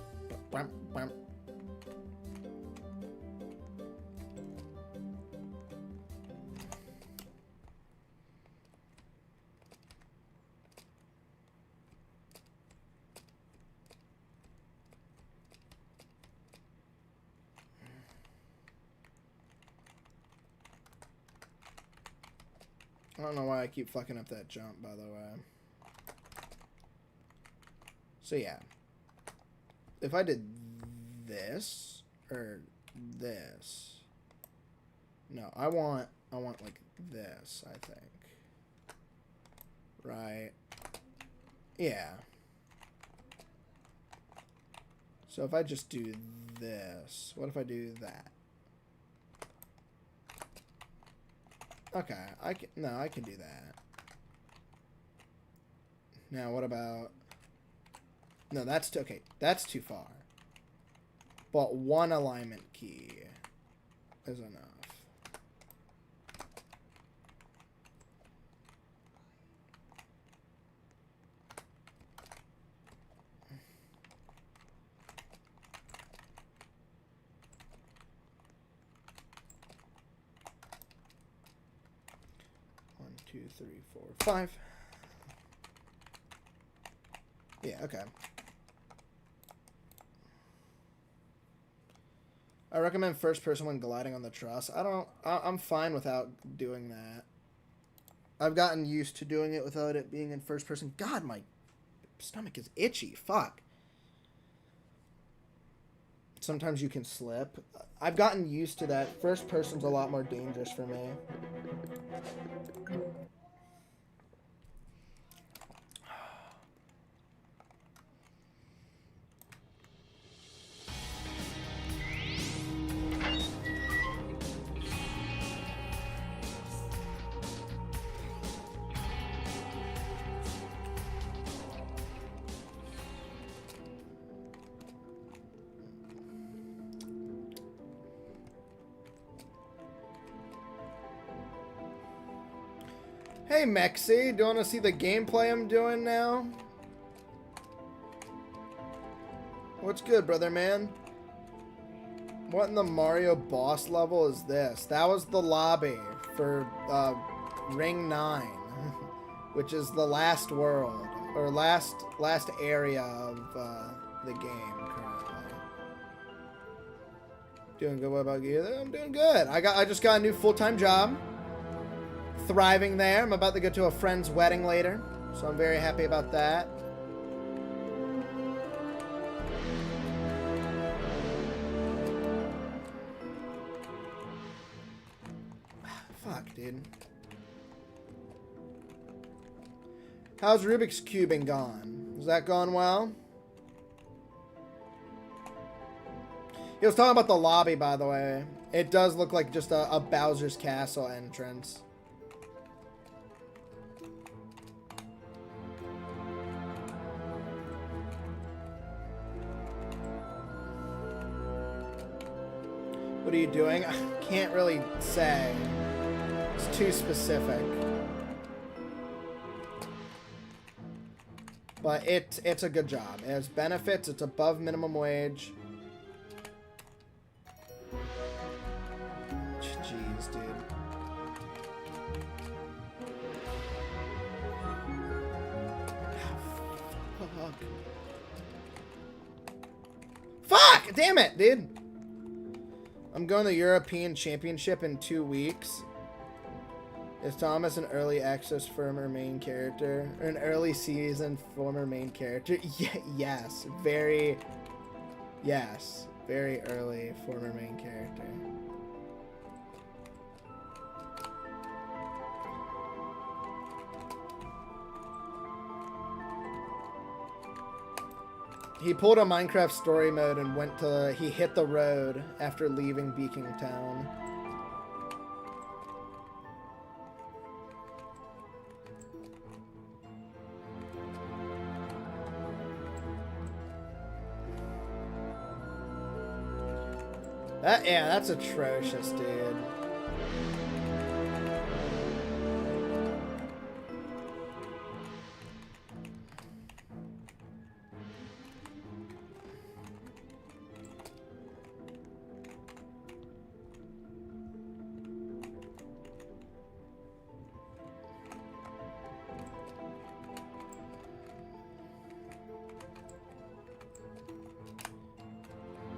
don't know why I keep fucking up that jump, by the way. So yeah. If I did this or this. No, I want like this, I think. Right. Yeah. So if I just do this, what if I do that? Okay, I can do that. Now what about... No, that's too, okay, that's too far. But one alignment key is enough. One, two, three, four, five. Yeah, okay. I recommend first person when gliding on the truss. I'm fine without doing that. I've gotten used to doing it without it being in first person. God, my stomach is itchy. Fuck. Sometimes you can slip. I've gotten used to that. First person's a lot more dangerous for me. Hey Mexi, do you want to see the gameplay I'm doing now? What's good, brother man? What in the Mario boss level is this? That was the lobby for Ring 9, which is the last world, or last area of the game currently. Doing good. What about you? I'm doing good. I just got a new full-time job. Thriving there. I'm about to go to a friend's wedding later, so I'm very happy about that. Fuck, dude. How's Rubik's Cubing gone? Is that going well? He was talking about the lobby, by the way. It does look like just a Bowser's Castle entrance. What are you doing? I can't really say. It's too specific. But it's a good job. It has benefits. It's above minimum wage. Jeez, dude. Fuck! Damn it, dude. I'm going to the European Championship in 2 weeks. Is Thomas an early access former main character? Or an early season former main character? Yes. Very early former main character. He pulled a Minecraft story mode and he hit the road after leaving Beacon Town. Yeah, that's atrocious, dude.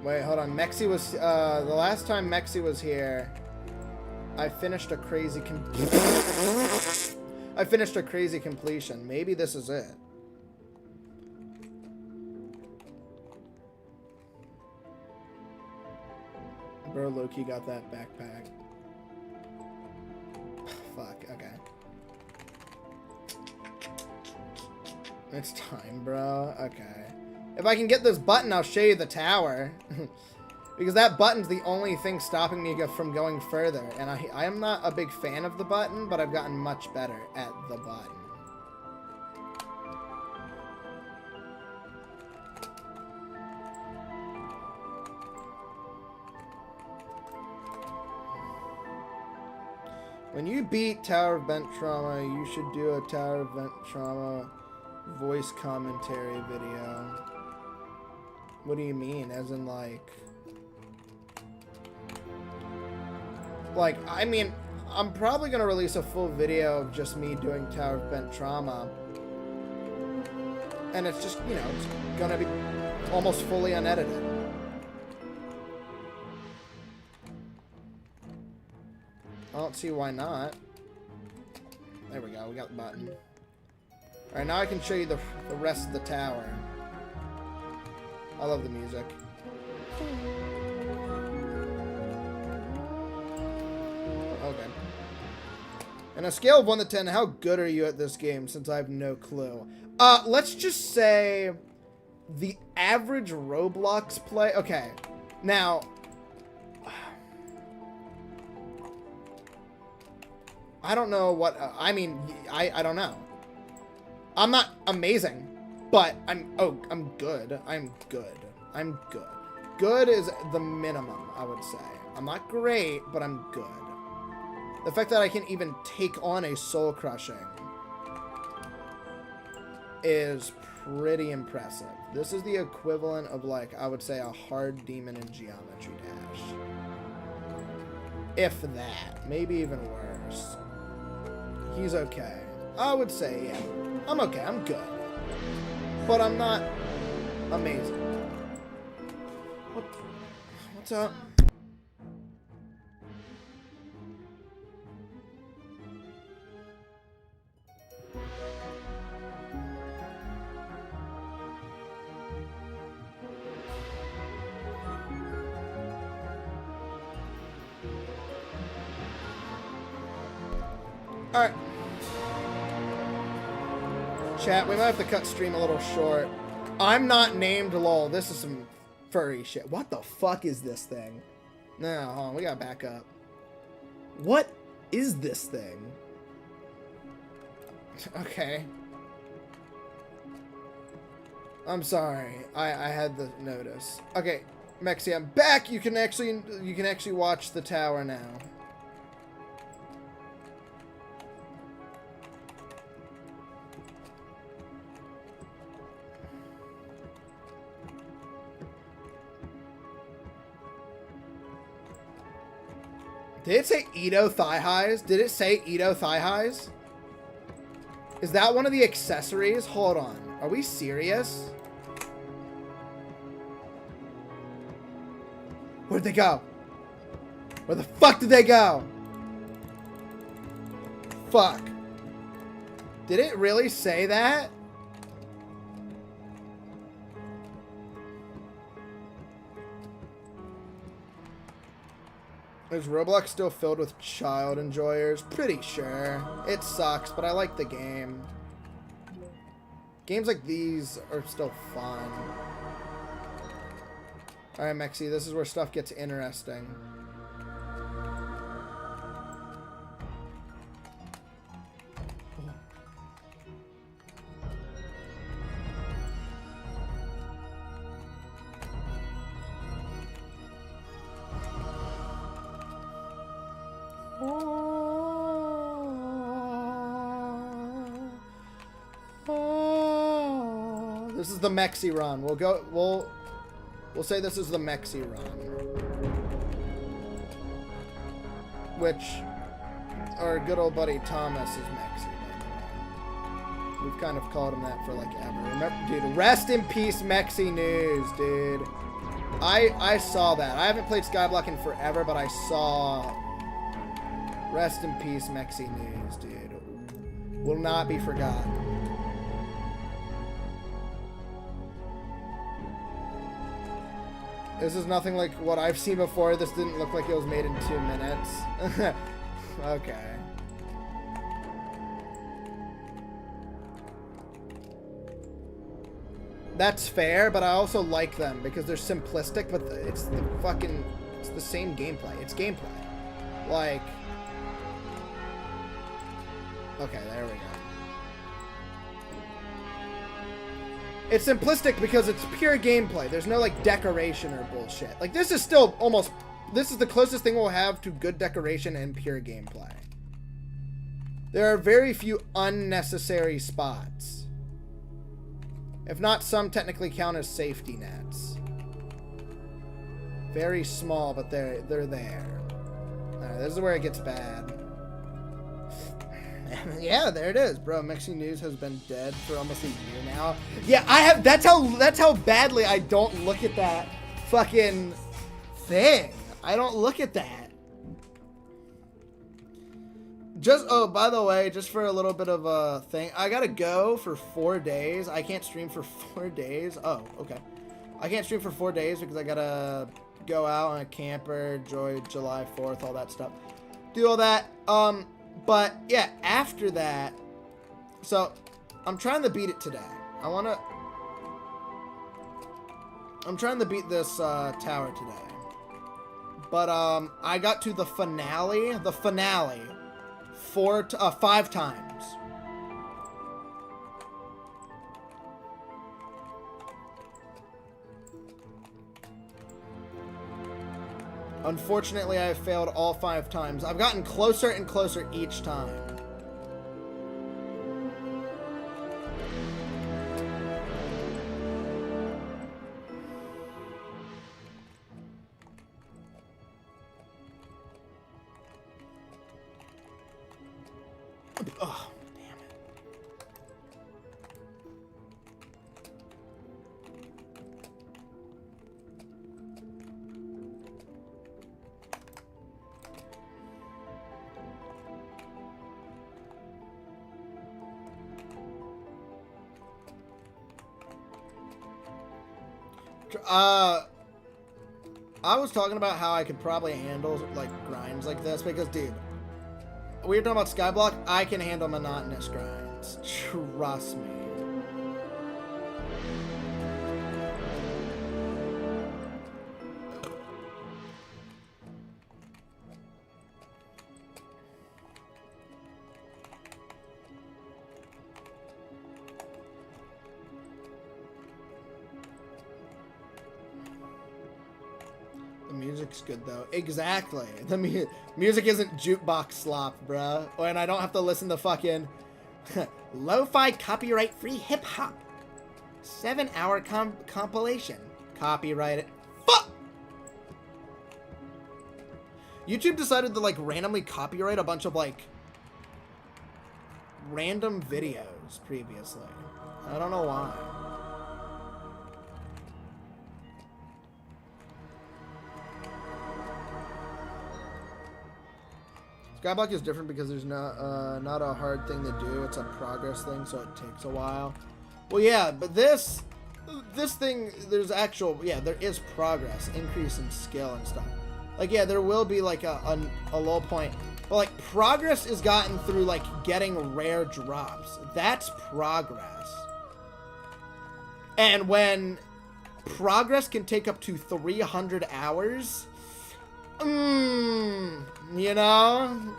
Wait, hold on. Mexi was, the last time Mexi was here, I finished a crazy I finished a crazy completion. Maybe this is it. Bro, Loki got that backpack. Fuck, okay. It's time, bro. Okay. If I can get this button, I'll show you the tower. Because that button's the only thing stopping me from going further. And I am not a big fan of the button, but I've gotten much better at the button. When you beat Tower of Vent Trauma, you should do a Tower of Vent Trauma voice commentary video. What do you mean? As in, like, I mean, I'm probably going to release a full video of just me doing Tower of Vent Trauma. And it's just, you know, it's going to be almost fully unedited. I don't see why not. There we go, we got the button. Alright, now I can show you the rest of the tower. I love the music. Okay. On a scale of 1 to 10, how good are you at this game, since I have no clue? Let's just say the average Roblox play... Okay, now... I don't know what... I mean, I don't know. I'm not amazing, but I'm good. I'm good. I'm good. Good is the minimum, I would say. I'm not great, but I'm good. The fact that I can even take on a soul crushing is pretty impressive. This is the equivalent of, like, I would say a hard demon in Geometry Dash. If that. Maybe even worse. He's okay. I would say, yeah. I'm okay. I'm good. But I'm not amazing. What's up? Alright. Chat, we might have to cut stream a little short. I'm not named lol. This is some furry shit. What the fuck is this thing? No, hold on. We gotta back up. What is this thing? Okay. I'm sorry. I had the notice. Okay, Mexi, I'm back. You can actually watch the tower now. Did it say ETOH thigh highs? Did it say ETOH thigh highs? Is that one of the accessories? Hold on. Are we serious? Where'd they go? Where the fuck did they go? Fuck. Did it really say that? Is Roblox still filled with child enjoyers? Pretty sure. It sucks, but I like the game. Games like these are still fun. Alright, Mexi, this is where stuff gets interesting. This is the Mexi run. We'll say this is the Mexi run. Which our good old buddy Thomas is Mexi. We've kind of called him that for like ever. Remember, dude, rest in peace Mexi news, dude. I saw that. I haven't played Skyblock in forever, but I saw rest in peace Mexi news, dude. Will not be forgotten. This is nothing like what I've seen before. This didn't look like it was made in 2 minutes. Okay. That's fair, but I also like them because they're simplistic, but it's the same gameplay. It's gameplay. Like, okay, there we go. It's simplistic because it's pure gameplay. There's no, like, decoration or bullshit. Like, this is still almost... This is the closest thing we'll have to good decoration and pure gameplay. There are very few unnecessary spots. If not, some technically count as safety nets. Very small, but they're there. Alright, this is where it gets bad. Yeah, there it is, bro. Mixing News has been dead for almost a year now. Yeah, I have. That's how badly I don't look at that fucking thing. I don't look at that. Just by the way, just for a little bit of a thing, I gotta go for 4 days. I can't stream for 4 days. Oh, okay. I can't stream for 4 days because I gotta go out on a camper, enjoy July 4th, all that stuff. Do all that. But yeah, after that, so I'm trying to beat it today. I'm trying to beat this tower today. But I got to the finale 5 times. Unfortunately, I have failed all 5 times. I've gotten closer and closer each time. Oh, damn it. I was talking about how I could probably handle, like, grinds like this, because, dude, we were talking about Skyblock, I can handle monotonous grinds. Trust me. Music's good though. Exactly. The music isn't jukebox slop, bruh. And I don't have to listen to fucking lo-fi copyright-free hip-hop 7-hour compilation. Copyrighted. Fuck! YouTube decided to, like, randomly copyright a bunch of, like, random videos previously. I don't know why. Skyblock is different because there's not a hard thing to do. It's a progress thing, so it takes a while. Well, yeah, but this thing, there is progress, increase in skill and stuff. Like, yeah, there will be, like, a low point. But, like, progress is gotten through, like, getting rare drops. That's progress. And when progress can take up to 300 hours... you know?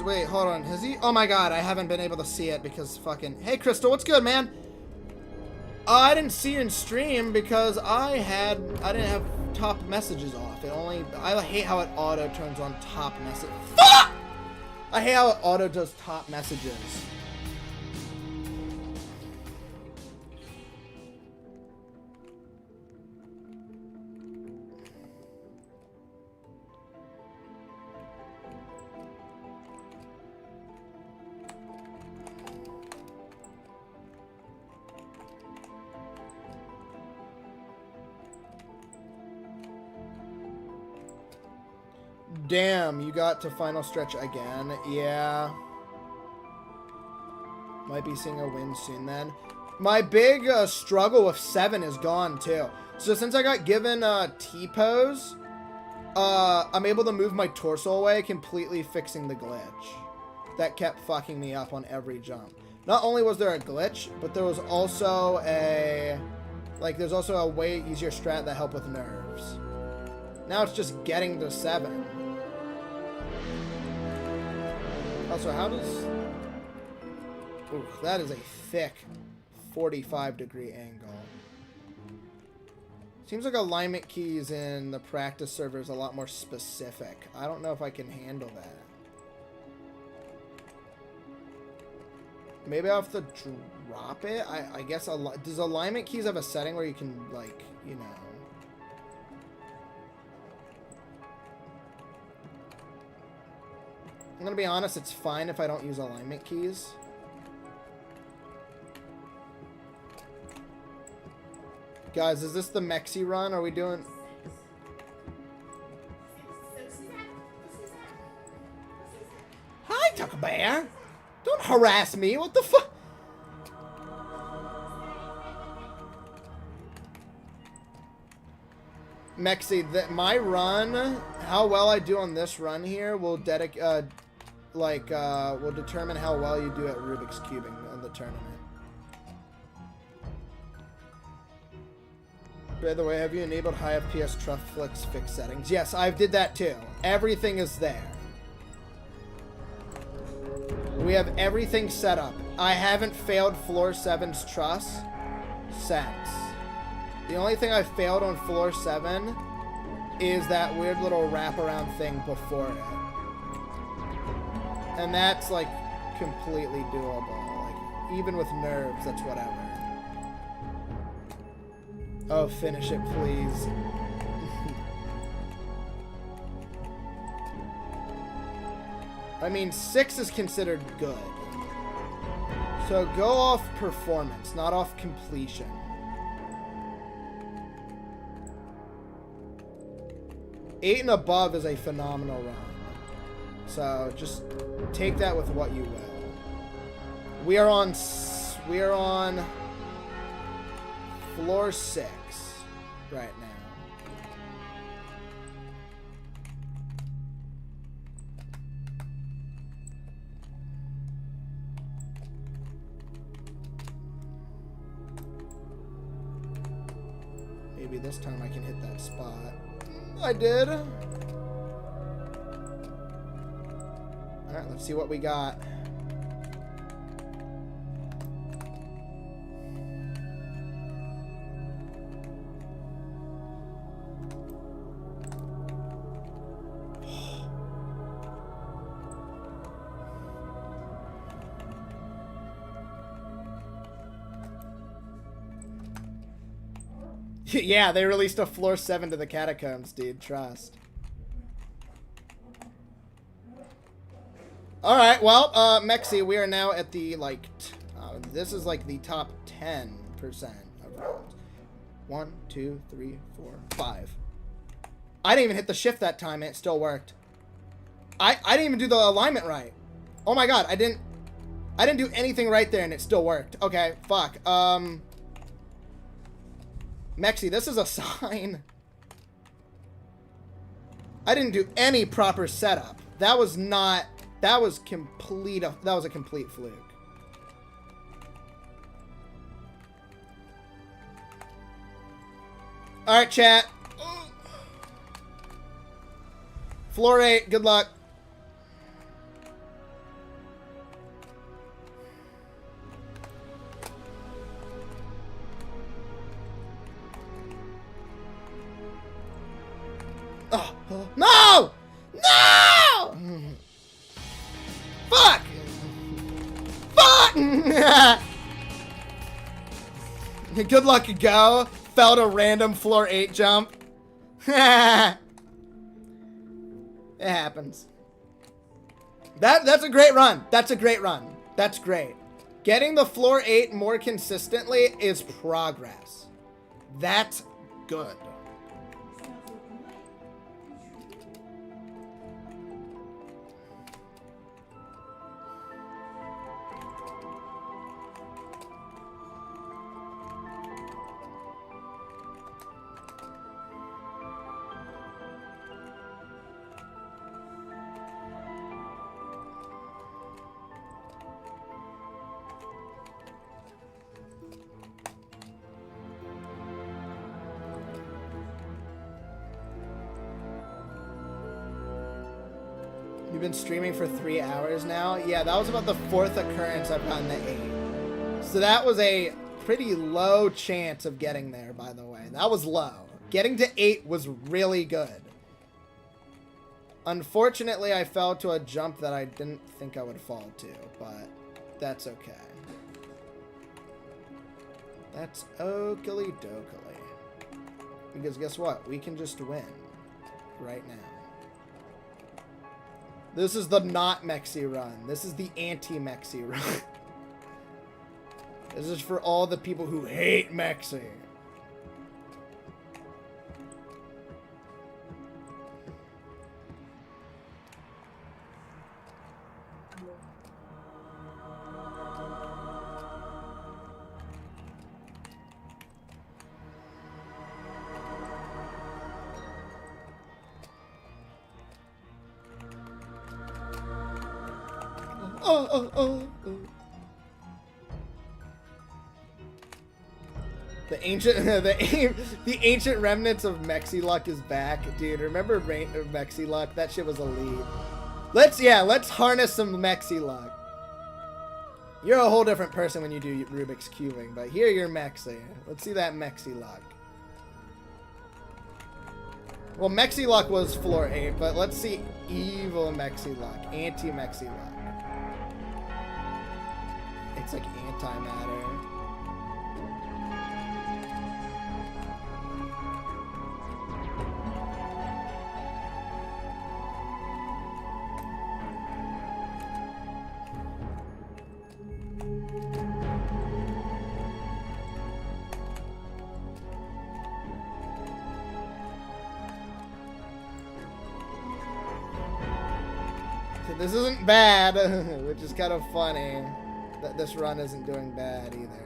Wait, hold on. Has he? Oh my god, I haven't been able to see it because fucking... Hey, Crystal, what's good, man? I didn't see you in stream because I didn't have top messages off. I hate how it auto turns on top message. Fuck! I hate how it auto does top messages. Damn, you got to final stretch again. Yeah. Might be seeing a win soon then. My big struggle with 7 is gone too. So since I got given T-pose, I'm able to move my torso away, completely fixing the glitch. That kept fucking me up on every jump. Not only was there a glitch, but there was also there's also a way easier strat that helped with nerves. Now it's just getting to 7. Also, how does... Ooh, that is a thick 45-degree angle. Seems like alignment keys in the practice server is a lot more specific. I don't know if I can handle that. Maybe I'll have to drop it? I guess... Does alignment keys have a setting where you can, like, you know... I'm gonna be honest, it's fine if I don't use alignment keys. Guys, is this the Mexi run? Are we doing... Hi, Tucker Bear! Don't harass me, what the fuck? Mexi, my run, how well I do on this run here will will determine how well you do at Rubik's Cubing in the tournament. By the way, have you enabled high FPS Trufflex fix settings? Yes, I did that too. Everything is there. We have everything set up. I haven't failed Floor 7's truss since. The only thing I failed on Floor 7 is that weird little wraparound thing before it. And that's, like, completely doable. Like, even with nerves, that's whatever. Oh, finish it, please. I mean, 6 is considered good. So go off performance, not off completion. Eight and above is a phenomenal run. So just take that with what you will. We are on floor 6 right now. Maybe this time I can hit that spot. I did. Alright, let's see what we got. Yeah, they released a floor 7 to the catacombs, dude. Trust. Alright, well, Mexi, we are now at the, like, this is, like, the top 10% of rounds. 1, 2, 3, 4, 5. I didn't even hit the shift that time, and it still worked. I didn't even do the alignment right. Oh my god, I didn't do anything right there, and it still worked. Okay, fuck. Mexi, this is a sign. I didn't do any proper setup. That was a complete fluke. Alright, chat. Floor 8, good luck. Oh, no! No! Fuck! Fuck! Good luck, go. Fell to random floor 8 jump. It happens. That's a great run. That's a great run. That's great. Getting the floor 8 more consistently is progress. That's good. You've been streaming for 3 hours now? Yeah, that was about the 4th occurrence I've gotten to 8. So that was a pretty low chance of getting there, by the way. That was low. Getting to 8 was really good. Unfortunately, I fell to a jump that I didn't think I would fall to, but that's okay. That's okily dokily. Because guess what? We can just win right now. This is the not Mexi run. This is the anti-Mexi run. This is for all the people who hate Mexi. Oh. The ancient remnants of Mexi luck is back, dude. Remember Mexi luck? That shit was elite. Let's harness some Mexi luck. You're a whole different person when you do Rubik's cubing, but here you're Mexi. Let's see that Mexi luck. Well, Mexi luck was floor 8, but let's see evil Mexi luck, anti-Mexi luck. It's like antimatter. This isn't bad, which is kind of funny. That this run isn't doing bad either.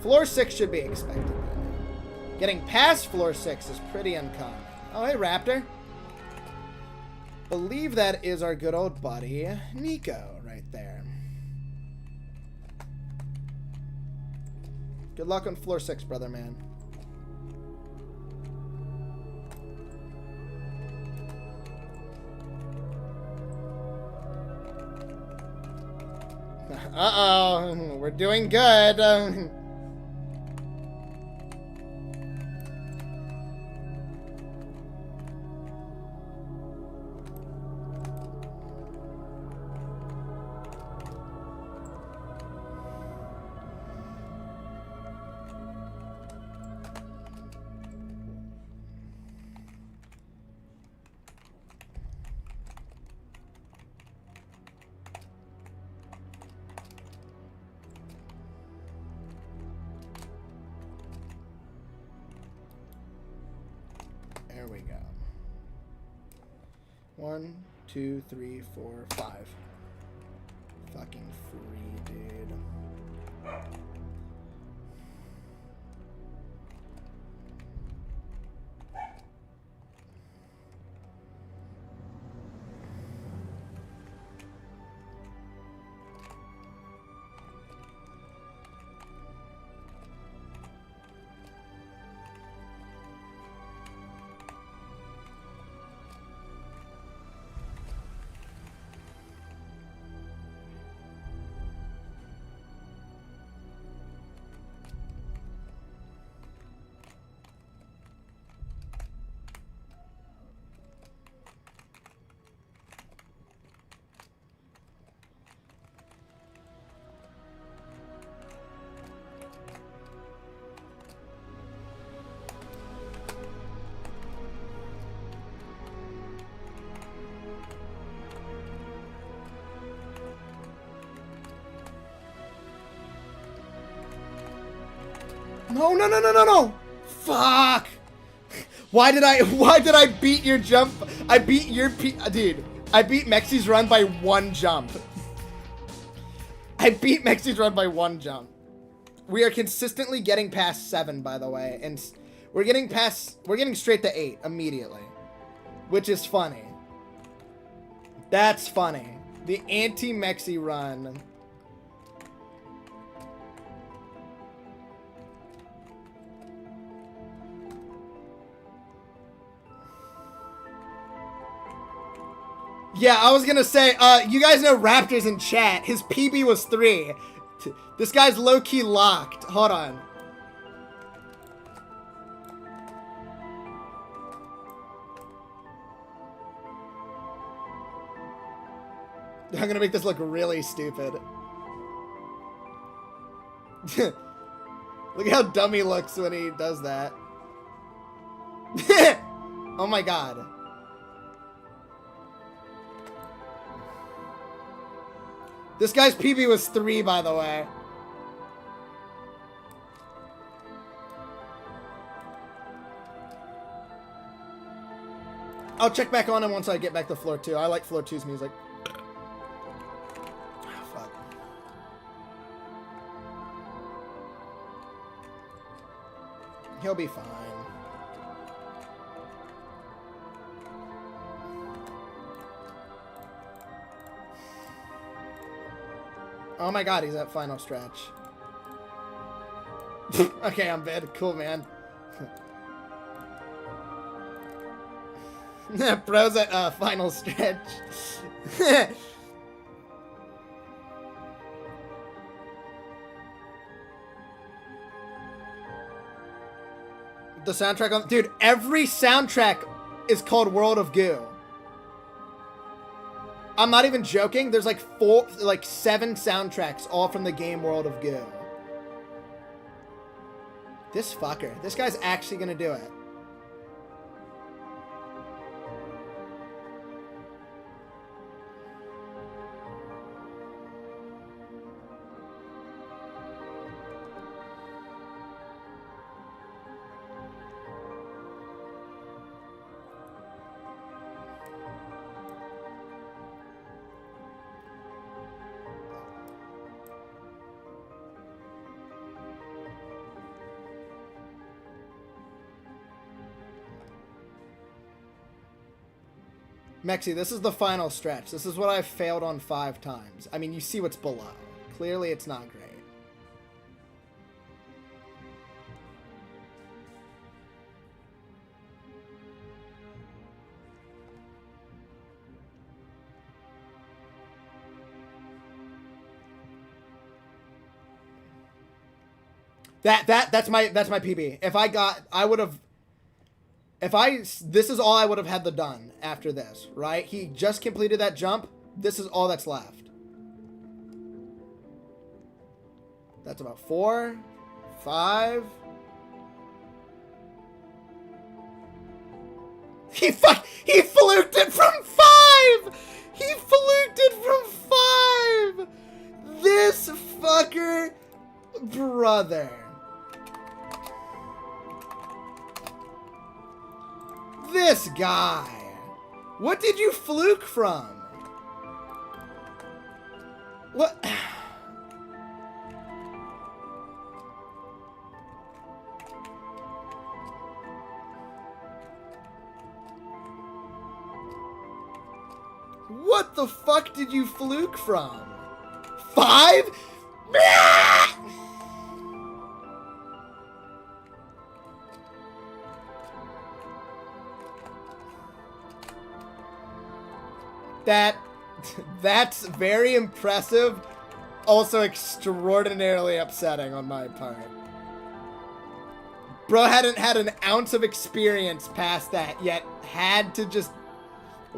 Floor 6 should be expected. Getting past floor 6 is pretty uncommon. Oh, hey, Raptor. Believe that is our good old buddy, Nico, right there. Good luck on floor 6, brother man. Uh-oh, we're doing good. There we go. 1, 2, 3, 4, 5. Fucking free, dude. No, no, no, no, no, no! Fuck! Why did I beat your jump? I beat your dude. I beat Mexi's run by 1 jump. I beat Mexi's run by 1 jump. We are consistently getting past 7, by the way, and we're getting straight to 8 immediately, which is funny. That's funny. The anti-Mexi run. Yeah, I was gonna say, you guys know Raptor's in chat. His PB was 3. This guy's low-key locked. Hold on. I'm gonna make this look really stupid. Look how dumb he looks when he does that. Oh my god. This guy's PB was 3, by the way. I'll check back on him once I get back to floor 2. I like floor 2's music. Oh, fuck. He'll be fine. Oh my god, he's at final stretch. Okay, I'm bad. Cool, man. Bro's at final stretch. The soundtrack on... Dude, every soundtrack is called World of Goo. I'm not even joking. There's like 7 soundtracks, all from the game World of Goo. This fucker. This guy's actually gonna do it. Mexi, this is the final stretch. This is what I've failed on 5 times. I mean, you see what's below. Clearly, it's not great. That's my PB. This is all I would have had done after this, right? He just completed that jump. This is all that's left. That's about 4, 5. He fluked it from 5! He fluked it from 5! This fucker, brother. This guy. What did you fluke from? What? What the fuck did you fluke from? 5? That's very impressive, also extraordinarily upsetting on my part. Bro hadn't had an ounce of experience past that, yet had to just...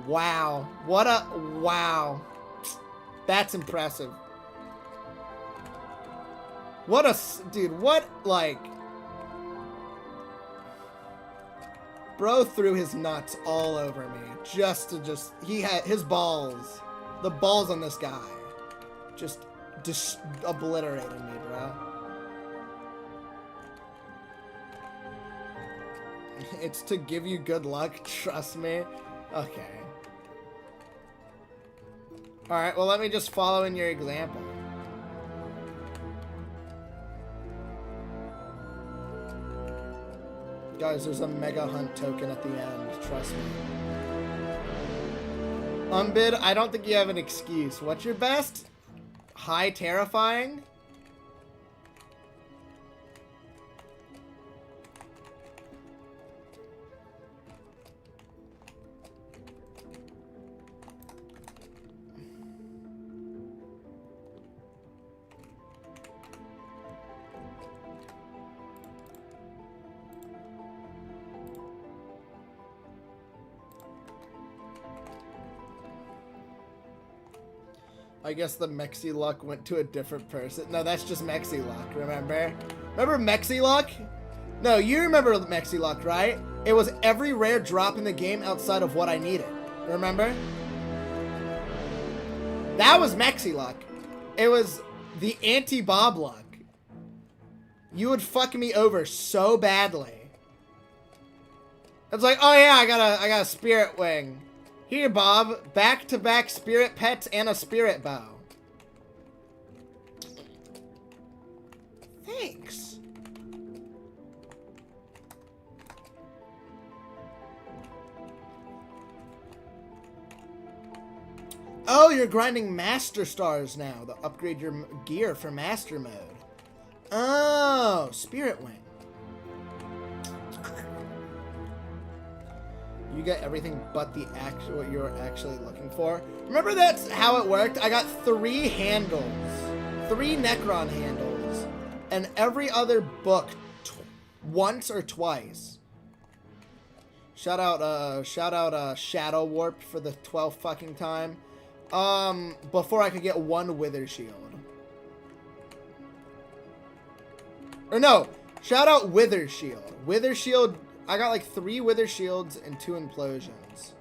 Wow. Wow. That's impressive. Dude, Bro threw his nuts all over me. He had his balls. The balls on this guy. Just obliterated me, bro. It's to give you good luck, trust me. Okay. Alright, well let me just follow in your example. Guys, there's a Mega Hunt token at the end, trust me. Umbid, I don't think you have an excuse. What's your best? High Terrifying? I guess the Mexi Luck went to a different person. No, that's just Mexi Luck, remember? Remember Mexi Luck? No, you remember Mexi Luck, right? It was every rare drop in the game outside of what I needed. Remember? That was Mexi Luck. It was the anti-Bob Luck. You would fuck me over so badly. It's like, oh yeah, I got a spirit wing. Here, Bob, back-to-back spirit pets and a spirit bow. Thanks. Oh, you're grinding Master Stars now to upgrade your gear for Master Mode. Oh, Spirit Wing. You get everything but the actual what you're actually looking for. Remember that's how it worked? I got 3 handles. 3 Necron handles. And every other book once or twice. Shout out Shadow Warp for the 12th fucking time. Before I could get 1 Wither Shield. Or no, shout out Wither Shield. Wither Shield, I got like 3 Wither Shields and 2 Implosions.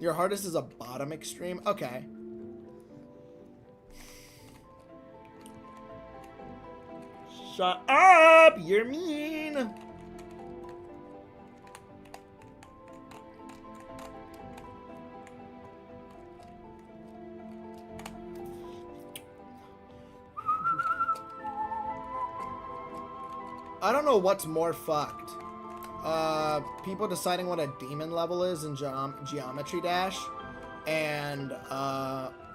Your hardest is a bottom extreme? Okay. Shut up! You're mean! I don't know what's more fucked. People deciding what a demon level is in Geometry Dash, and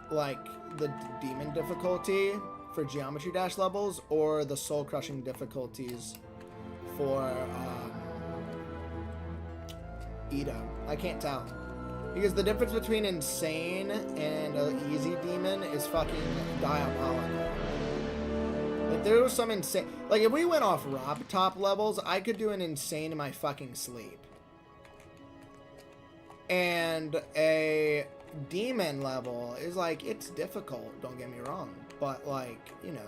like the demon difficulty for Geometry Dash levels, or the soul crushing difficulties for ETOH. I can't tell. Because the difference between insane and an easy demon is fucking diabolical. Like, there was some insane... Like, if we went off Rob top levels, I could do an insane in my fucking sleep. And a demon level is, like, it's difficult, don't get me wrong. But, like, you know,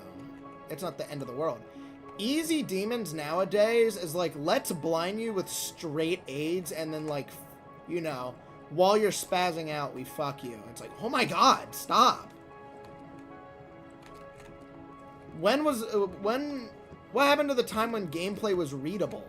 it's not the end of the world. Easy demons nowadays is, like, let's blind you with straight AIDS, and then, like, you know, while you're spazzing out, we fuck you. It's like, oh my god, stop. What happened to the time when gameplay was readable?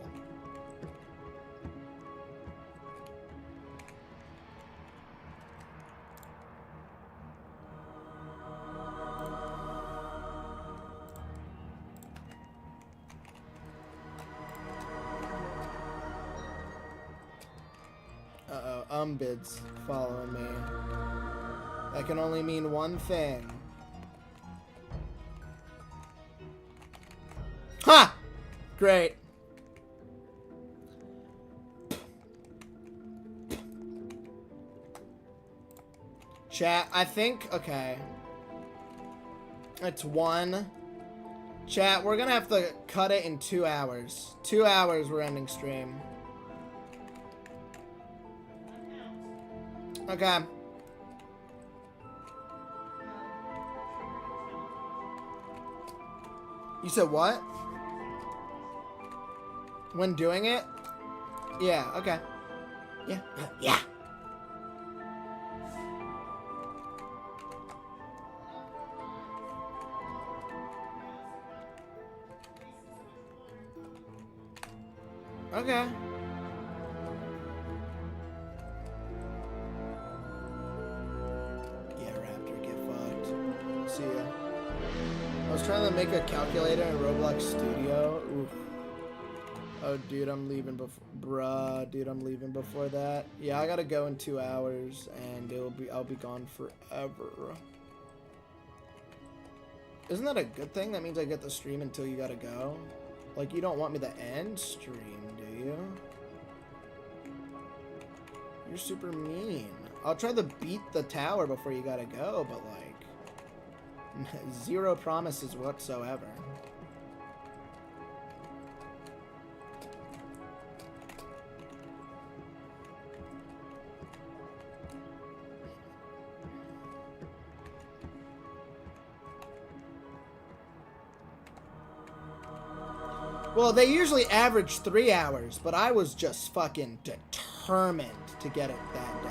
Uh-oh, Umbid's following me. That can only mean one thing. Ha! Great. Chat, I think, okay. It's 1. Chat, we're gonna have to cut it in 2 hours. 2 hours, we're ending stream. Okay. You said what? When doing it? Yeah, okay. Yeah. Yeah. Okay. Yeah, Raptor, get fucked. See ya. I was trying to make a calculator in Roblox Studio. Oof. Oh, dude, I'm leaving before. Bruh, dude, I'm leaving before that. Yeah, I gotta go in 2 hours, and I'll be gone forever. Isn't that a good thing? That means I get the stream until you gotta go. Like, you don't want me to end stream, do you? You're super mean. I'll try to beat the tower before you gotta go, but like, zero promises whatsoever. Well, they usually average 3 hours, but I was just fucking determined to get it that day.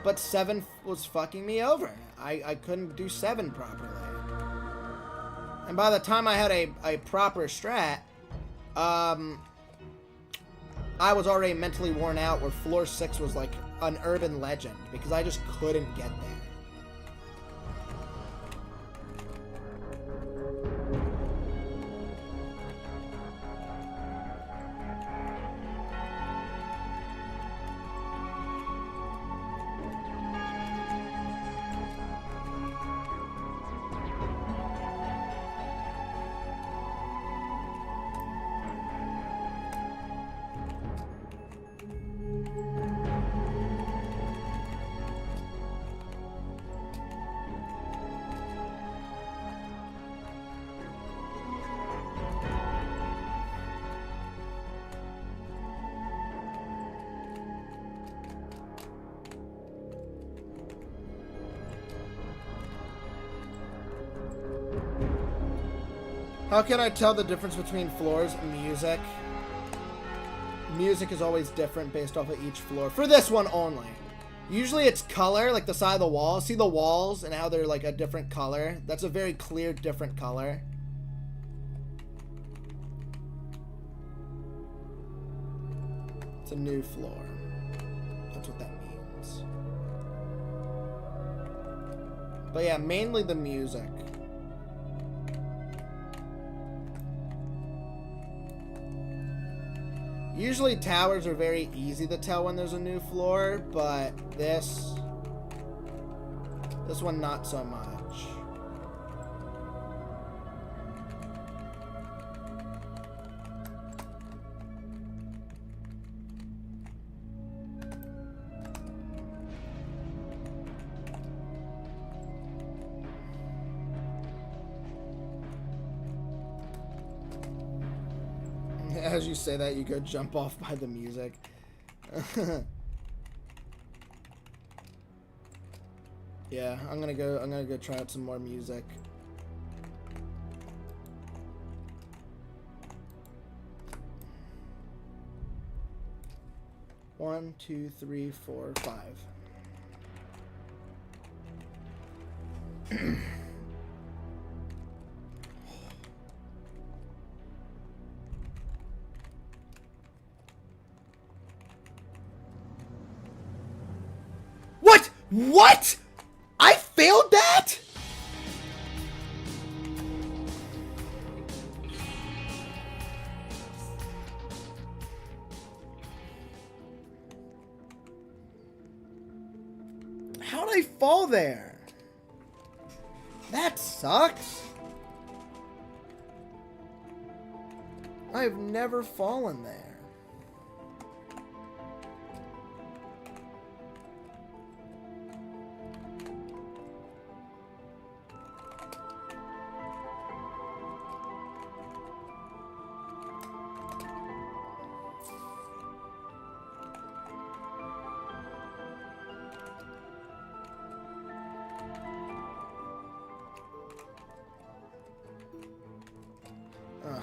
But 7 was fucking me over. I couldn't do 7 properly. And by the time I had a proper strat, I was already mentally worn out, where floor 6 was like an urban legend, because I just couldn't get there. How can I tell the difference between floors? Music. Music is always different based off of each floor. For this one only. Usually it's color, like the side of the wall. See the walls and how they're like a different color? That's a very clear, different color. It's a new floor. That's what that means. But yeah, mainly the music. Usually towers are very easy to tell when there's a new floor, but this one not so much. As you say that, you go jump off by the music. Yeah, I'm gonna go try out some more music. One, two, three, four, 5. What? I failed that? How'd I fall there? That sucks. I've never fallen there. Ugh,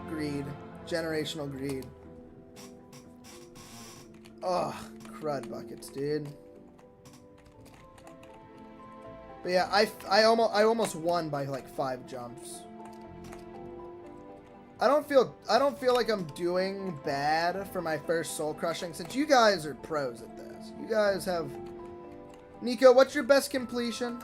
greed. Generational greed. Ugh, crud buckets, dude. But yeah, I almost won by like 5 jumps. I don't feel like I'm doing bad for my first soul crushing since you guys are pros at this. You guys have Nico, what's your best completion?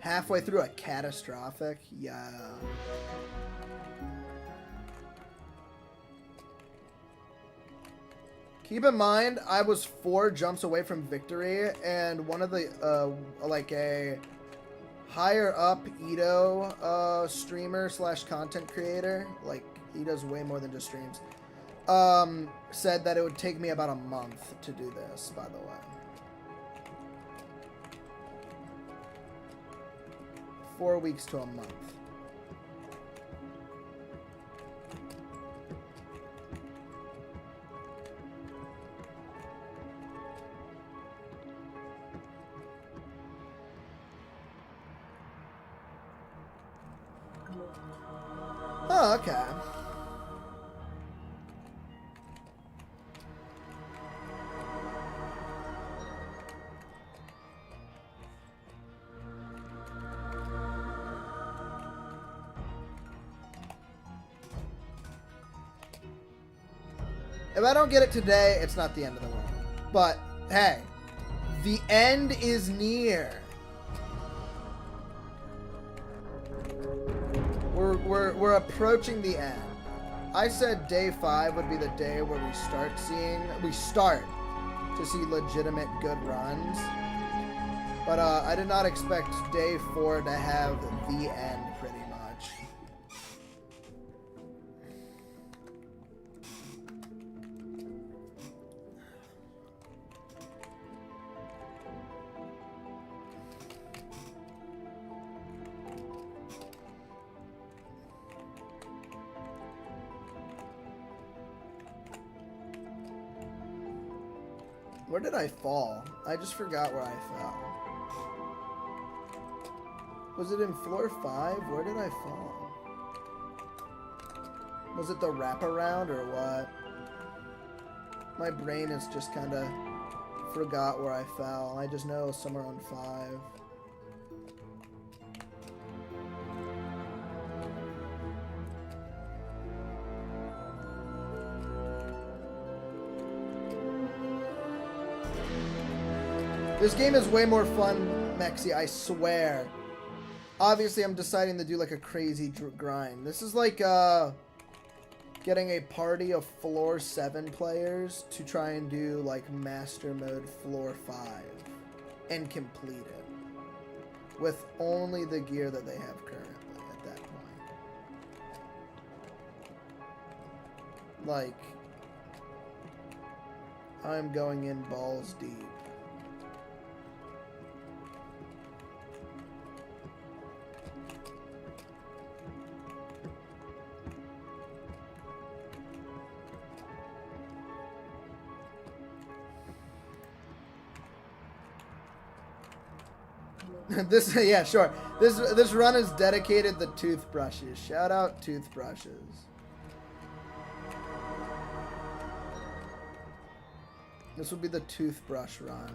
Halfway through a catastrophic? Yeah. Keep in mind, I was 4 jumps away from victory, and one of the, like a higher up ETOH streamer slash content creator, like, he does way more than just streams, said that it would take me about a month to do this, by the way. 4 weeks to a month. Oh, okay. If I don't get it today, it's not the end of the world. But, hey, the end is near. We're approaching the end. I said day 5 would be the day where we start to see legitimate good runs. But I did not expect day 4 to have the end pretty much. Where did I fall? I just forgot where I fell. Was it in floor 5? Where did I fall? Was it the wraparound or what? My brain has just kind of forgot where I fell. I just know it was somewhere on 5. This game is way more fun, Mexi, I swear. Obviously, I'm deciding to do like a crazy grind. This is like getting a party of floor 7 players to try and do like master mode floor 5 and complete it with only the gear that they have currently at that point. Like, I'm going in balls deep. Yeah, sure. This run is dedicated to toothbrushes. Shout out toothbrushes. This will be the toothbrush run.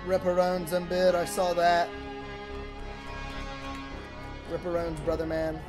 Ripperone's in bid. I saw that. Ripperone's brother man.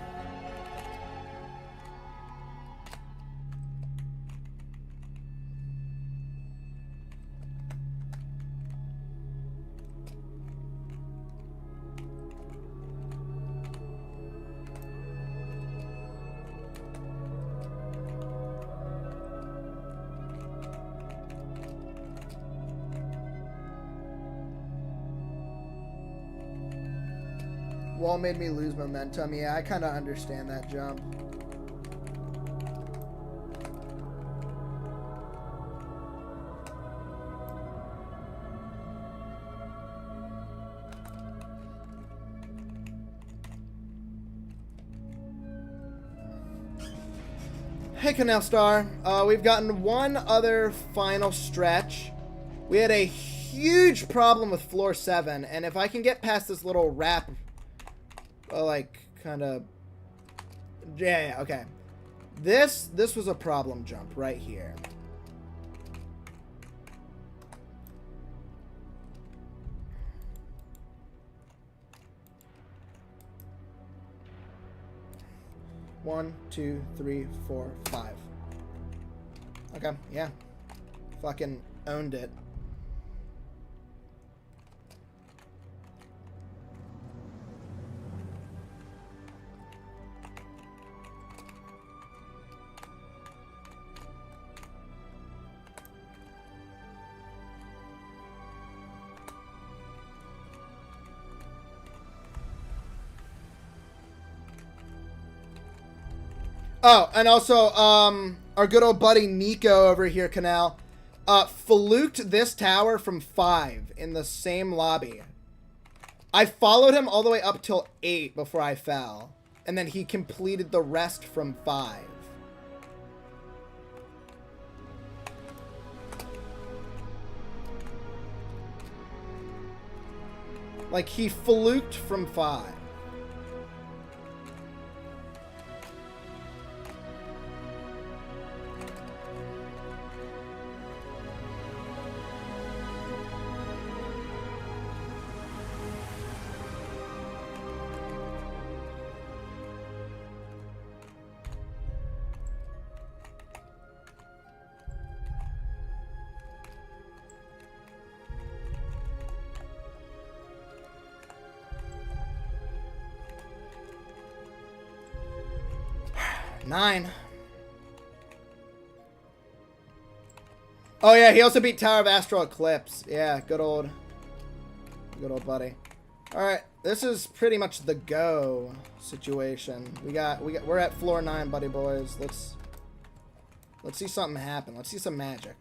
Wall made me lose momentum. Yeah, I kind of understand that jump. Hey, Canal Star. We've gotten one other final stretch. We had a huge problem with floor 7, and if I can get past this little wrap, like, kind of... Yeah, okay. This was a problem jump right here. One, two, three, 4, 5. Okay, yeah. Fucking owned it. Oh, and also, our good old buddy Nico over here, Canal, fluked this tower from 5 in the same lobby. I followed him all the way up till 8 before I fell. And then he completed the rest from 5. Like, he fluked from 5. Nine. Oh yeah, he also beat Tower of Astral Eclipse. Yeah, good old buddy. All right, this is pretty much the go situation. We're at floor 9, buddy boys. Let's see something happen. Let's see some magic.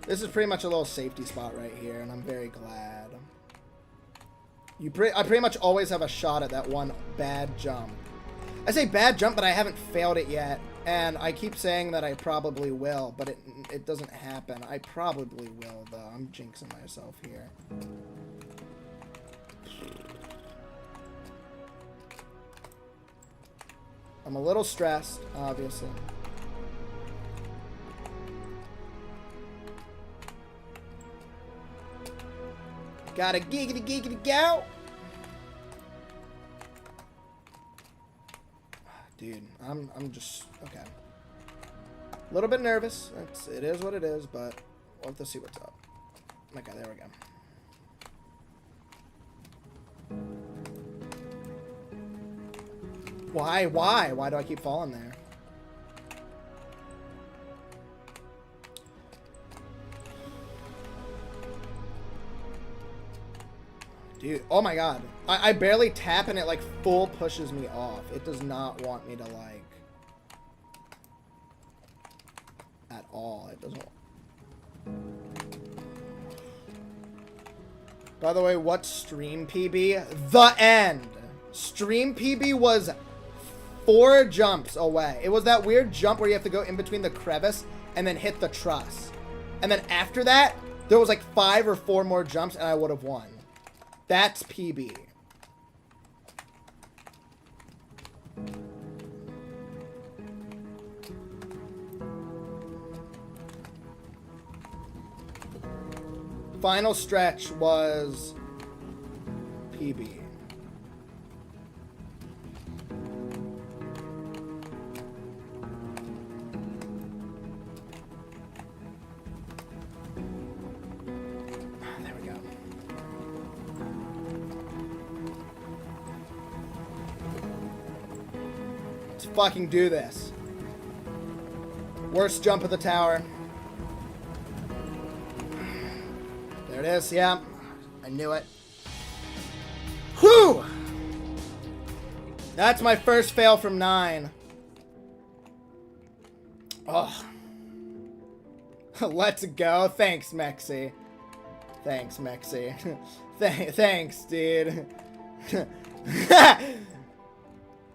This is pretty much a little safety spot right here, and I'm very glad. I pretty much always have a shot at that one bad jump. I say bad jump, but I haven't failed it yet, and I keep saying that I probably will, but it doesn't happen. I probably will, though. I'm jinxing myself here. I'm a little stressed, obviously. Got a giggity go. Dude, I'm just okay. A little bit nervous. It is what it is, but we'll have to see what's up. Okay, there we go. Why? Why do I keep falling there? Dude, oh my god. I barely tap and it like full pushes me off. It does not want me to like... At all. It doesn't... By the way, what's stream PB? The end. Stream PB was 4 jumps away. It was that weird jump where you have to go in between the crevice and then hit the truss. And then after that, there was like 5 or 4 more jumps and I would have won. That's PB. Final stretch was PB. There we go. Let's fucking do this. Worst jump of the tower. There it is, yeah. I knew it. Whew! That's my first fail from 9. Oh. Let's go. Thanks, Mexi. Thanks, Mexi. Thanks, dude.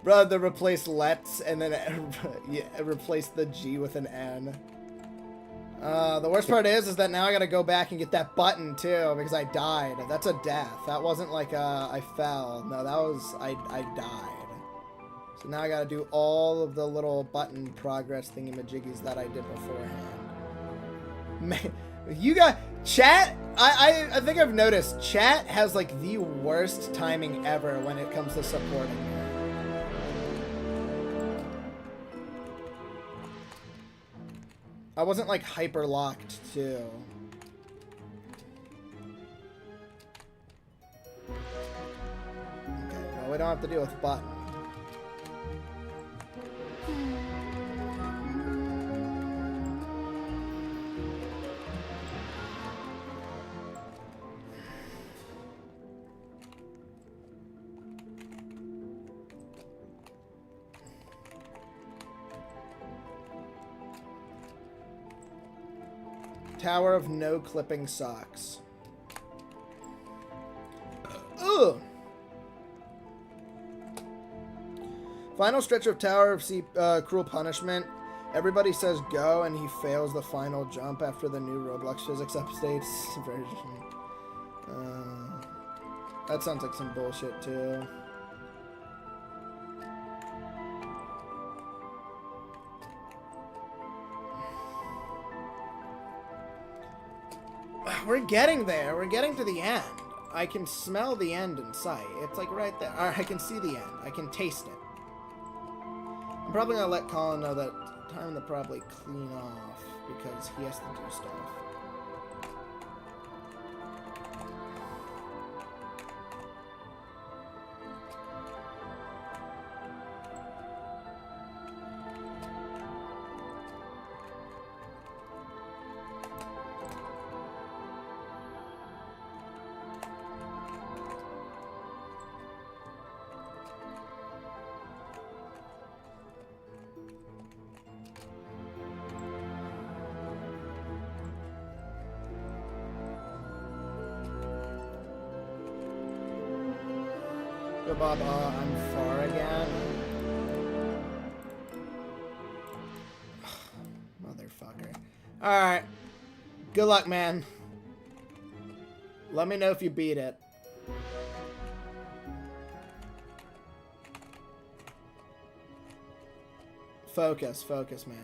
Brother, replace let's and then yeah, replace the G with an N. The worst part is that now I gotta go back and get that button too because I died. That's a death. That wasn't like I fell. No, that was I died. So now I gotta do all of the little button progress thingy-majiggies that I did beforehand. Man, you got chat. I think I've noticed chat has like the worst timing ever when it comes to supporting me. I wasn't like hyper locked too. Okay, well we don't have to deal with button. Tower of no clipping socks. Ugh. Final stretch of Tower of Cruel Punishment. Everybody says go, and he fails the final jump after the new Roblox physics updates version. That sounds like some bullshit too. We're getting there. We're getting to the end. I can smell the end in sight. It's like right there. I can see the end. I can taste it. I'm probably going to let Colin know that time to probably clean off because he has to do stuff. Bob, I'm far again. Motherfucker. Alright. Good luck, man. Let me know if you beat it. Focus, focus, man.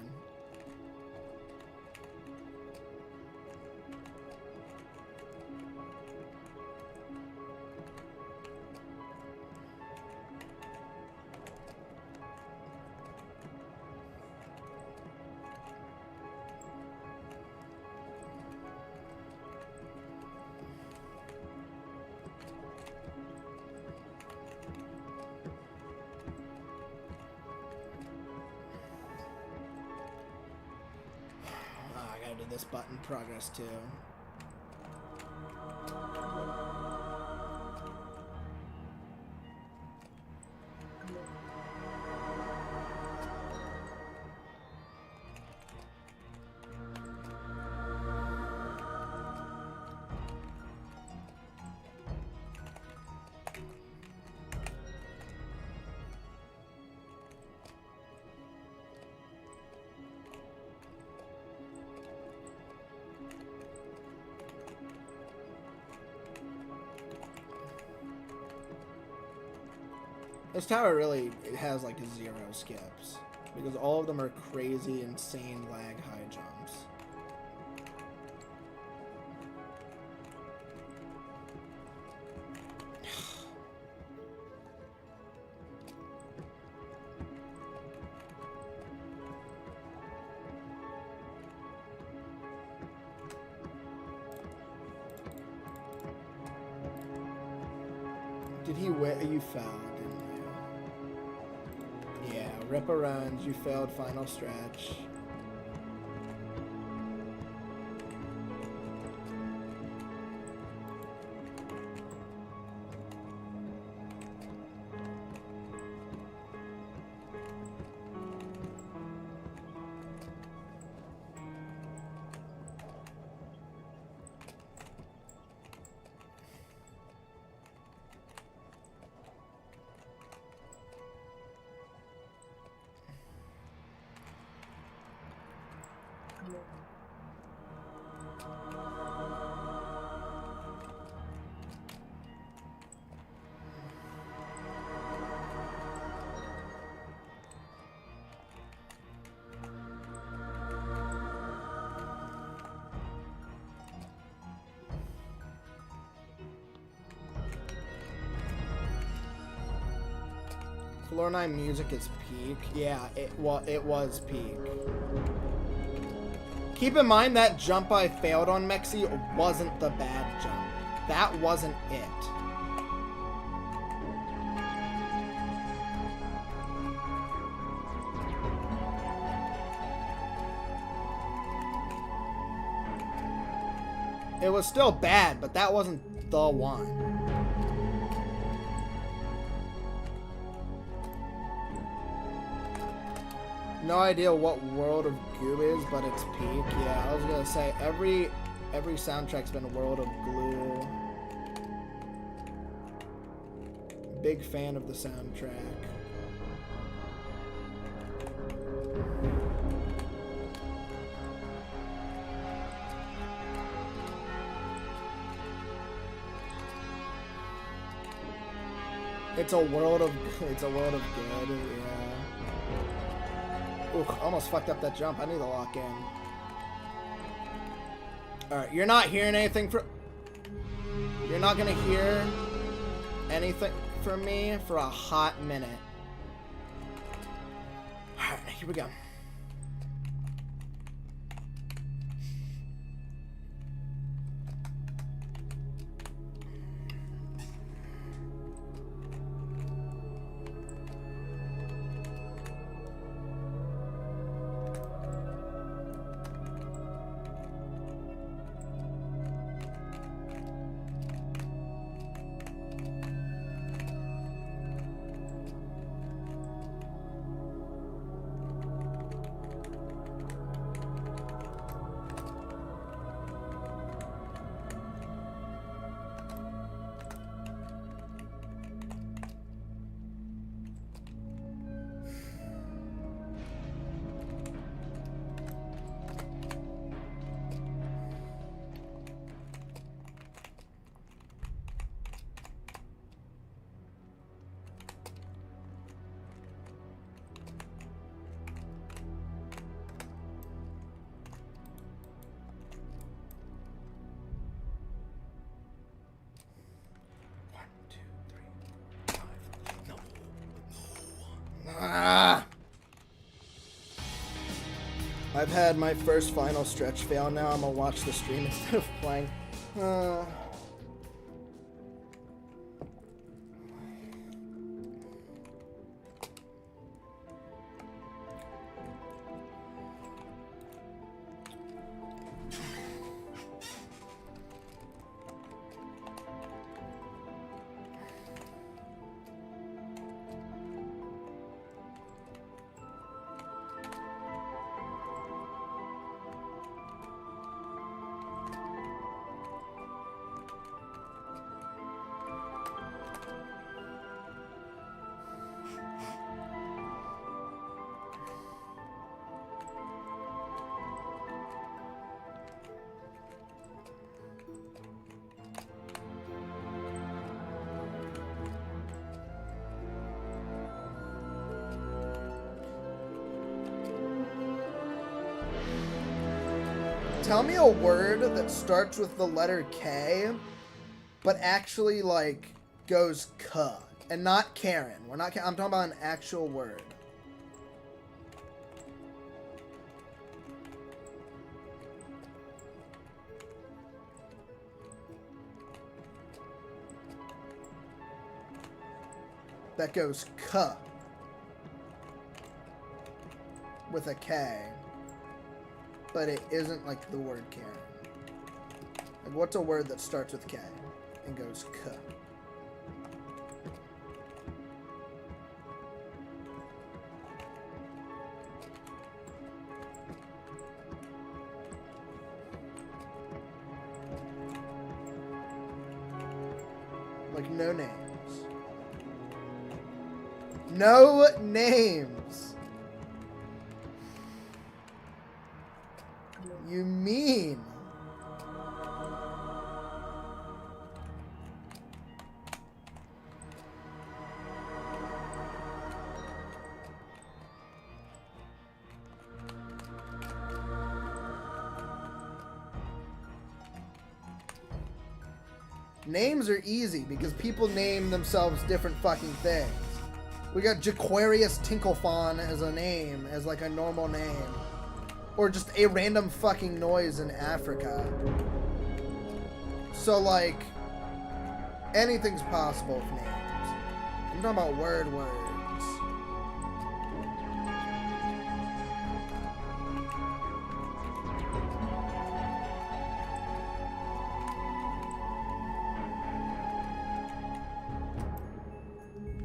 This button progress too. This tower really has like 0 skips because all of them are crazy, insane lag high jumps. Did he win? You failed, didn't you? Yeah, rip-arounds, you failed final stretch. Floor 9 music is peak. Yeah, it was peak. Keep in mind that jump I failed on Mexi wasn't the bad jump. That wasn't it. It was still bad, but that wasn't the one. No idea what World of Goo is, but it's peak. Yeah, I was gonna say every soundtrack's been World of Glue. Big fan of the soundtrack. It's a world of good, yeah. Ooh, almost fucked up that jump. I need to lock in. Alright, you're not hearing anything from... You're not gonna hear anything from me for a hot minute. Alright, here we go. I've had my first final stretch fail. Now I'm gonna watch the stream instead of playing. Tell me a word that starts with the letter K, but actually, like, goes K. And not Karen. I'm talking about an actual word. That goes K. With a K. But it isn't like the word Karen. Like, what's a word that starts with K and goes K? Like, no names. No names. You mean? Names are easy because people name themselves different fucking things. We got Jaquarius Tinklefon as a name, as like a normal name. Or just a random fucking noise in Africa. So like, anything's possible with names. I'm talking about words.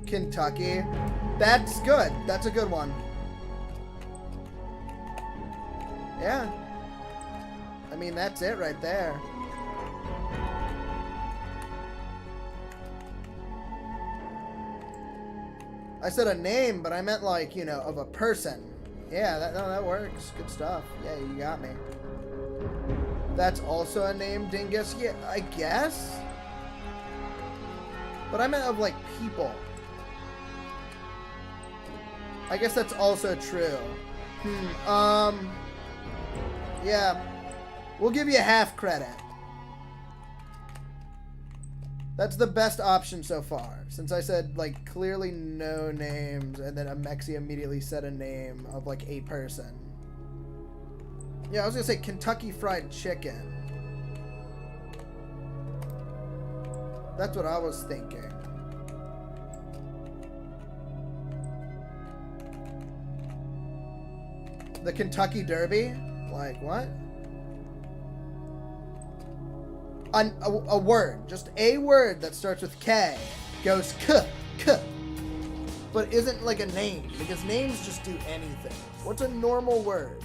Kentucky. That's good. That's a good one. Yeah. I mean, that's it right there. I said a name, but I meant like, you know, of a person. Yeah, that works. Good stuff. Yeah, you got me. That's also a name, Dingus? Yeah, I guess. But I meant of like people. I guess that's also true. Yeah. We'll give you half credit. That's the best option so far. Since I said, like, clearly no names, and then Amexi immediately said a name of, like, a person. Yeah, I was gonna say Kentucky Fried Chicken. That's what I was thinking. The Kentucky Derby? Like, what? A word. Just a word that starts with K. Goes K. But isn't like a name. Because names just do anything. What's a normal word?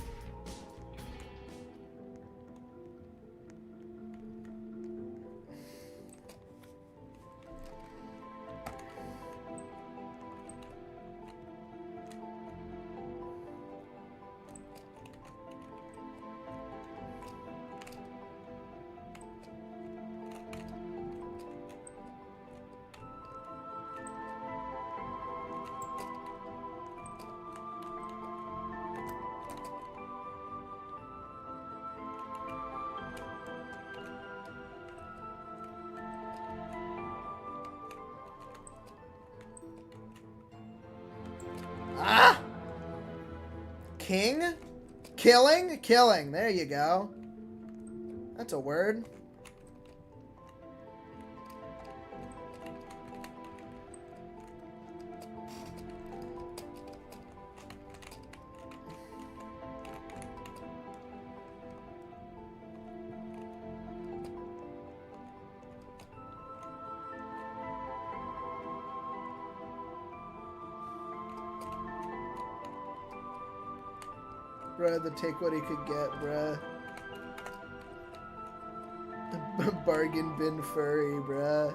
Ah! King? Killing? Killing. There you go. That's a word. Bruh, the take what he could get, bruh. Bargain bin furry, bruh.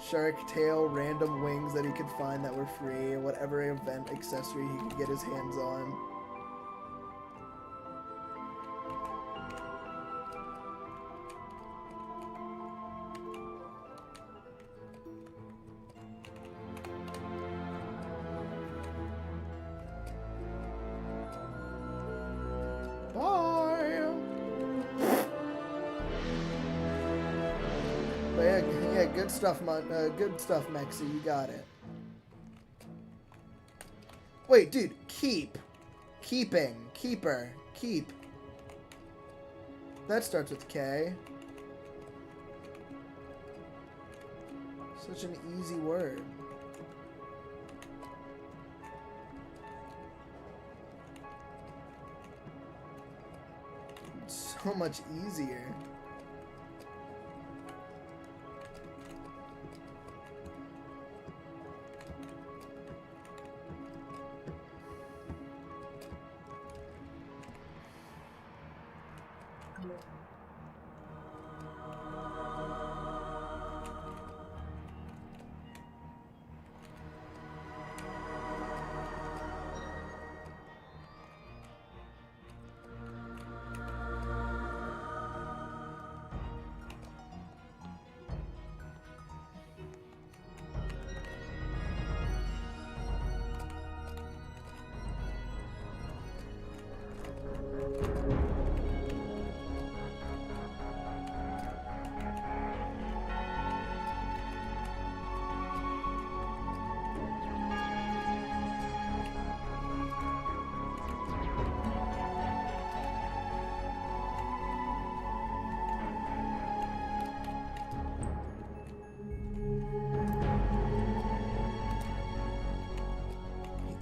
Shark tail, random wings that he could find that were free. Whatever event accessory he could get his hands on. Bye! Good stuff, Mexi. You got it. Wait, dude. Keep. Keeping. Keeper. Keep. That starts with K. Such an easy word. It's so much easier.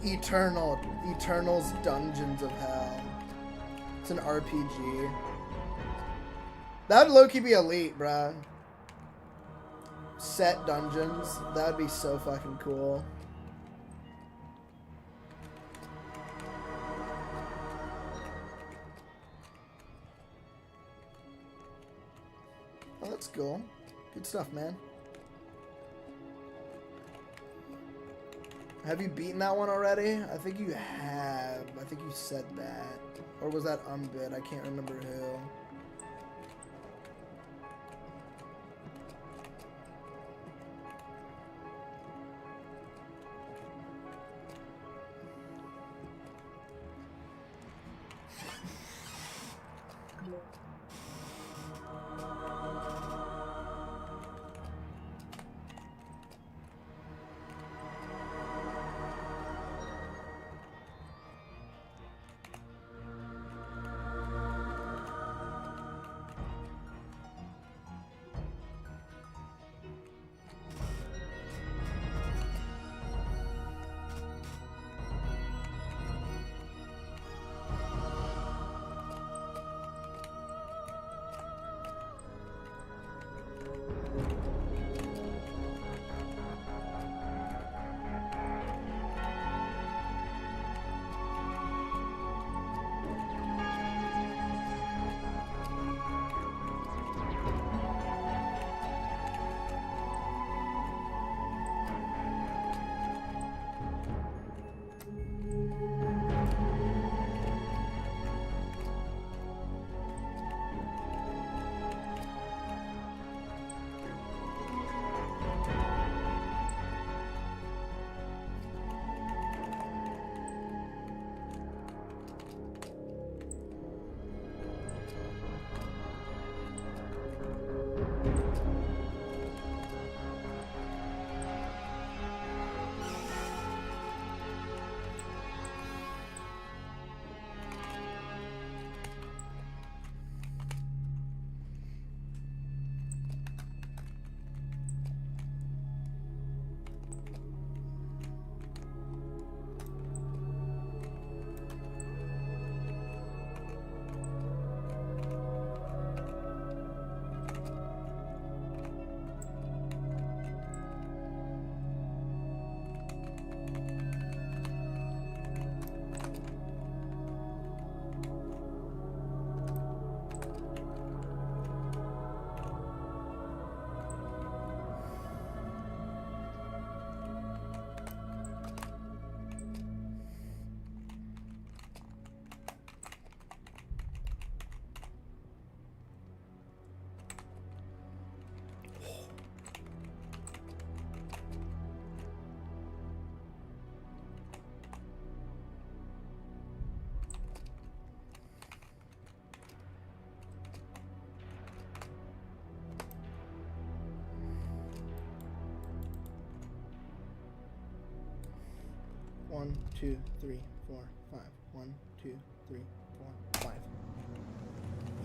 Eternal's Dungeons of Hell. It's an RPG. That'd low-key be elite, bruh. Set dungeons. That'd be so fucking cool. Oh, that's cool. Good stuff, man. Have you beaten that one already? I think you have. I think you said that. Or was that Umbid? I can't remember who. 1, 2, 3, 4, 5. 1, 2, 3, 4, 5.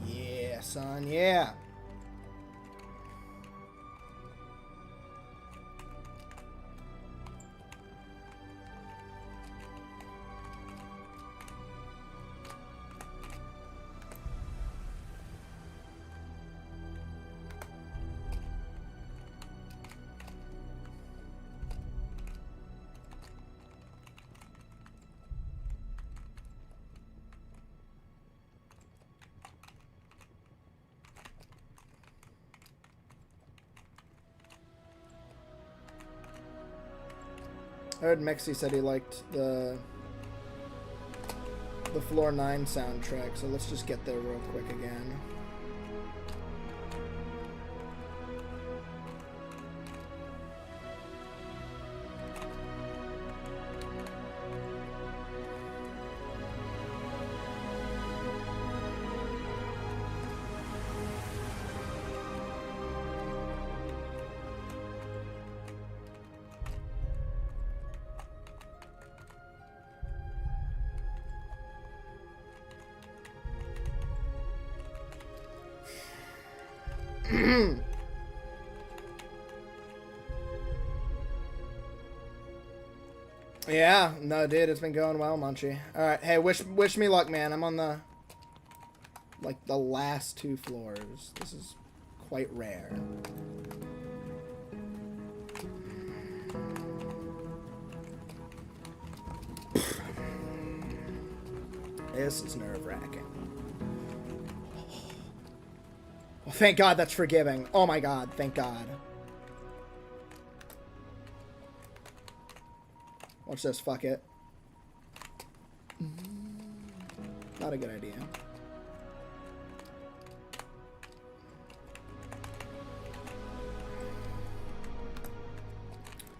Yeah, son, yeah. I heard Mexi said he liked the Floor 9 soundtrack, so let's just get there real quick again. Yeah, no, dude, it's been going well, Munchie. All right, hey, wish me luck, man. I'm on the last 2 floors. This is quite rare. This is nerve-wracking. Oh, thank God that's forgiving. Oh my God, thank God. Watch this, fuck it. Not a good idea.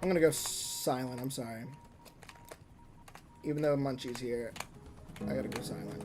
I'm gonna go silent, I'm sorry. Even though Munchie's here, I gotta go silent.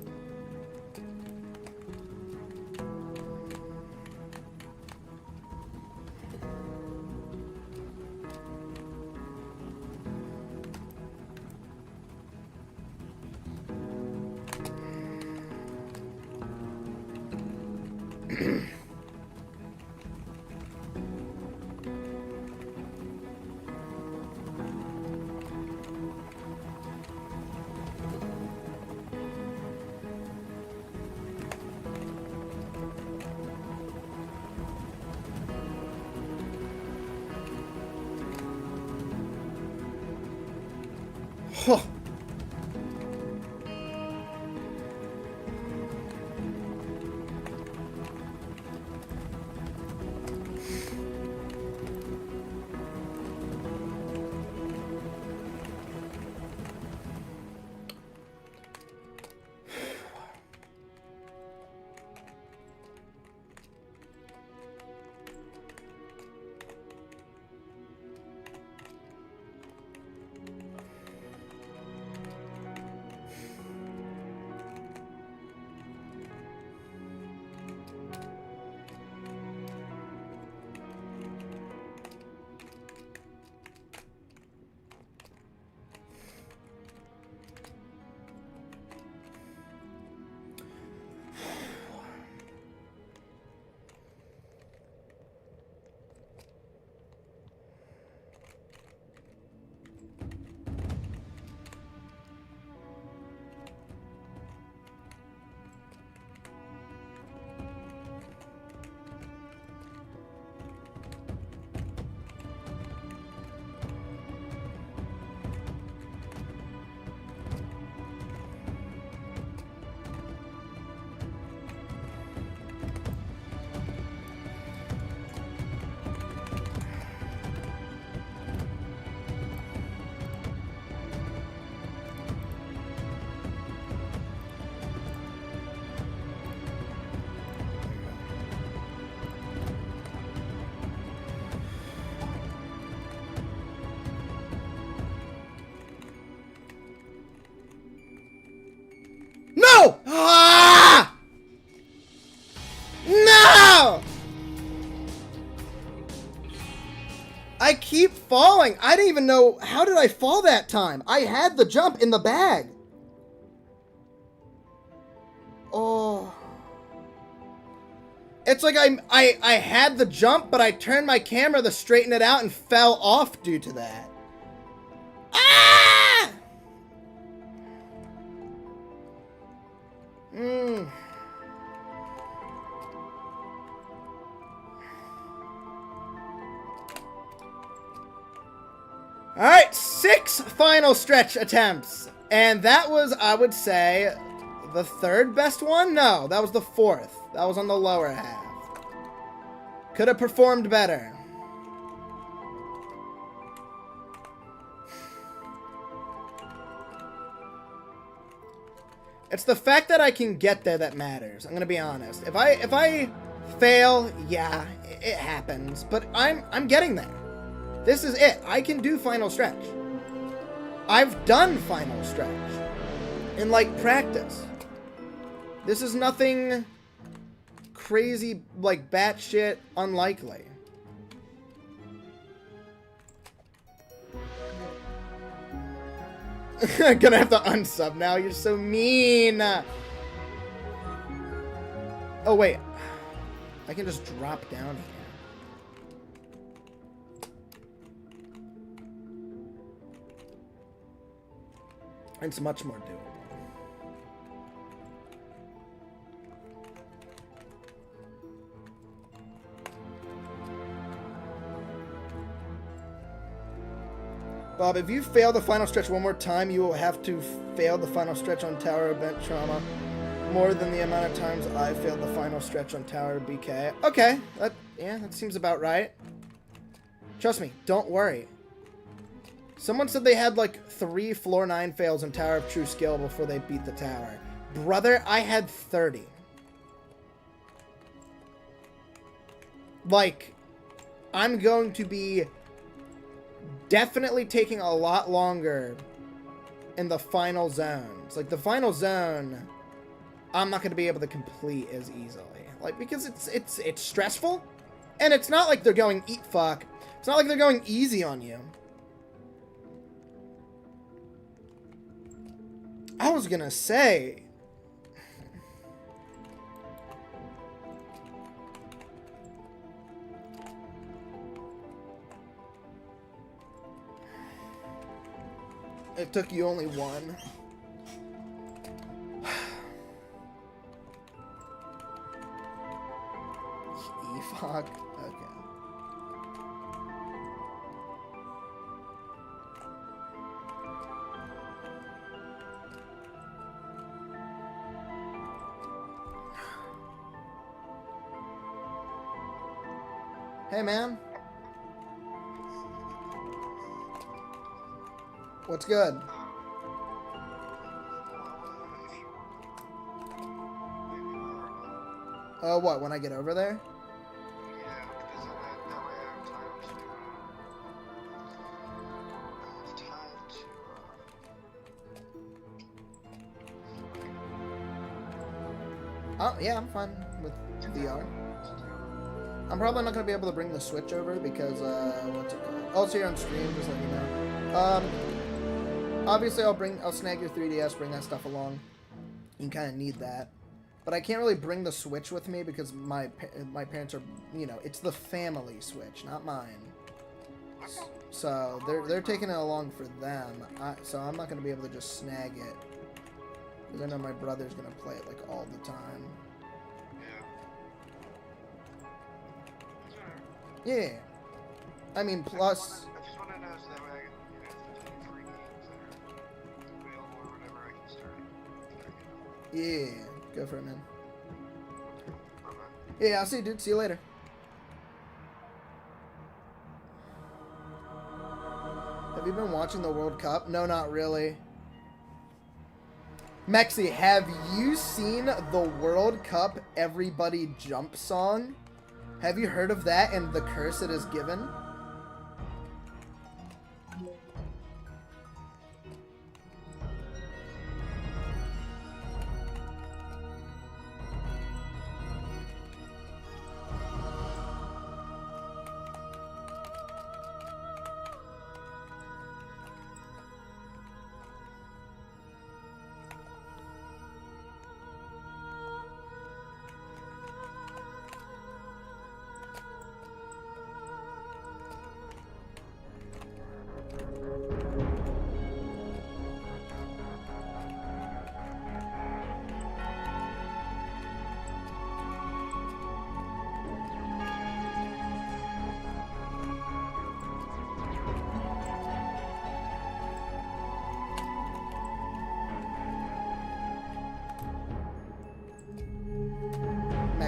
Huh. falling. I didn't even know. How did I fall that time? I had the jump in the bag. Oh. It's like I had the jump, but I turned my camera to straighten it out and fell off due to that. Ah! Alright, 6 final stretch attempts. And that was, I would say, the 3rd best one? No, that was the 4th. That was on the lower half. Could have performed better. It's the fact that I can get there that matters. I'm gonna be honest. If I fail, yeah, it happens. But I'm getting there. This is it. I can do final stretch. I've done final stretch in like practice. This is nothing crazy, like batshit unlikely. Gonna have to unsub now. You're so mean. Oh wait, I can just drop down here. It's much more doable. Bob, if you fail the final stretch one more time, you will have to fail the final stretch on Tower of Bent Trauma more than the amount of times I failed the final stretch on Tower of BK. Okay, that seems about right. Trust me, don't worry. Someone said they had like 3 floor 9 fails in Tower of True Skill before they beat the tower. Brother, I had 30. Like, I'm going to be definitely taking a lot longer in the final zones. Like, the final zone, I'm not going to be able to complete as easily. Like, because it's stressful, and it's not like they're going eat fuck. It's not like they're going easy on you. I was gonna say... It took you only one. Fuck. Okay. Hey, man. What's good? Oh, what? When I get over there? Yeah, because that way I have time to... Oh, yeah, I'm fine with VR. I'm probably not going to be able to bring the Switch over because, what's it called? Oh, it's here on stream, just let you know. Obviously, I'll snag your 3DS, bring that stuff along. You kind of need that. But I can't really bring the Switch with me because my parents are, you know, it's the family Switch, not mine. So they're taking it along for them. So I'm not going to be able to just snag it. Because I know my brother's going to play it, like, all the time. Yeah. I mean, plus... I just want to know so that way I can, you know, if there's any free games that are available or whatever, I can start. Yeah. Go for it, man. Bye-bye. Yeah, I'll see you, dude. See you later. Have you been watching the World Cup? No, not really. Mexi, have you seen the World Cup Everybody Jump song? Have you heard of that and the curse it has given?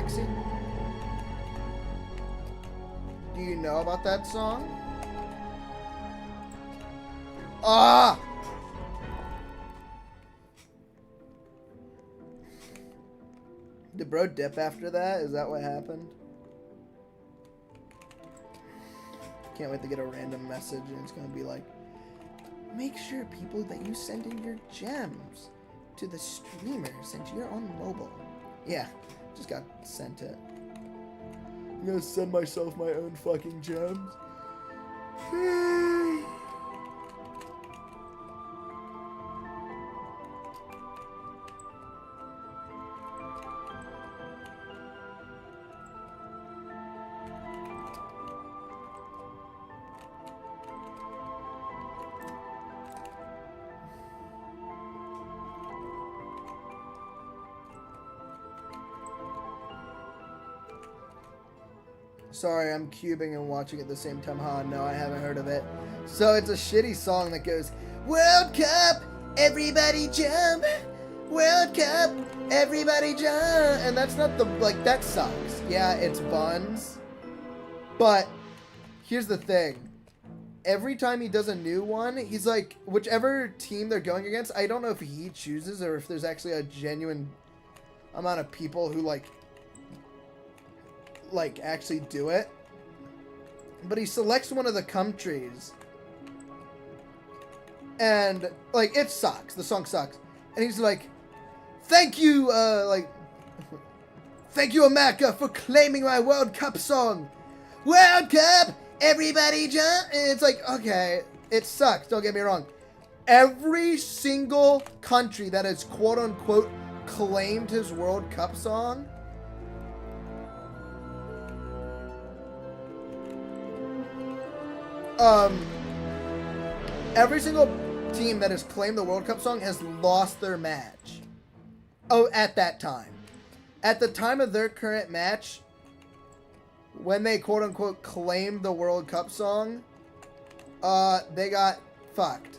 Taxi? Do you know about that song? Ah! Did bro dip after that? Is that what happened? Can't wait to get a random message and it's gonna be like, make sure people that you send in your gems to the streamer since you're on mobile. Yeah, just got sent it. I'm gonna send myself my own fucking gems. Sorry, I'm cubing and watching at the same time. Huh? No, I haven't heard of it. So it's a shitty song that goes, World Cup, everybody jump. World Cup, everybody jump. And that's not the, like, that sucks. Yeah, it's buns. But here's the thing. Every time he does a new one, he's like, whichever team they're going against, I don't know if he chooses or if there's actually a genuine amount of people who, like actually do it, but he selects one of the countries and like it sucks, the song sucks, and he's like, thank you thank you America for claiming my World Cup song, World Cup, everybody jump. And it's like, okay, it sucks, don't get me wrong. Every single country that has quote unquote claimed his World Cup song every single team that has claimed the World Cup song has lost their match. Oh, at that time. At the time of their current match, when they quote-unquote claimed the World Cup song, they got fucked.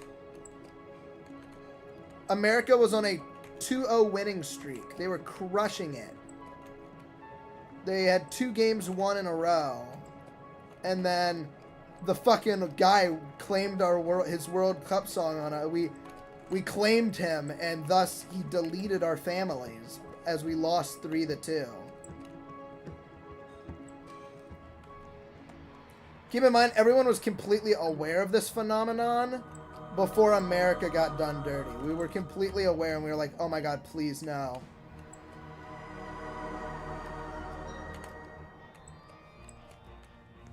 America was on a 2-0 winning streak. They were crushing it. They had 2 games won in a row. And then the fucking guy claimed his World Cup song on it. We claimed him, and thus he deleted our families as we lost 3-2. Keep in mind, everyone was completely aware of this phenomenon before America got done dirty. We were completely aware, and we were like, oh my god, please no.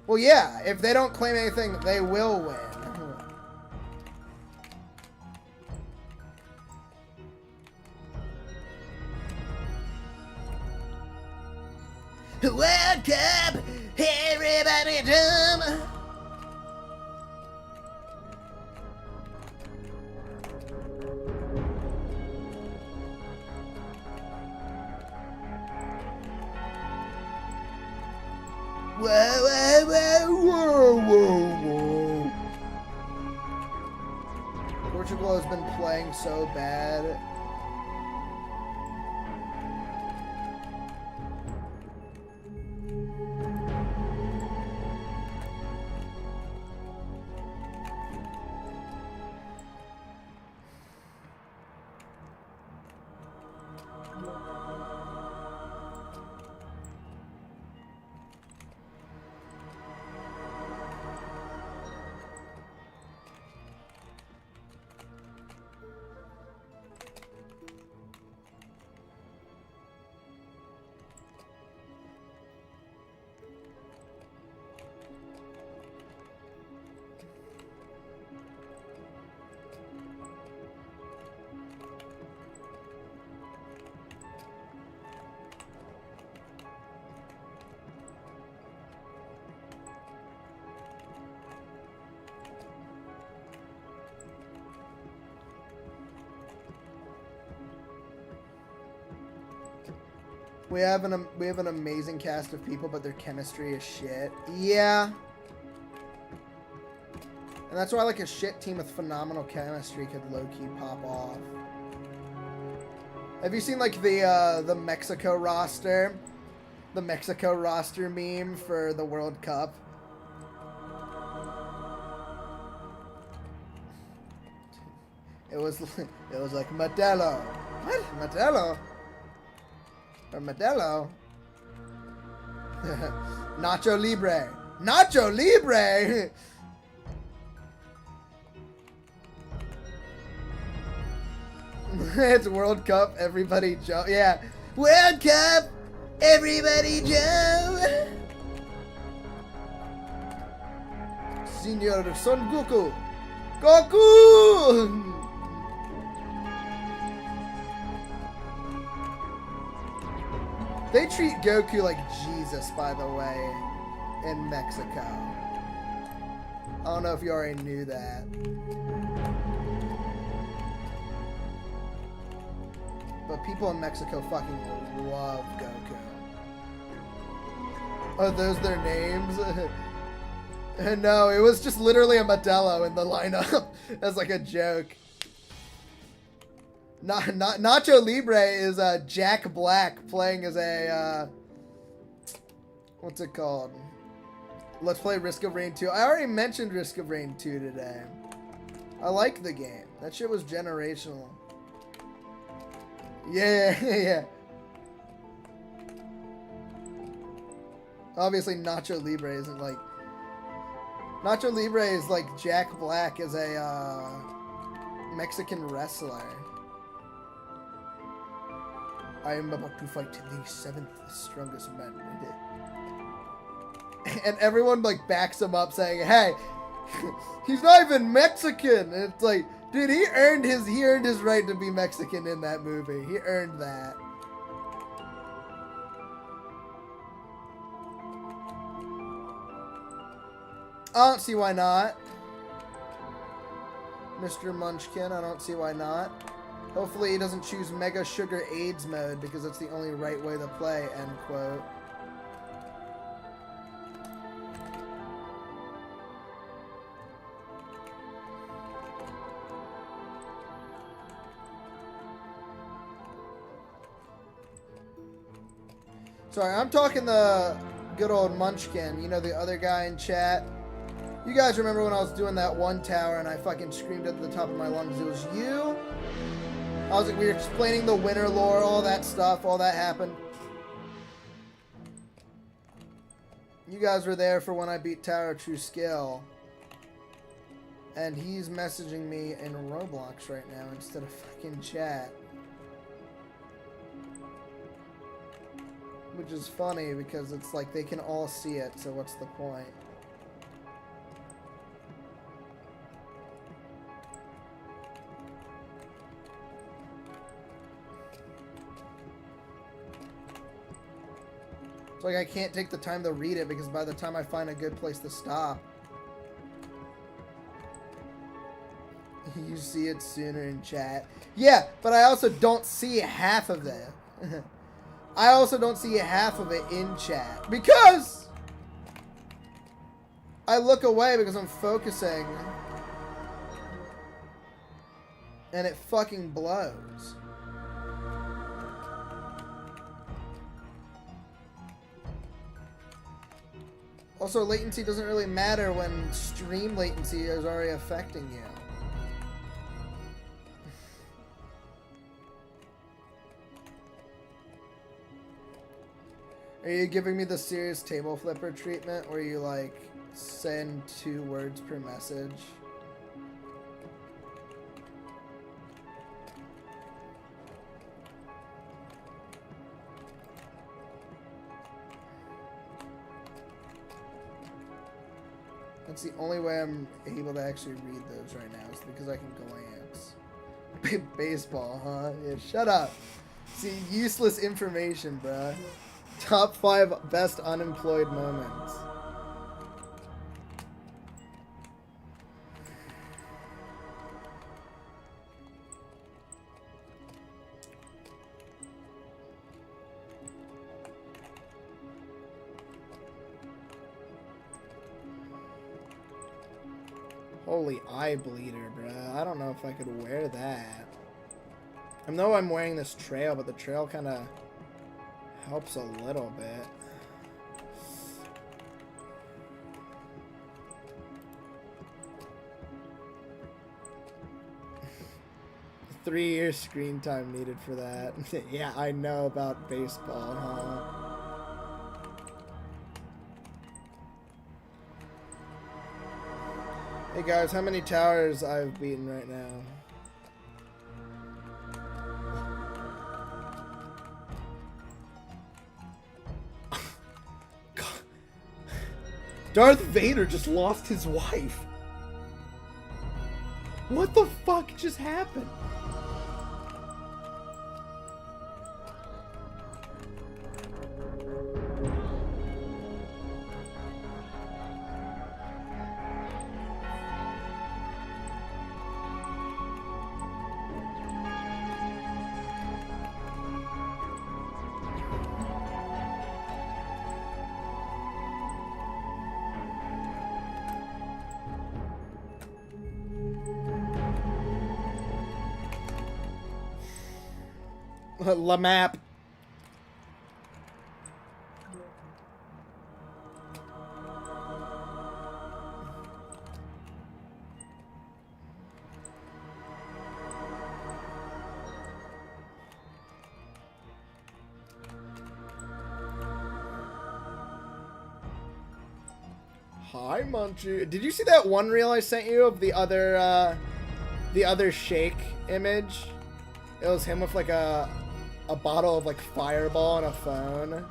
Well, yeah, if they don't claim anything, they will win. World Cup, everybody jump. Whoa, whoa, whoa, whoa, whoa, whoa. Portugal has been playing so bad. We have an amazing cast of people, but their chemistry is shit. Yeah. And that's why like a shit team with phenomenal chemistry could low-key pop off. Have you seen like the Mexico roster? The Mexico roster meme for the World Cup. It was like Modelo. What? Modelo? Or Modelo? Nacho Libre. Nacho Libre! It's World Cup, everybody jump. Yeah. World Cup, everybody jump! Senor Son Goku. Goku! They treat Goku like Jesus, by the way, in Mexico. I don't know if you already knew that. But people in Mexico fucking love Goku. Are those their names? No, it was just literally a Modelo in the lineup as like a joke. Nacho Libre is Jack Black playing as a what's it called? Let's play Risk of Rain 2. I already mentioned Risk of Rain 2 today. I like the game. That shit was generational. Yeah. Obviously Nacho Libre isn't like... Nacho Libre is like Jack Black as a Mexican wrestler. I am about to fight the seventh strongest man. And everyone like backs him up saying, hey, he's not even Mexican. And it's like, dude, he earned his right to be Mexican in that movie. He earned that. I don't see why not. Mr. Munchkin, I don't see why not. Hopefully he doesn't choose Mega Sugar AIDS mode because it's the only right way to play, end quote. Sorry, I'm talking the good old Munchkin, you know, the other guy in chat. You guys remember when I was doing that one tower and I fucking screamed at the top of my lungs, it was you? I was like, we were explaining the winter lore, all that stuff, all that happened. You guys were there for when I beat Tower of True Skill. And he's messaging me in Roblox right now instead of fucking chat. Which is funny because it's like they can all see it, so what's the point? It's like I can't take the time to read it because by the time I find a good place to stop, you see it sooner in chat. Yeah, but I also don't see half of it. I also don't see half of it in chat because I look away because I'm focusing and it fucking blows. Also, latency doesn't really matter when stream latency is already affecting you. Are you giving me the serious table flipper treatment where you like send 2 words per message? That's the only way I'm able to actually read those right now is because I can glance. Baseball, huh? Yeah, shut up. See, useless information, bruh. Top 5 best unemployed moments. Holy eye bleeder, bruh. I don't know if I could wear that. I know I'm wearing this trail, but the trail kind of helps a little bit. 3 years screen time needed for that. Yeah, I know about baseball, huh? Hey guys, how many towers I've beaten right now? God. Darth Vader just lost his wife. What the fuck just happened? La map. Hi, Munchie. Did you see that one reel I sent you of the other shake image? It was him with like a bottle of like Fireball on a phone.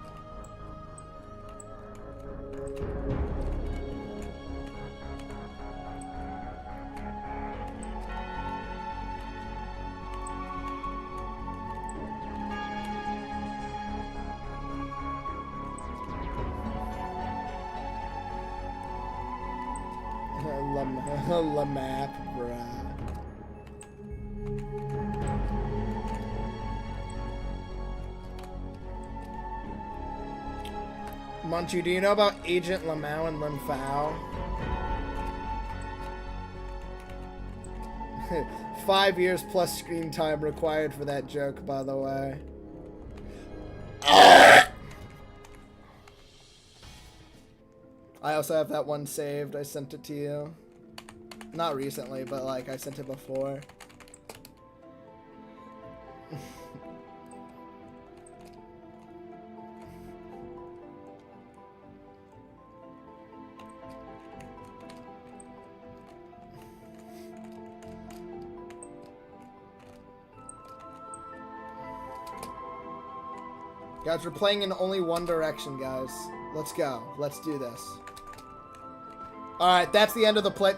La map, bruh. Munchie, do you know about Agent Lamau and Lim Fao? 5 years plus screen time required for that joke, by the way. I also have that one saved. I sent it to you. Not recently, but like I sent it before. Guys, we're playing in only one direction, guys. Let's go. Let's do this. Alright, that's the end of the play.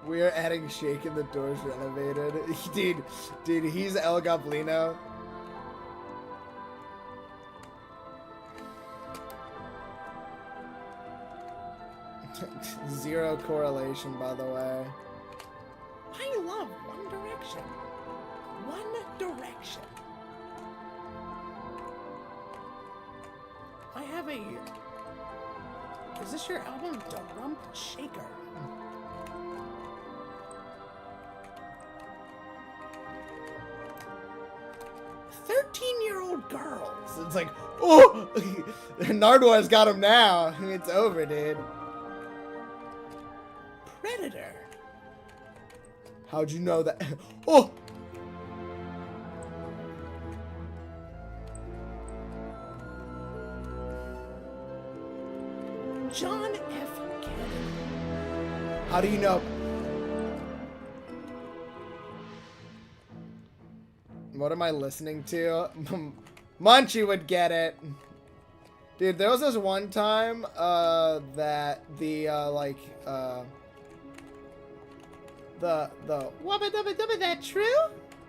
We are adding Shake and the doors renovated. Dude, he's El Goblino. Zero correlation, by the way. I love One Direction. One Direction. I have a... Is this your album? Dump Shaker. 13-year-old girls. It's like, oh, Nardwar's got him now. It's over, dude. Predator. How'd you know that? Oh. John F. Kennedy. How do you know? What am I listening to? Munchie would get it. Dude, there was this one time that the Wubba Dubba Dubba That True?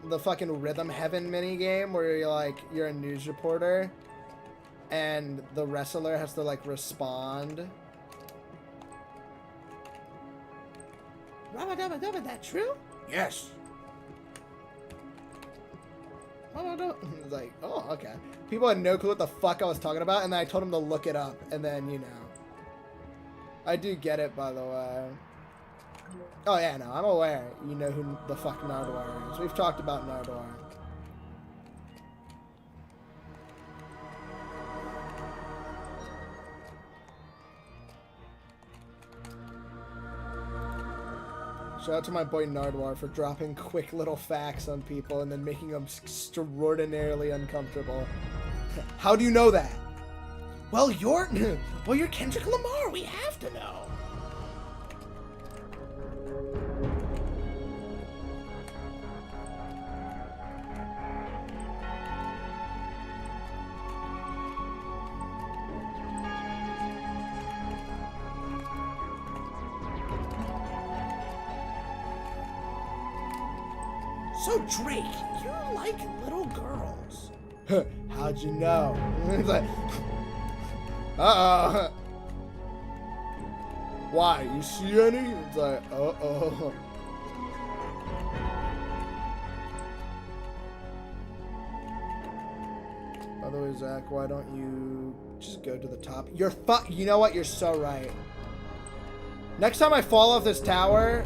The fucking Rhythm Heaven mini game where you're a news reporter and the wrestler has to like respond. Wubba Dubba Dubba That True? Yes. It's like, oh, okay. People had no clue what the fuck I was talking about, and then I told him to look it up, and then, you know. I do get it, by the way. Oh yeah, no, I'm aware. You know who the fuck Nardwar is. We've talked about Nardwar. Shout out to my boy Nardwar for dropping quick little facts on people and then making them extraordinarily uncomfortable. How do you know that? Well, you're Kendrick Lamar. We have to know. So Drake, you like little girls. How'd you know? It's like, why? You see any? It's like, uh-oh. By the way, Zach, why don't you just go to the top? You know what? You're so right. Next time I fall off this tower,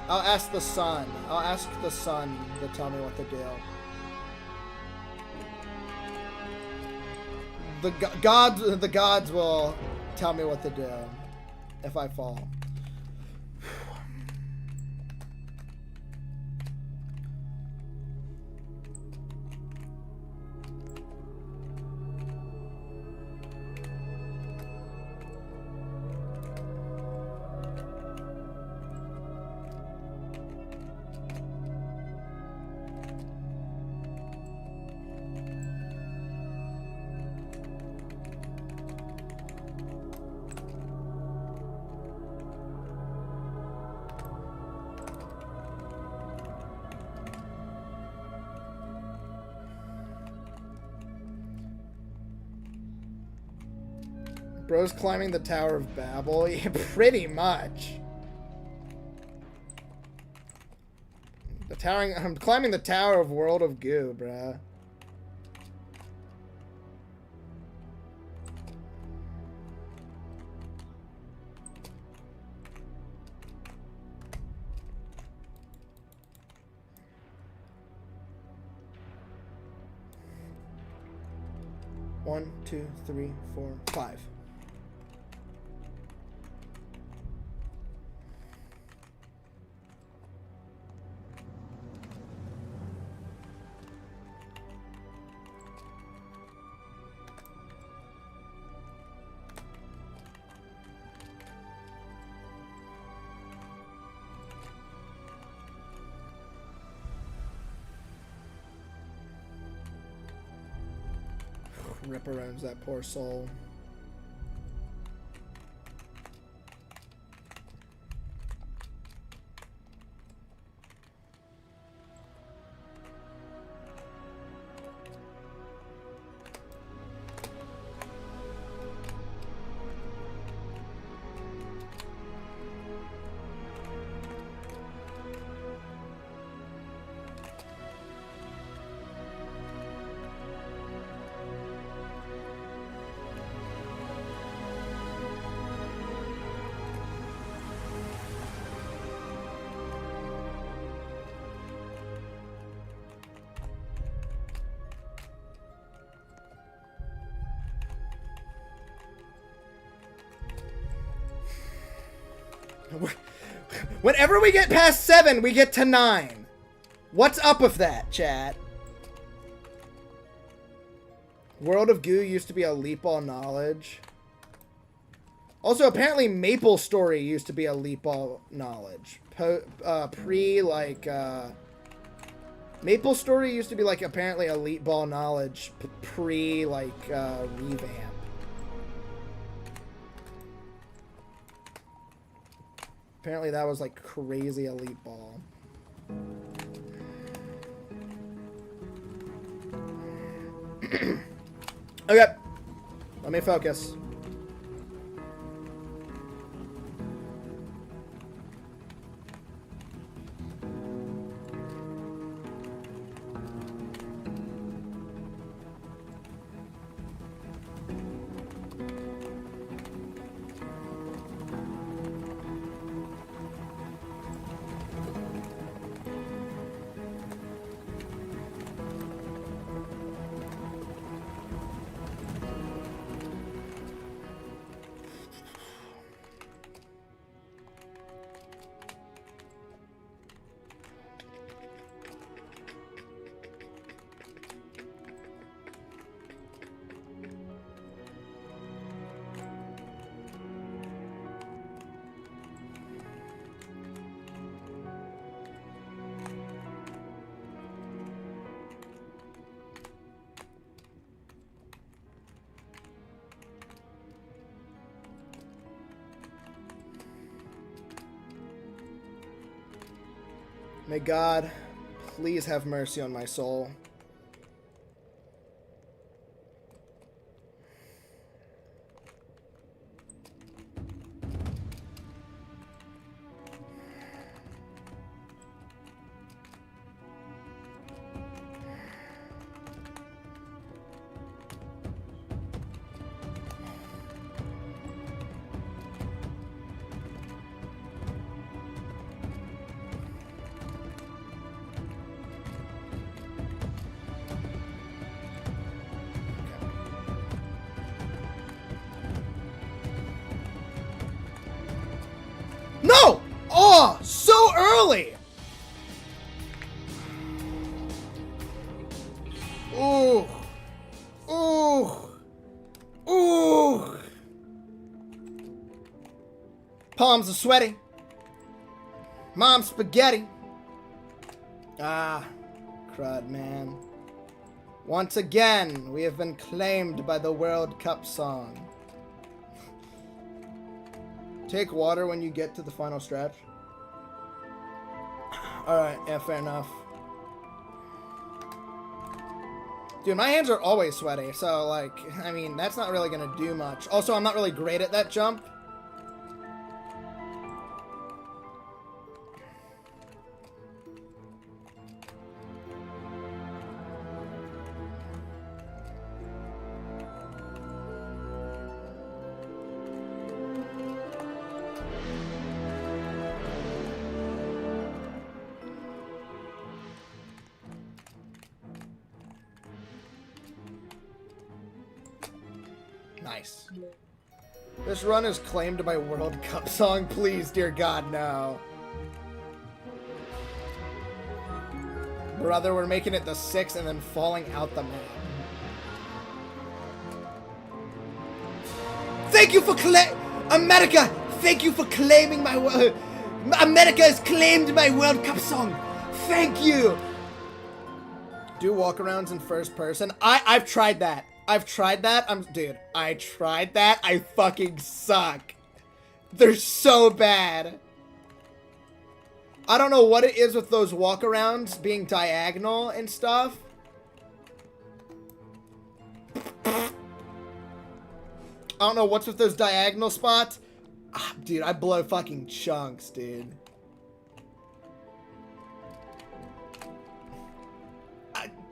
I'll ask the sun. I'll ask the sun to tell me what to do. The gods will tell me what to do if I fall. Bro's climbing the Tower of Babel. Yeah, pretty much. I'm climbing the Tower of World of Goo, bruh. One, two, three, four, five. Ripperones, that poor soul. Whenever we get past 7, we get to 9. What's up with that, chat? World of Goo used to be a Leap All Knowledge. Also, apparently Maple Story used to be a Leap All Knowledge. Maple Story used to be, like, apparently a Leap Ball Knowledge revamp. Apparently that was like crazy elite ball. Okay. Let me focus. May God please have mercy on my soul. No! Oh, so early! Ooh. Ooh. Ooh. Palms are sweaty. Mom's spaghetti. Ah, crud, man. Once again, we have been claimed by the World Cup song. Take water when you get to the final stretch. Alright, yeah, fair enough. Dude, my hands are always sweaty, so, like, I mean, that's not really gonna do much. Also, I'm not really great at that jump. Nice. This run is claimed by World Cup song. Please, dear God, no. Brother, we're making it the 6th and then falling out the map. Thank you for America! Thank you for claiming my world. America has claimed my World Cup song. Thank you. Do walkarounds in first person. I've tried that. I've tried that. Dude, I tried that. I fucking suck. They're so bad. I don't know what it is with those walkarounds being diagonal and stuff. I don't know what's with those diagonal spots. Ah, dude, I blow fucking chunks, dude.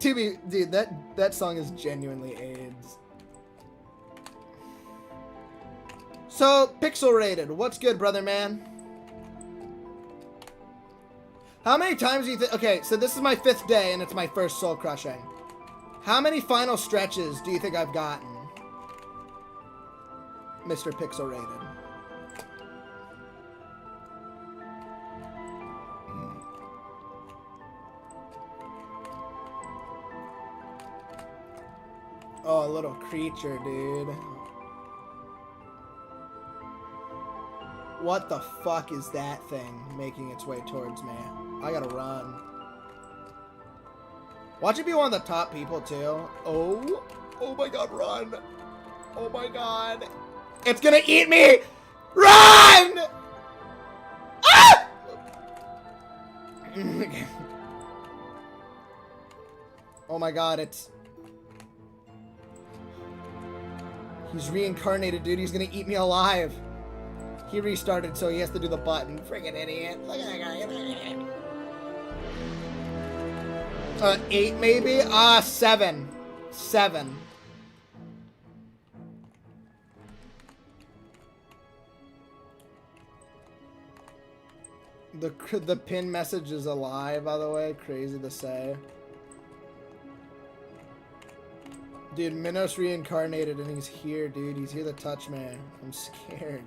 Dude, that song is genuinely AIDS. So, pixel rated. What's good, brother man? How many times do you think... Okay, so this is my 5th day, and it's my first soul crushing. How many final stretches do you think I've gotten? Mr. Pixel rated. Oh, a little creature, dude. What the fuck is that thing making its way towards me? I gotta run. Watch it be one of the top people, too. Oh. Oh my god, run. Oh my god. It's gonna eat me! Run! Ah! Oh my god, it's... He's reincarnated, dude. He's gonna eat me alive. He restarted, so he has to do the button. Friggin' idiot. Look at that guy. 8 maybe? 7. 7. The pin message is a lie, by the way. Crazy to say. Dude, Minos reincarnated and he's here, dude. He's here to touch me. I'm scared.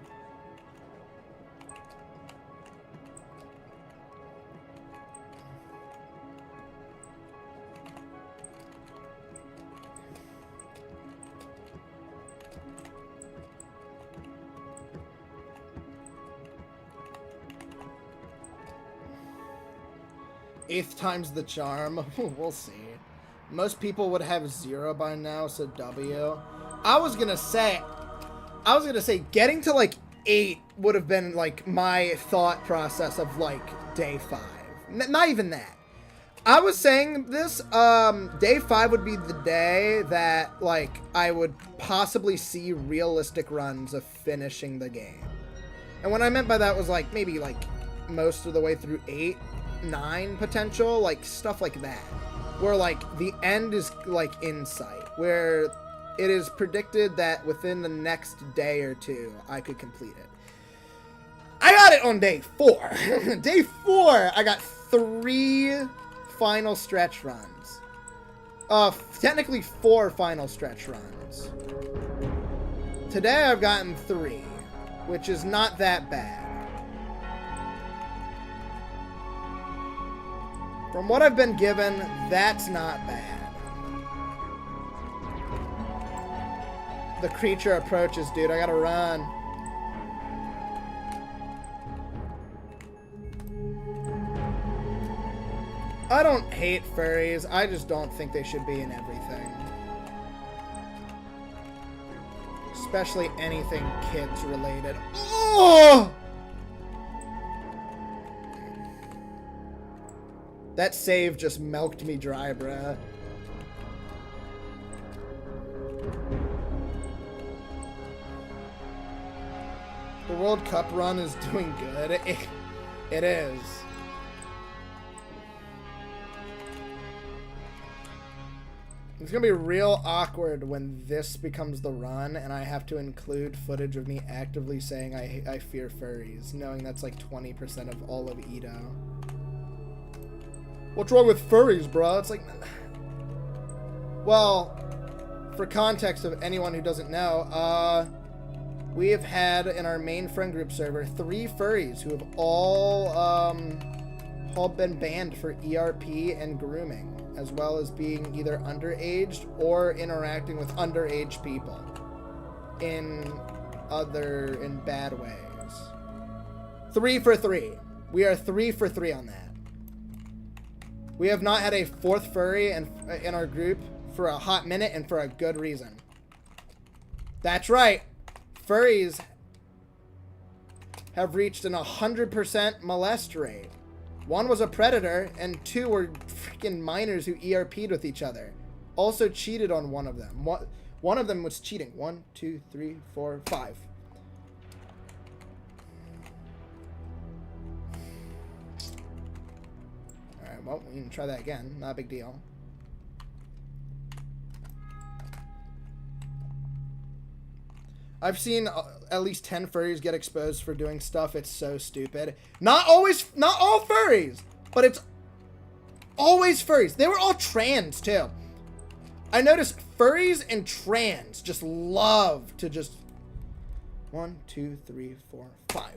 Eighth time's the charm. We'll see. Most people would have 0 by now, so W. I was gonna say getting to like 8 would have been like my thought process of like day 5. Not even that. I was saying this, day 5 would be the day that, like, I would possibly see realistic runs of finishing the game. And what I meant by that was, like, maybe, like, most of the way through 8, 9 potential, like, stuff like that. Where, like, the end is, like, in sight. Where it is predicted that within the next day or 2, I could complete it. I got it on day 4. Day 4, I got 3 final stretch runs. Technically 4 final stretch runs. Today I've gotten 3, which is not that bad. From what I've been given, that's not bad. The creature approaches, dude. I gotta run. I don't hate furries. I just don't think they should be in everything. Especially anything kids related. Oh! That save just milked me dry, bruh. The World Cup run is doing good. It is. It's gonna be real awkward when this becomes the run and I have to include footage of me actively saying I fear furries, knowing that's like 20% of all of ETOH. What's wrong with furries, bro? It's like... Well, for context of anyone who doesn't know, we have had in our main friend group server 3 furries who have all been banned for ERP and grooming, as well as being either underaged or interacting with underage people in bad ways. 3 for 3. We are 3 for 3 on that. We have not had a 4th furry in our group for a hot minute and for a good reason. That's right. Furries have reached an 100% molest rate. 1 was a predator, and 2 were freaking minors who ERP'd with each other. Also cheated on one of them. One of them was cheating. 1, 2, 3, 4, 5. Alright, well, we can try that again. Not a big deal. I've seen at least 10 furries get exposed for doing stuff. It's so stupid. Not all furries, but it's always furries. They were all trans too. I noticed furries and trans just love to just 1, 2, 3, 4, 5.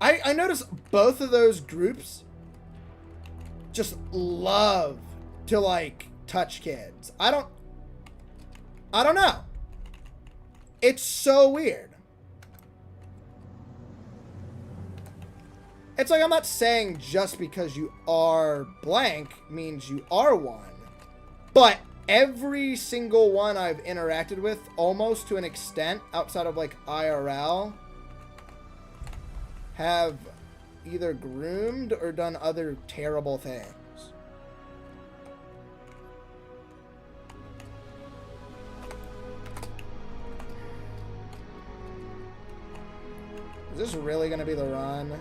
I noticed both of those groups just love to like touch kids. I don't know. It's so weird. It's like, I'm not saying just because you are blank means you are one. But every single one I've interacted with, almost to an extent, outside of like IRL, have either groomed or done other terrible things. Is this really going to be the run?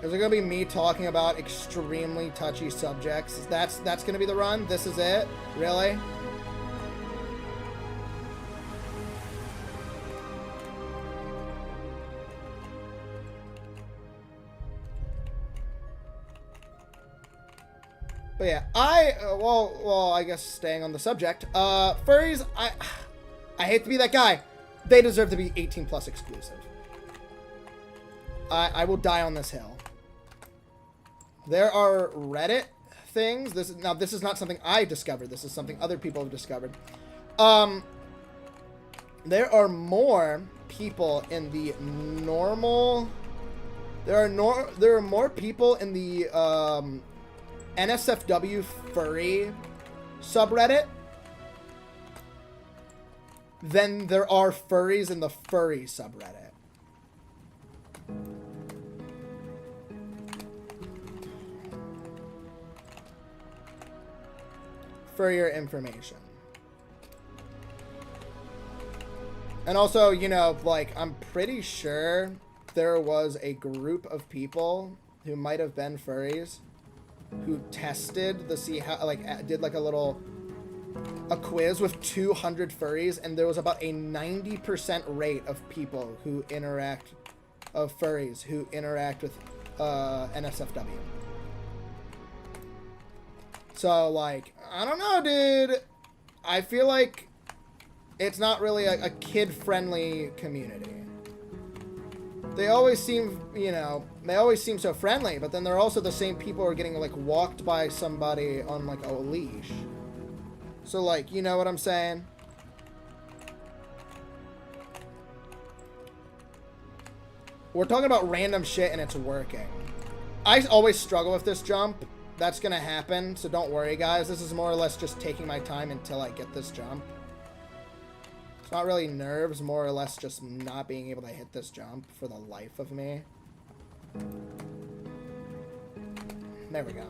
Is it going to be me talking about extremely touchy subjects? That's going to be the run? This is it? Really? But yeah, well, I guess staying on the subject, furries, I hate to be that guy. They deserve to be 18 plus exclusive. I will die on this hill. There are Reddit things. This is not something I discovered. This is something other people have discovered. There are more people in the normal. There are more people in the NSFW furry subreddit than there are furries in the furry subreddit. for your information. And also, you know, like, I'm pretty sure there was a group of people who might have been furries who tested to see how, like, did like a quiz with 200 furries, and there was about a 90% rate of people who interact, of furries who interact with NSFW. So, like, I don't know, dude. I feel like it's not really a kid-friendly community. They always seem, you know, they always seem so friendly, but then they're also the same people who are getting, like, walked by somebody on, like, a leash. So, like, you know what I'm saying? We're talking about random shit and it's working. I always struggle with this jump. That's gonna happen, so don't worry, guys. This is more or less just taking my time until I get this jump. It's not really nerves, more or less just not being able to hit this jump for the life of me. There we go.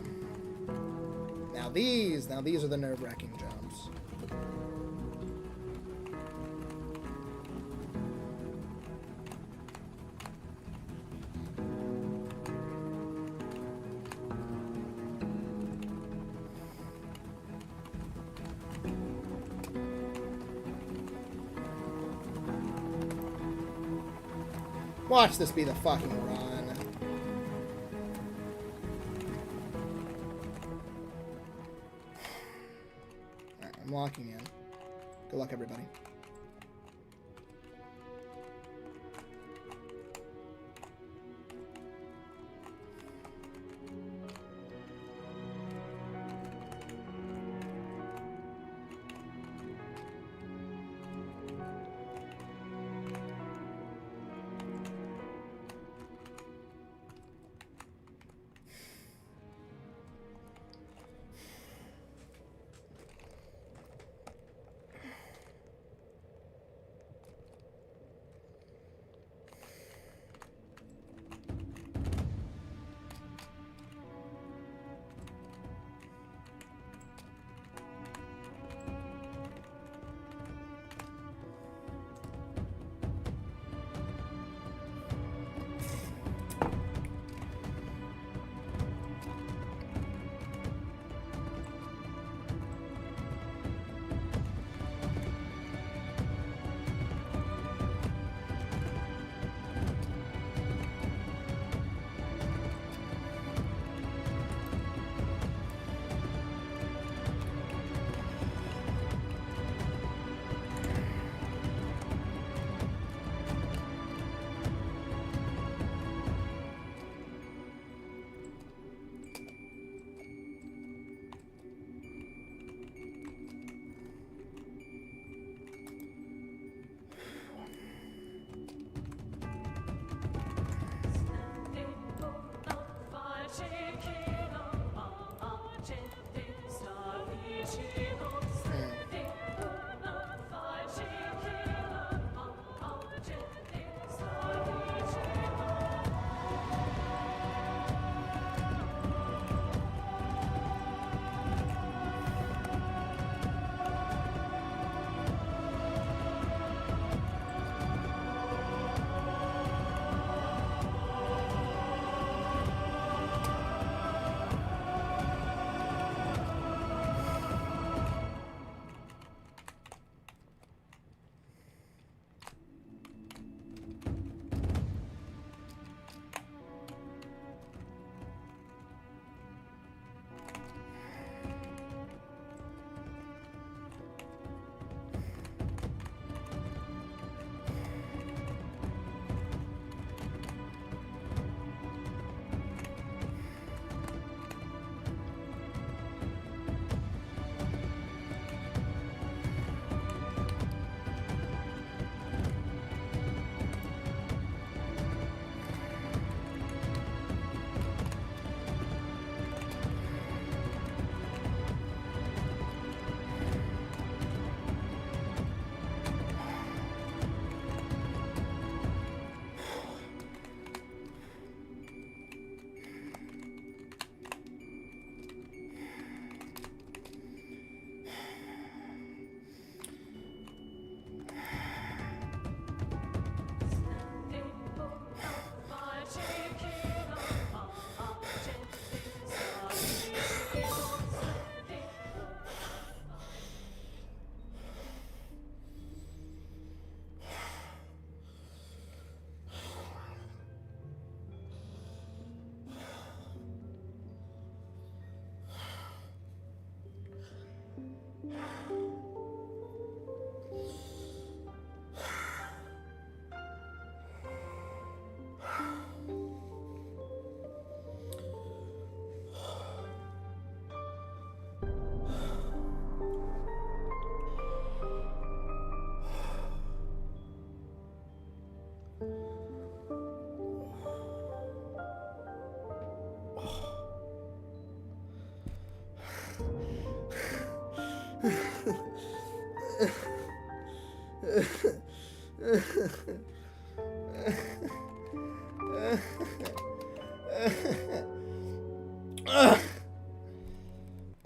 Now these are the nerve-wracking jumps. Watch this be the fucking run. Alright, I'm locking in. Good luck, everybody.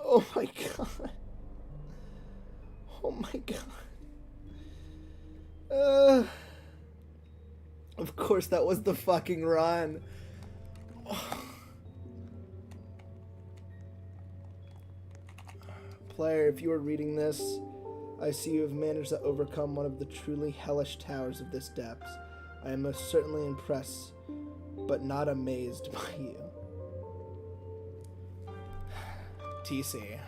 Oh my god. Oh my god. Of course that was the fucking run. Player, if you are reading this, I see you have managed to overcome one of the truly hellish towers of this depths. I am most certainly impressed, but not amazed by you. TC.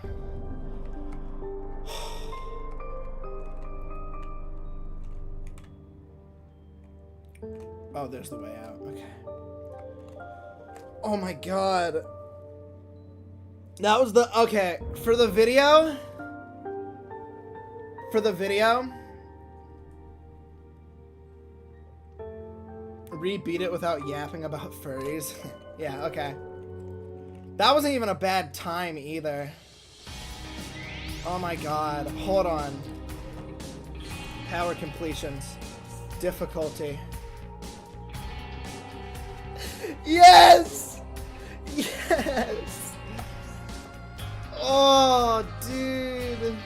Oh, there's the way out. Okay. Oh my god. That was the... Okay, for the video... Rebeat it without yapping about furries. Yeah, okay. That wasn't even a bad time either. Oh my god. Hold on. Power completions. Difficulty. Yes! Yes! Oh, dude.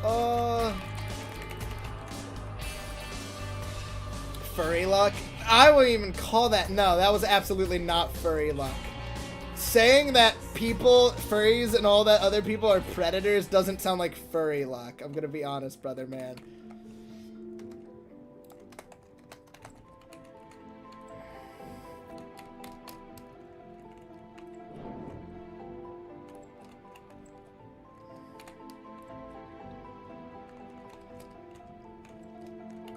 Oh. Furry luck? I wouldn't even call that. No, that was absolutely not furry luck. Saying that people, furries and all that other people are predators doesn't sound like furry luck. I'm gonna be honest, brother, man.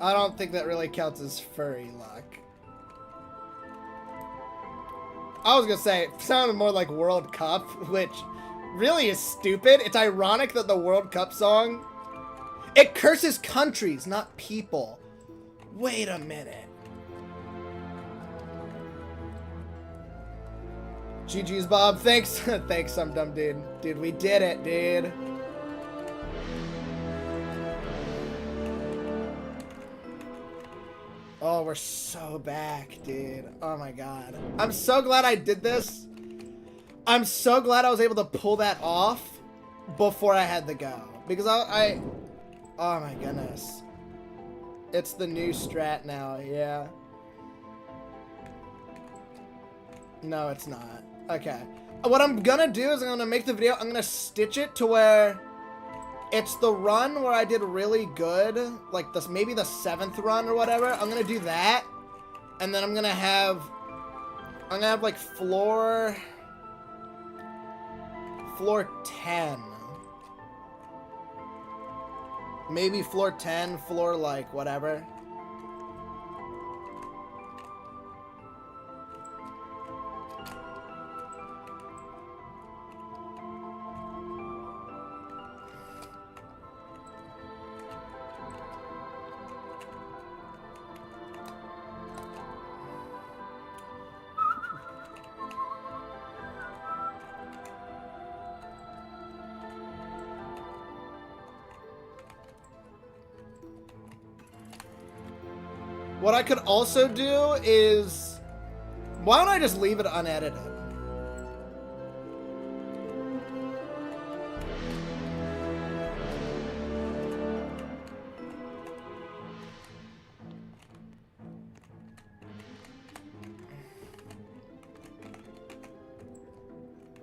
I don't think that really counts as furry luck. I was gonna say, it sounded more like World Cup, which really is stupid. It's ironic that the World Cup song, it curses countries, not people. Wait a minute. GG's, Bob. Thanks. Thanks, some dumb dude. Dude, we did it, dude. Oh, we're so back, dude. Oh my god. I'm so glad I did this. I'm so glad I was able to pull that off before I had to go. Because I oh my goodness. It's the new strat now, yeah. No, it's not. Okay. What I'm gonna do is I'm gonna make the video, I'm gonna stitch it to where it's the run where I did really good, like this, maybe the 7th run or whatever. I'm gonna do that, and then I'm gonna have like floor 10, maybe floor 10, floor like whatever. What I could also do is, why don't I just leave it unedited?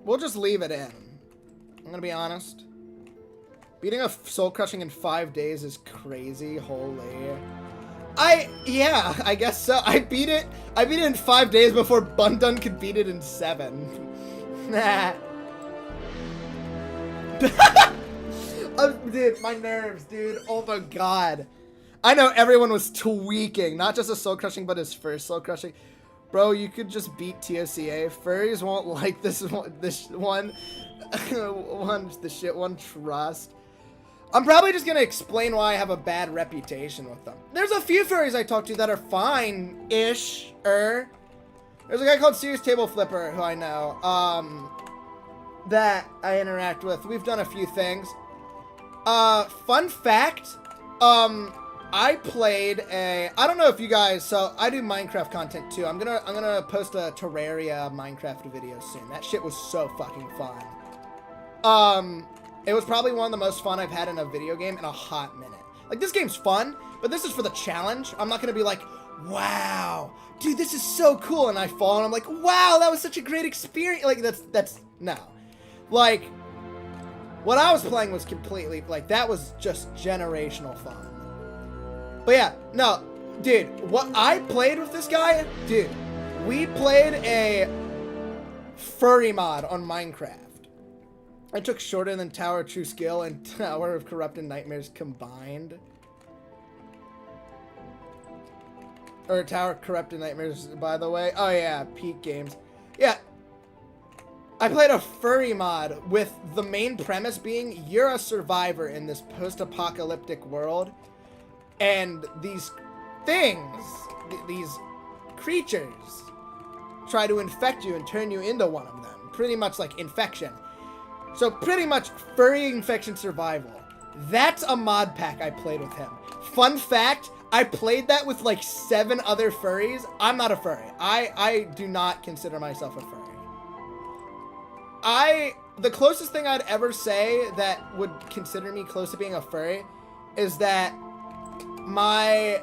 We'll just leave it in. I'm gonna be honest. Beating a soul crushing in 5 days is crazy. Holy. Yeah, I guess so. I beat it in 5 days before Bundun could beat it in 7. Nah. Dude, my nerves, dude. Oh my god. I know everyone was tweaking. Not just a soul crushing, but his first soul crushing. Bro, you could just beat TOCA. Furries won't like this one. The shit one, trust. I'm probably just gonna explain why I have a bad reputation with them. There's a few furries I talk to that are fine-ish. There's a guy called Serious Table Flipper who I know, that I interact with. We've done a few things. Fun fact, I played a, I don't know if you guys, so I do Minecraft content too. I'm gonna post a Terraria Minecraft video soon. That shit was so fucking fun. It was probably one of the most fun I've had in a video game in a hot minute. Like, this game's fun, but this is for the challenge. I'm not gonna be like, wow, dude, this is so cool, and I fall and I'm like, wow, that was such a great experience. Like, that's no. Like, what I was playing was completely, like, that was just generational fun. But yeah, no, dude, what I played with this guy, dude, we played a furry mod on Minecraft. I took shorter than Tower of True Skill and Tower of Corrupted Nightmares combined. Or Tower of Corrupted Nightmares, by the way. Oh yeah, Peak Games. Yeah. I played a furry mod with the main premise being you're a survivor in this post-apocalyptic world. And these things, these creatures, try to infect you and turn you into one of them. Pretty much like infection. So pretty much furry infection survival. That's a mod pack I played with him. Fun fact, I played that with like 7 other furries. I'm not a furry. I do not consider myself a furry. The closest thing I'd ever say that would consider me close to being a furry is that my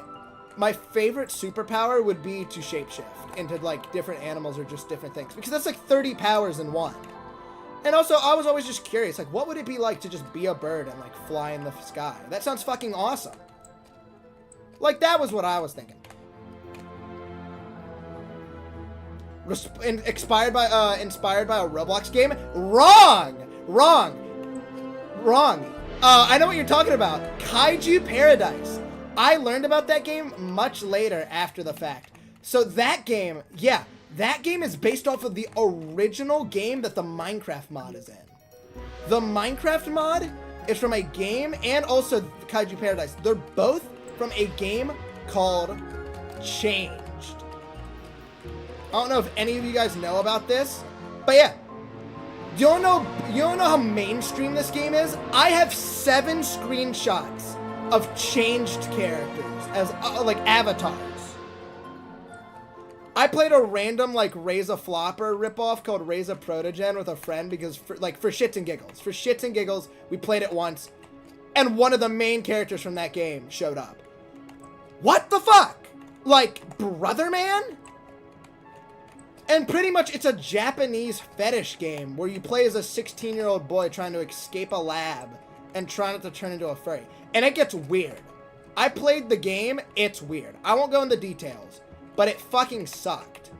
favorite superpower would be to shapeshift into like different animals or just different things, because that's like 30 powers in one. And also, I was always just curious, like, what would it be like to just be a bird and like fly in the sky? That sounds fucking awesome. Like, that was what I was thinking. Inspired by a Roblox game? Wrong! I know what you're talking about. Kaiju Paradise. I learned about that game much later after the fact. So that game, yeah, that game is based off of the original game that the Minecraft mod is in. The Minecraft mod is from a game, and also Kaiju Paradise. They're both from a game called Changed. I don't know if any of you guys know about this, but yeah. You don't know how mainstream this game is? I have 7 screenshots of changed characters as like avatars. I played a random like Raise a Flopper ripoff called Raise a Protogen with a friend because for shits and giggles. For shits and giggles, we played it once, and one of the main characters from that game showed up. What the fuck? Like, Brother Man? And pretty much it's a Japanese fetish game where you play as a 16-year-old boy trying to escape a lab and try not to turn into a furry. And it gets weird. I played the game, it's weird. I won't go into details, but it fucking sucked.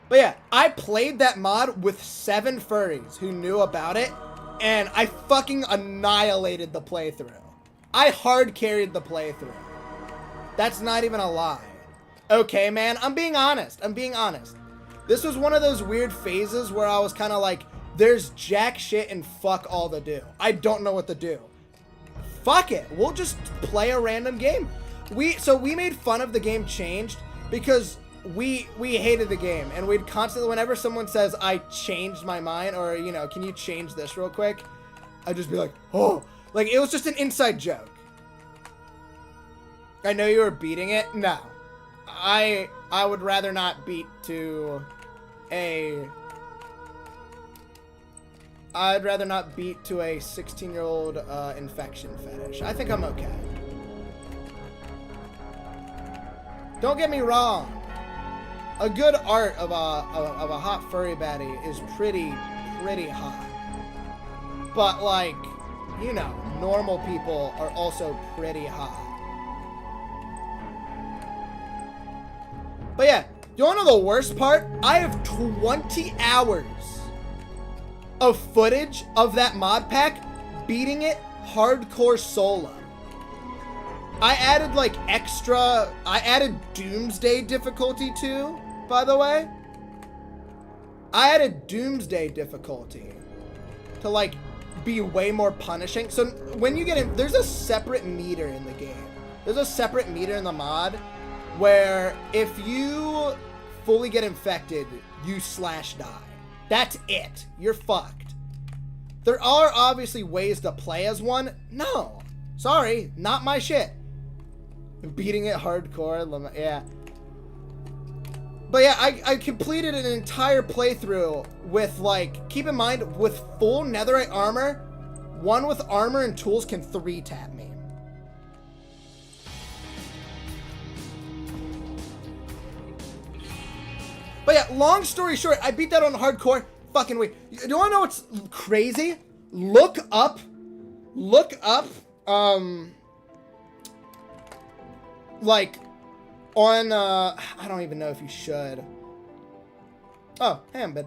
But yeah, I played that mod with 7 furries who knew about it, and I fucking annihilated the playthrough. I hard carried the playthrough. That's not even a lie. Okay, man, I'm being honest. This was one of those weird phases where I was kind of like, there's jack shit and fuck all to do. I don't know what to do. Fuck it. We'll just play a random game. We made fun of the game Changed because we hated the game, and we'd constantly, whenever someone says I changed my mind, or, you know, can you change this real quick? I'd just be like, oh, like it was just an inside joke. I know you were beating it. No, I would rather not beat to a. I'd rather not beat to a 16-year-old infection fetish. I think I'm okay. Don't get me wrong. A good art of a hot furry baddie is pretty hot. But like, you know, normal people are also pretty hot. But yeah, you wanna know the worst part? I have 20 hours of footage of that mod pack beating it hardcore solo. I added like I added Doomsday difficulty too, by the way. I added Doomsday difficulty to like be way more punishing. So when you get in, there's a separate meter in the game. There's a separate meter in the mod where if you fully get infected, you /die. That's it. You're fucked. There are obviously ways to play as one. No. Sorry, not my shit. Beating it hardcore, yeah. But yeah, I completed an entire playthrough with, like, keep in mind, with full netherite armor, one with armor and tools can 3-tap me. But yeah, long story short, I beat that on hardcore. Fucking wait. You wanna know what's crazy? Look up, like, on, I don't even know if you should. Oh, hey, I'm bad.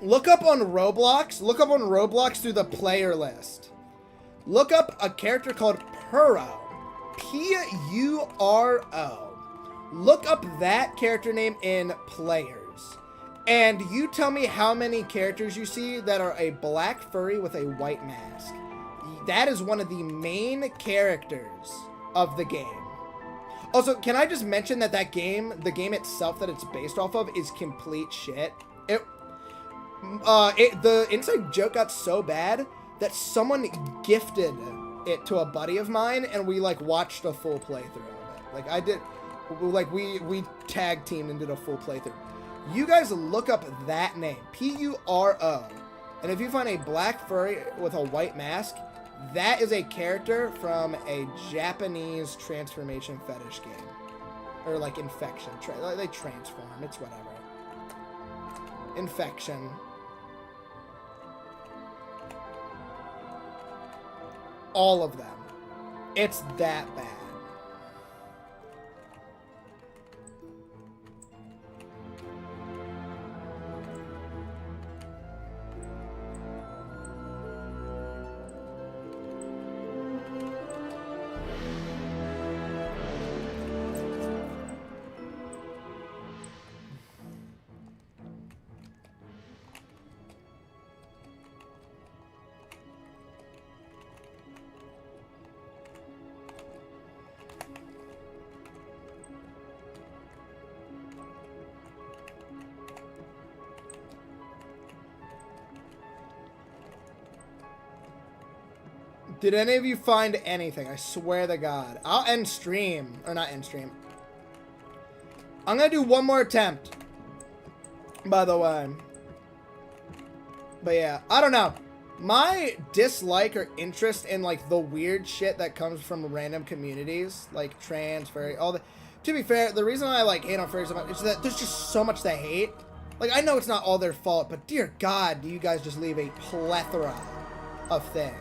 Look up on Roblox through the player list. Look up a character called Puro. P-U-R-O. Look up that character name in players. And you tell me how many characters you see that are a black furry with a white mask. That is one of the main characters of the game. Also, can I just mention that the game itself that it's based off of is complete shit. The inside joke got so bad that someone gifted it to a buddy of mine, and we like watched a full playthrough of it. Like I did, like we tag teamed and did a full playthrough. You guys look up that name, P-U-R-O, and if you find a black furry with a white mask, that is a character from a Japanese transformation fetish game. Or like Infection. They transform. It's whatever. Infection. All of them. It's that bad. Did any of you find anything? I swear to God. I'll end stream. Or not end stream. I'm going to do one more attempt. By the way. But yeah, I don't know. My dislike or interest in like the weird shit that comes from random communities. Like trans, furry, all the... To be fair, the reason I like hate on furries so much is that there's just so much to hate. Like I know it's not all their fault, but dear God, do you guys just leave a plethora of things.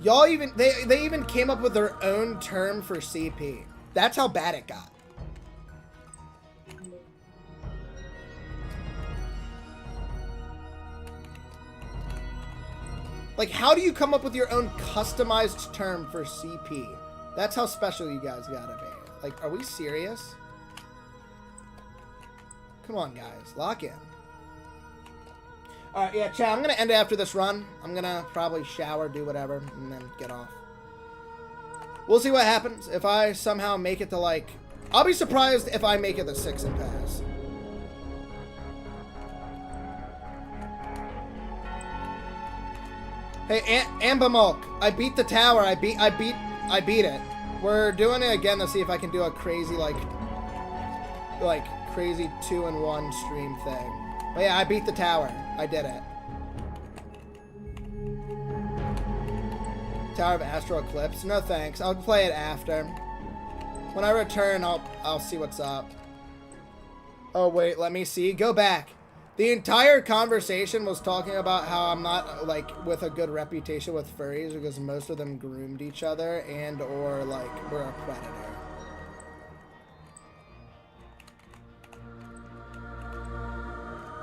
Y'all even, they even came up with their own term for CP. That's how bad it got. Like, how do you come up with your own customized term for CP? That's how special you guys gotta be. Like, are we serious? Come on, guys. Lock in. Alright, yeah, chat, I'm gonna end it after this run. I'm gonna probably shower, do whatever, and then get off. We'll see what happens. If I somehow make it to, like... I'll be surprised if I make it to 6 and pass. Hey, Ambamulk, I beat the tower. I beat it. We're doing it again to see if I can do a crazy, like crazy 2-in-1 stream thing. But yeah, I beat the tower. I did it. Tower of Astral Eclipse. No thanks. I'll play it after. When I return, I'll see what's up. Oh wait, let me see. Go back. The entire conversation was talking about how I'm not like with a good reputation with furries because most of them groomed each other and or like were a predator.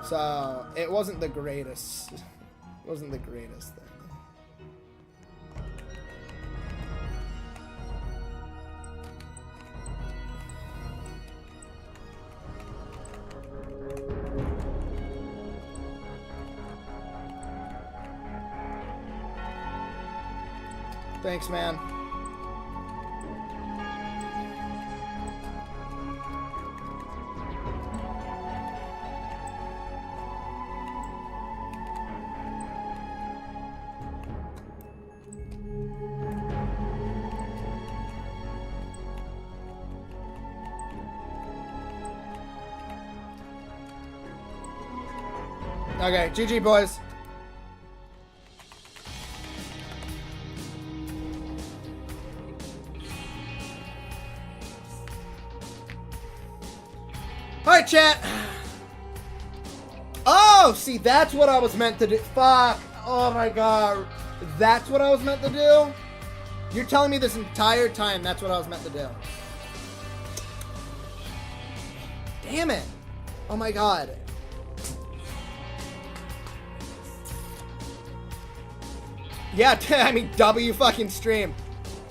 So, it wasn't the greatest. It wasn't the greatest thing. Thanks, man. Okay, GG, boys. Alright, chat. Oh, see, that's what I was meant to do. Fuck. Oh my god. That's what I was meant to do? You're telling me this entire time that's what I was meant to do. Damn it. Oh my god. Yeah, I mean, W fucking stream.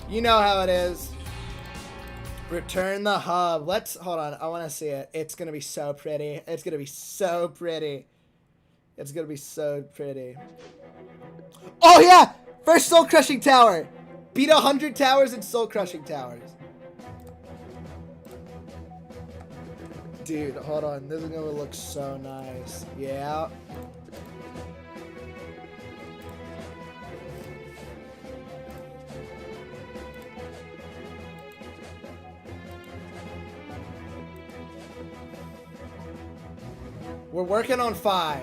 You know how it is. Return the hub. Let's, hold on. I want to see it. It's going to be so pretty. It's going to be so pretty. It's going to be so pretty. Oh, yeah. First soul crushing tower. Beat 100 towers and soul crushing towers. Dude, hold on. This is going to look so nice. Yeah. We're working on 5.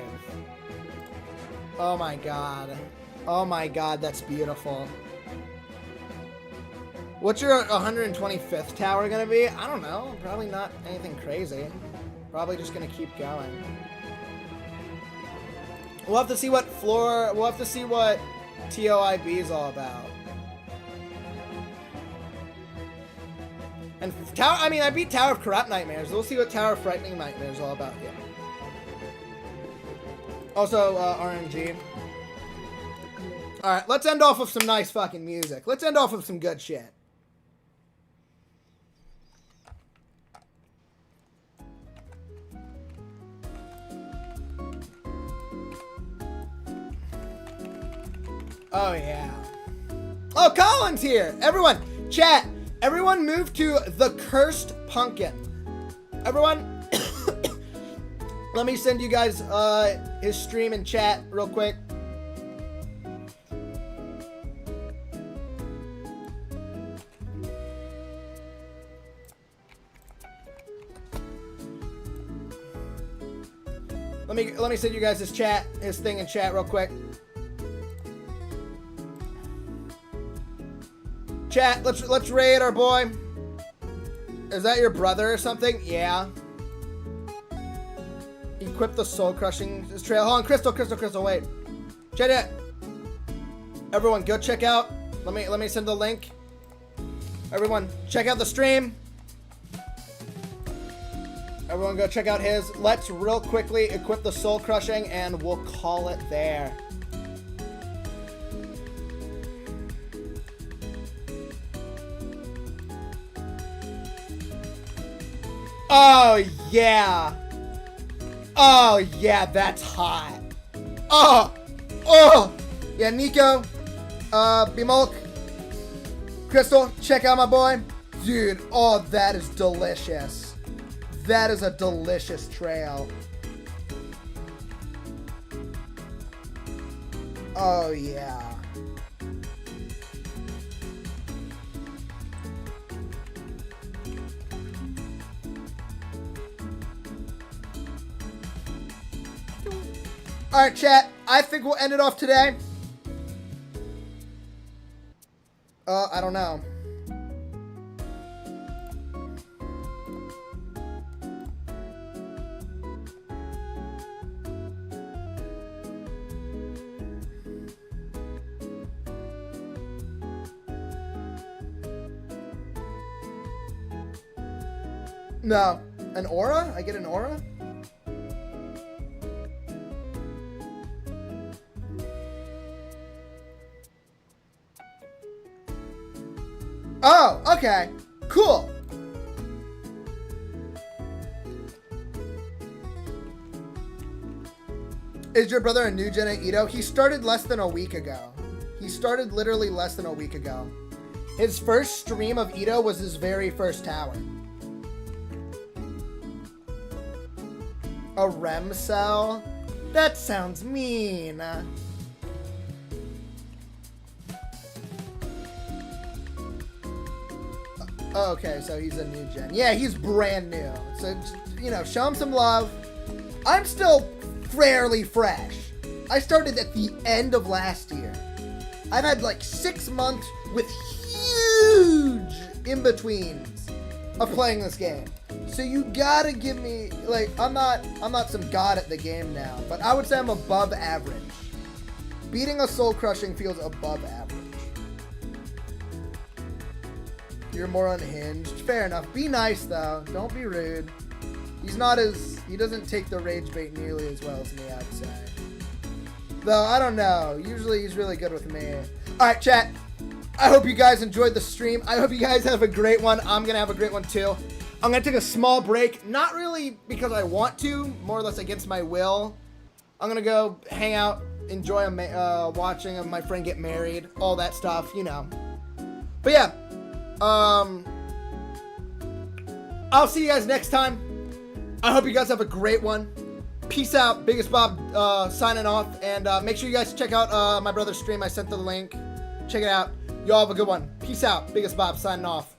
Oh my god. Oh my god, that's beautiful. What's your 125th tower gonna be? I don't know. Probably not anything crazy. Probably just gonna keep going. We'll have to see what floor. We'll have to see what TOIB is all about. And tower. I mean, I beat Tower of Corrupt Nightmares. We'll see what Tower of Frightening Nightmares is all about. Yeah. Also, RNG. Alright, let's end off with some nice fucking music. Let's end off with some good shit. Oh, yeah. Oh, Colin's here! Everyone, chat, everyone move to the Cursed Pumpkin. Everyone... Let me send you guys his stream and chat real quick. Let me send you guys his thing in chat real quick. Chat, let's raid our boy. Is that your brother or something? Yeah. Equip the soul crushing trail. Hold on, Crystal, wait. Check it. Everyone, go check out. Let me send the link. Everyone, check out the stream. Everyone, go check out his. Let's real quickly equip the soul crushing, and we'll call it there. Oh yeah. Oh, yeah, that's hot. Oh, yeah, Nico, Bimolk, Crystal, check out my boy. Dude, oh, that is delicious. That is a delicious trail. Oh, yeah. Alright, chat. I think we'll end it off today. I don't know. No. An aura? I get an aura? Oh, okay. Cool. Is your brother a new gen at ETOH? He started less than a week ago. He started literally less than a week ago. His first stream of ETOH was his very first tower. A REM cell? That sounds mean. Oh, okay, so he's a new gen. Yeah, he's brand new. So, you know, show him some love. I'm still fairly fresh. I started at the end of last year. I've had like 6 months with huge in-betweens of playing this game. So you gotta give me, like, I'm not some god at the game now, but I would say I'm above average. Beating a soul crushing feels above average. You're more unhinged. Fair enough. Be nice though. Don't be rude. He doesn't take the rage bait nearly as well as me, I'd say. Though, I don't know. Usually he's really good with me. Alright, chat. I hope you guys enjoyed the stream. I hope you guys have a great one. I'm going to have a great one too. I'm going to take a small break. Not really because I want to. More or less against my will. I'm going to go hang out. Enjoy watching my friend get married. All that stuff, you know. But yeah. I'll see you guys next time. I hope you guys have a great one. Peace out. Biggest Bob signing off. And make sure you guys check out my brother's stream. I sent the link. Check it out. Y'all have a good one. Peace out. Biggest Bob signing off.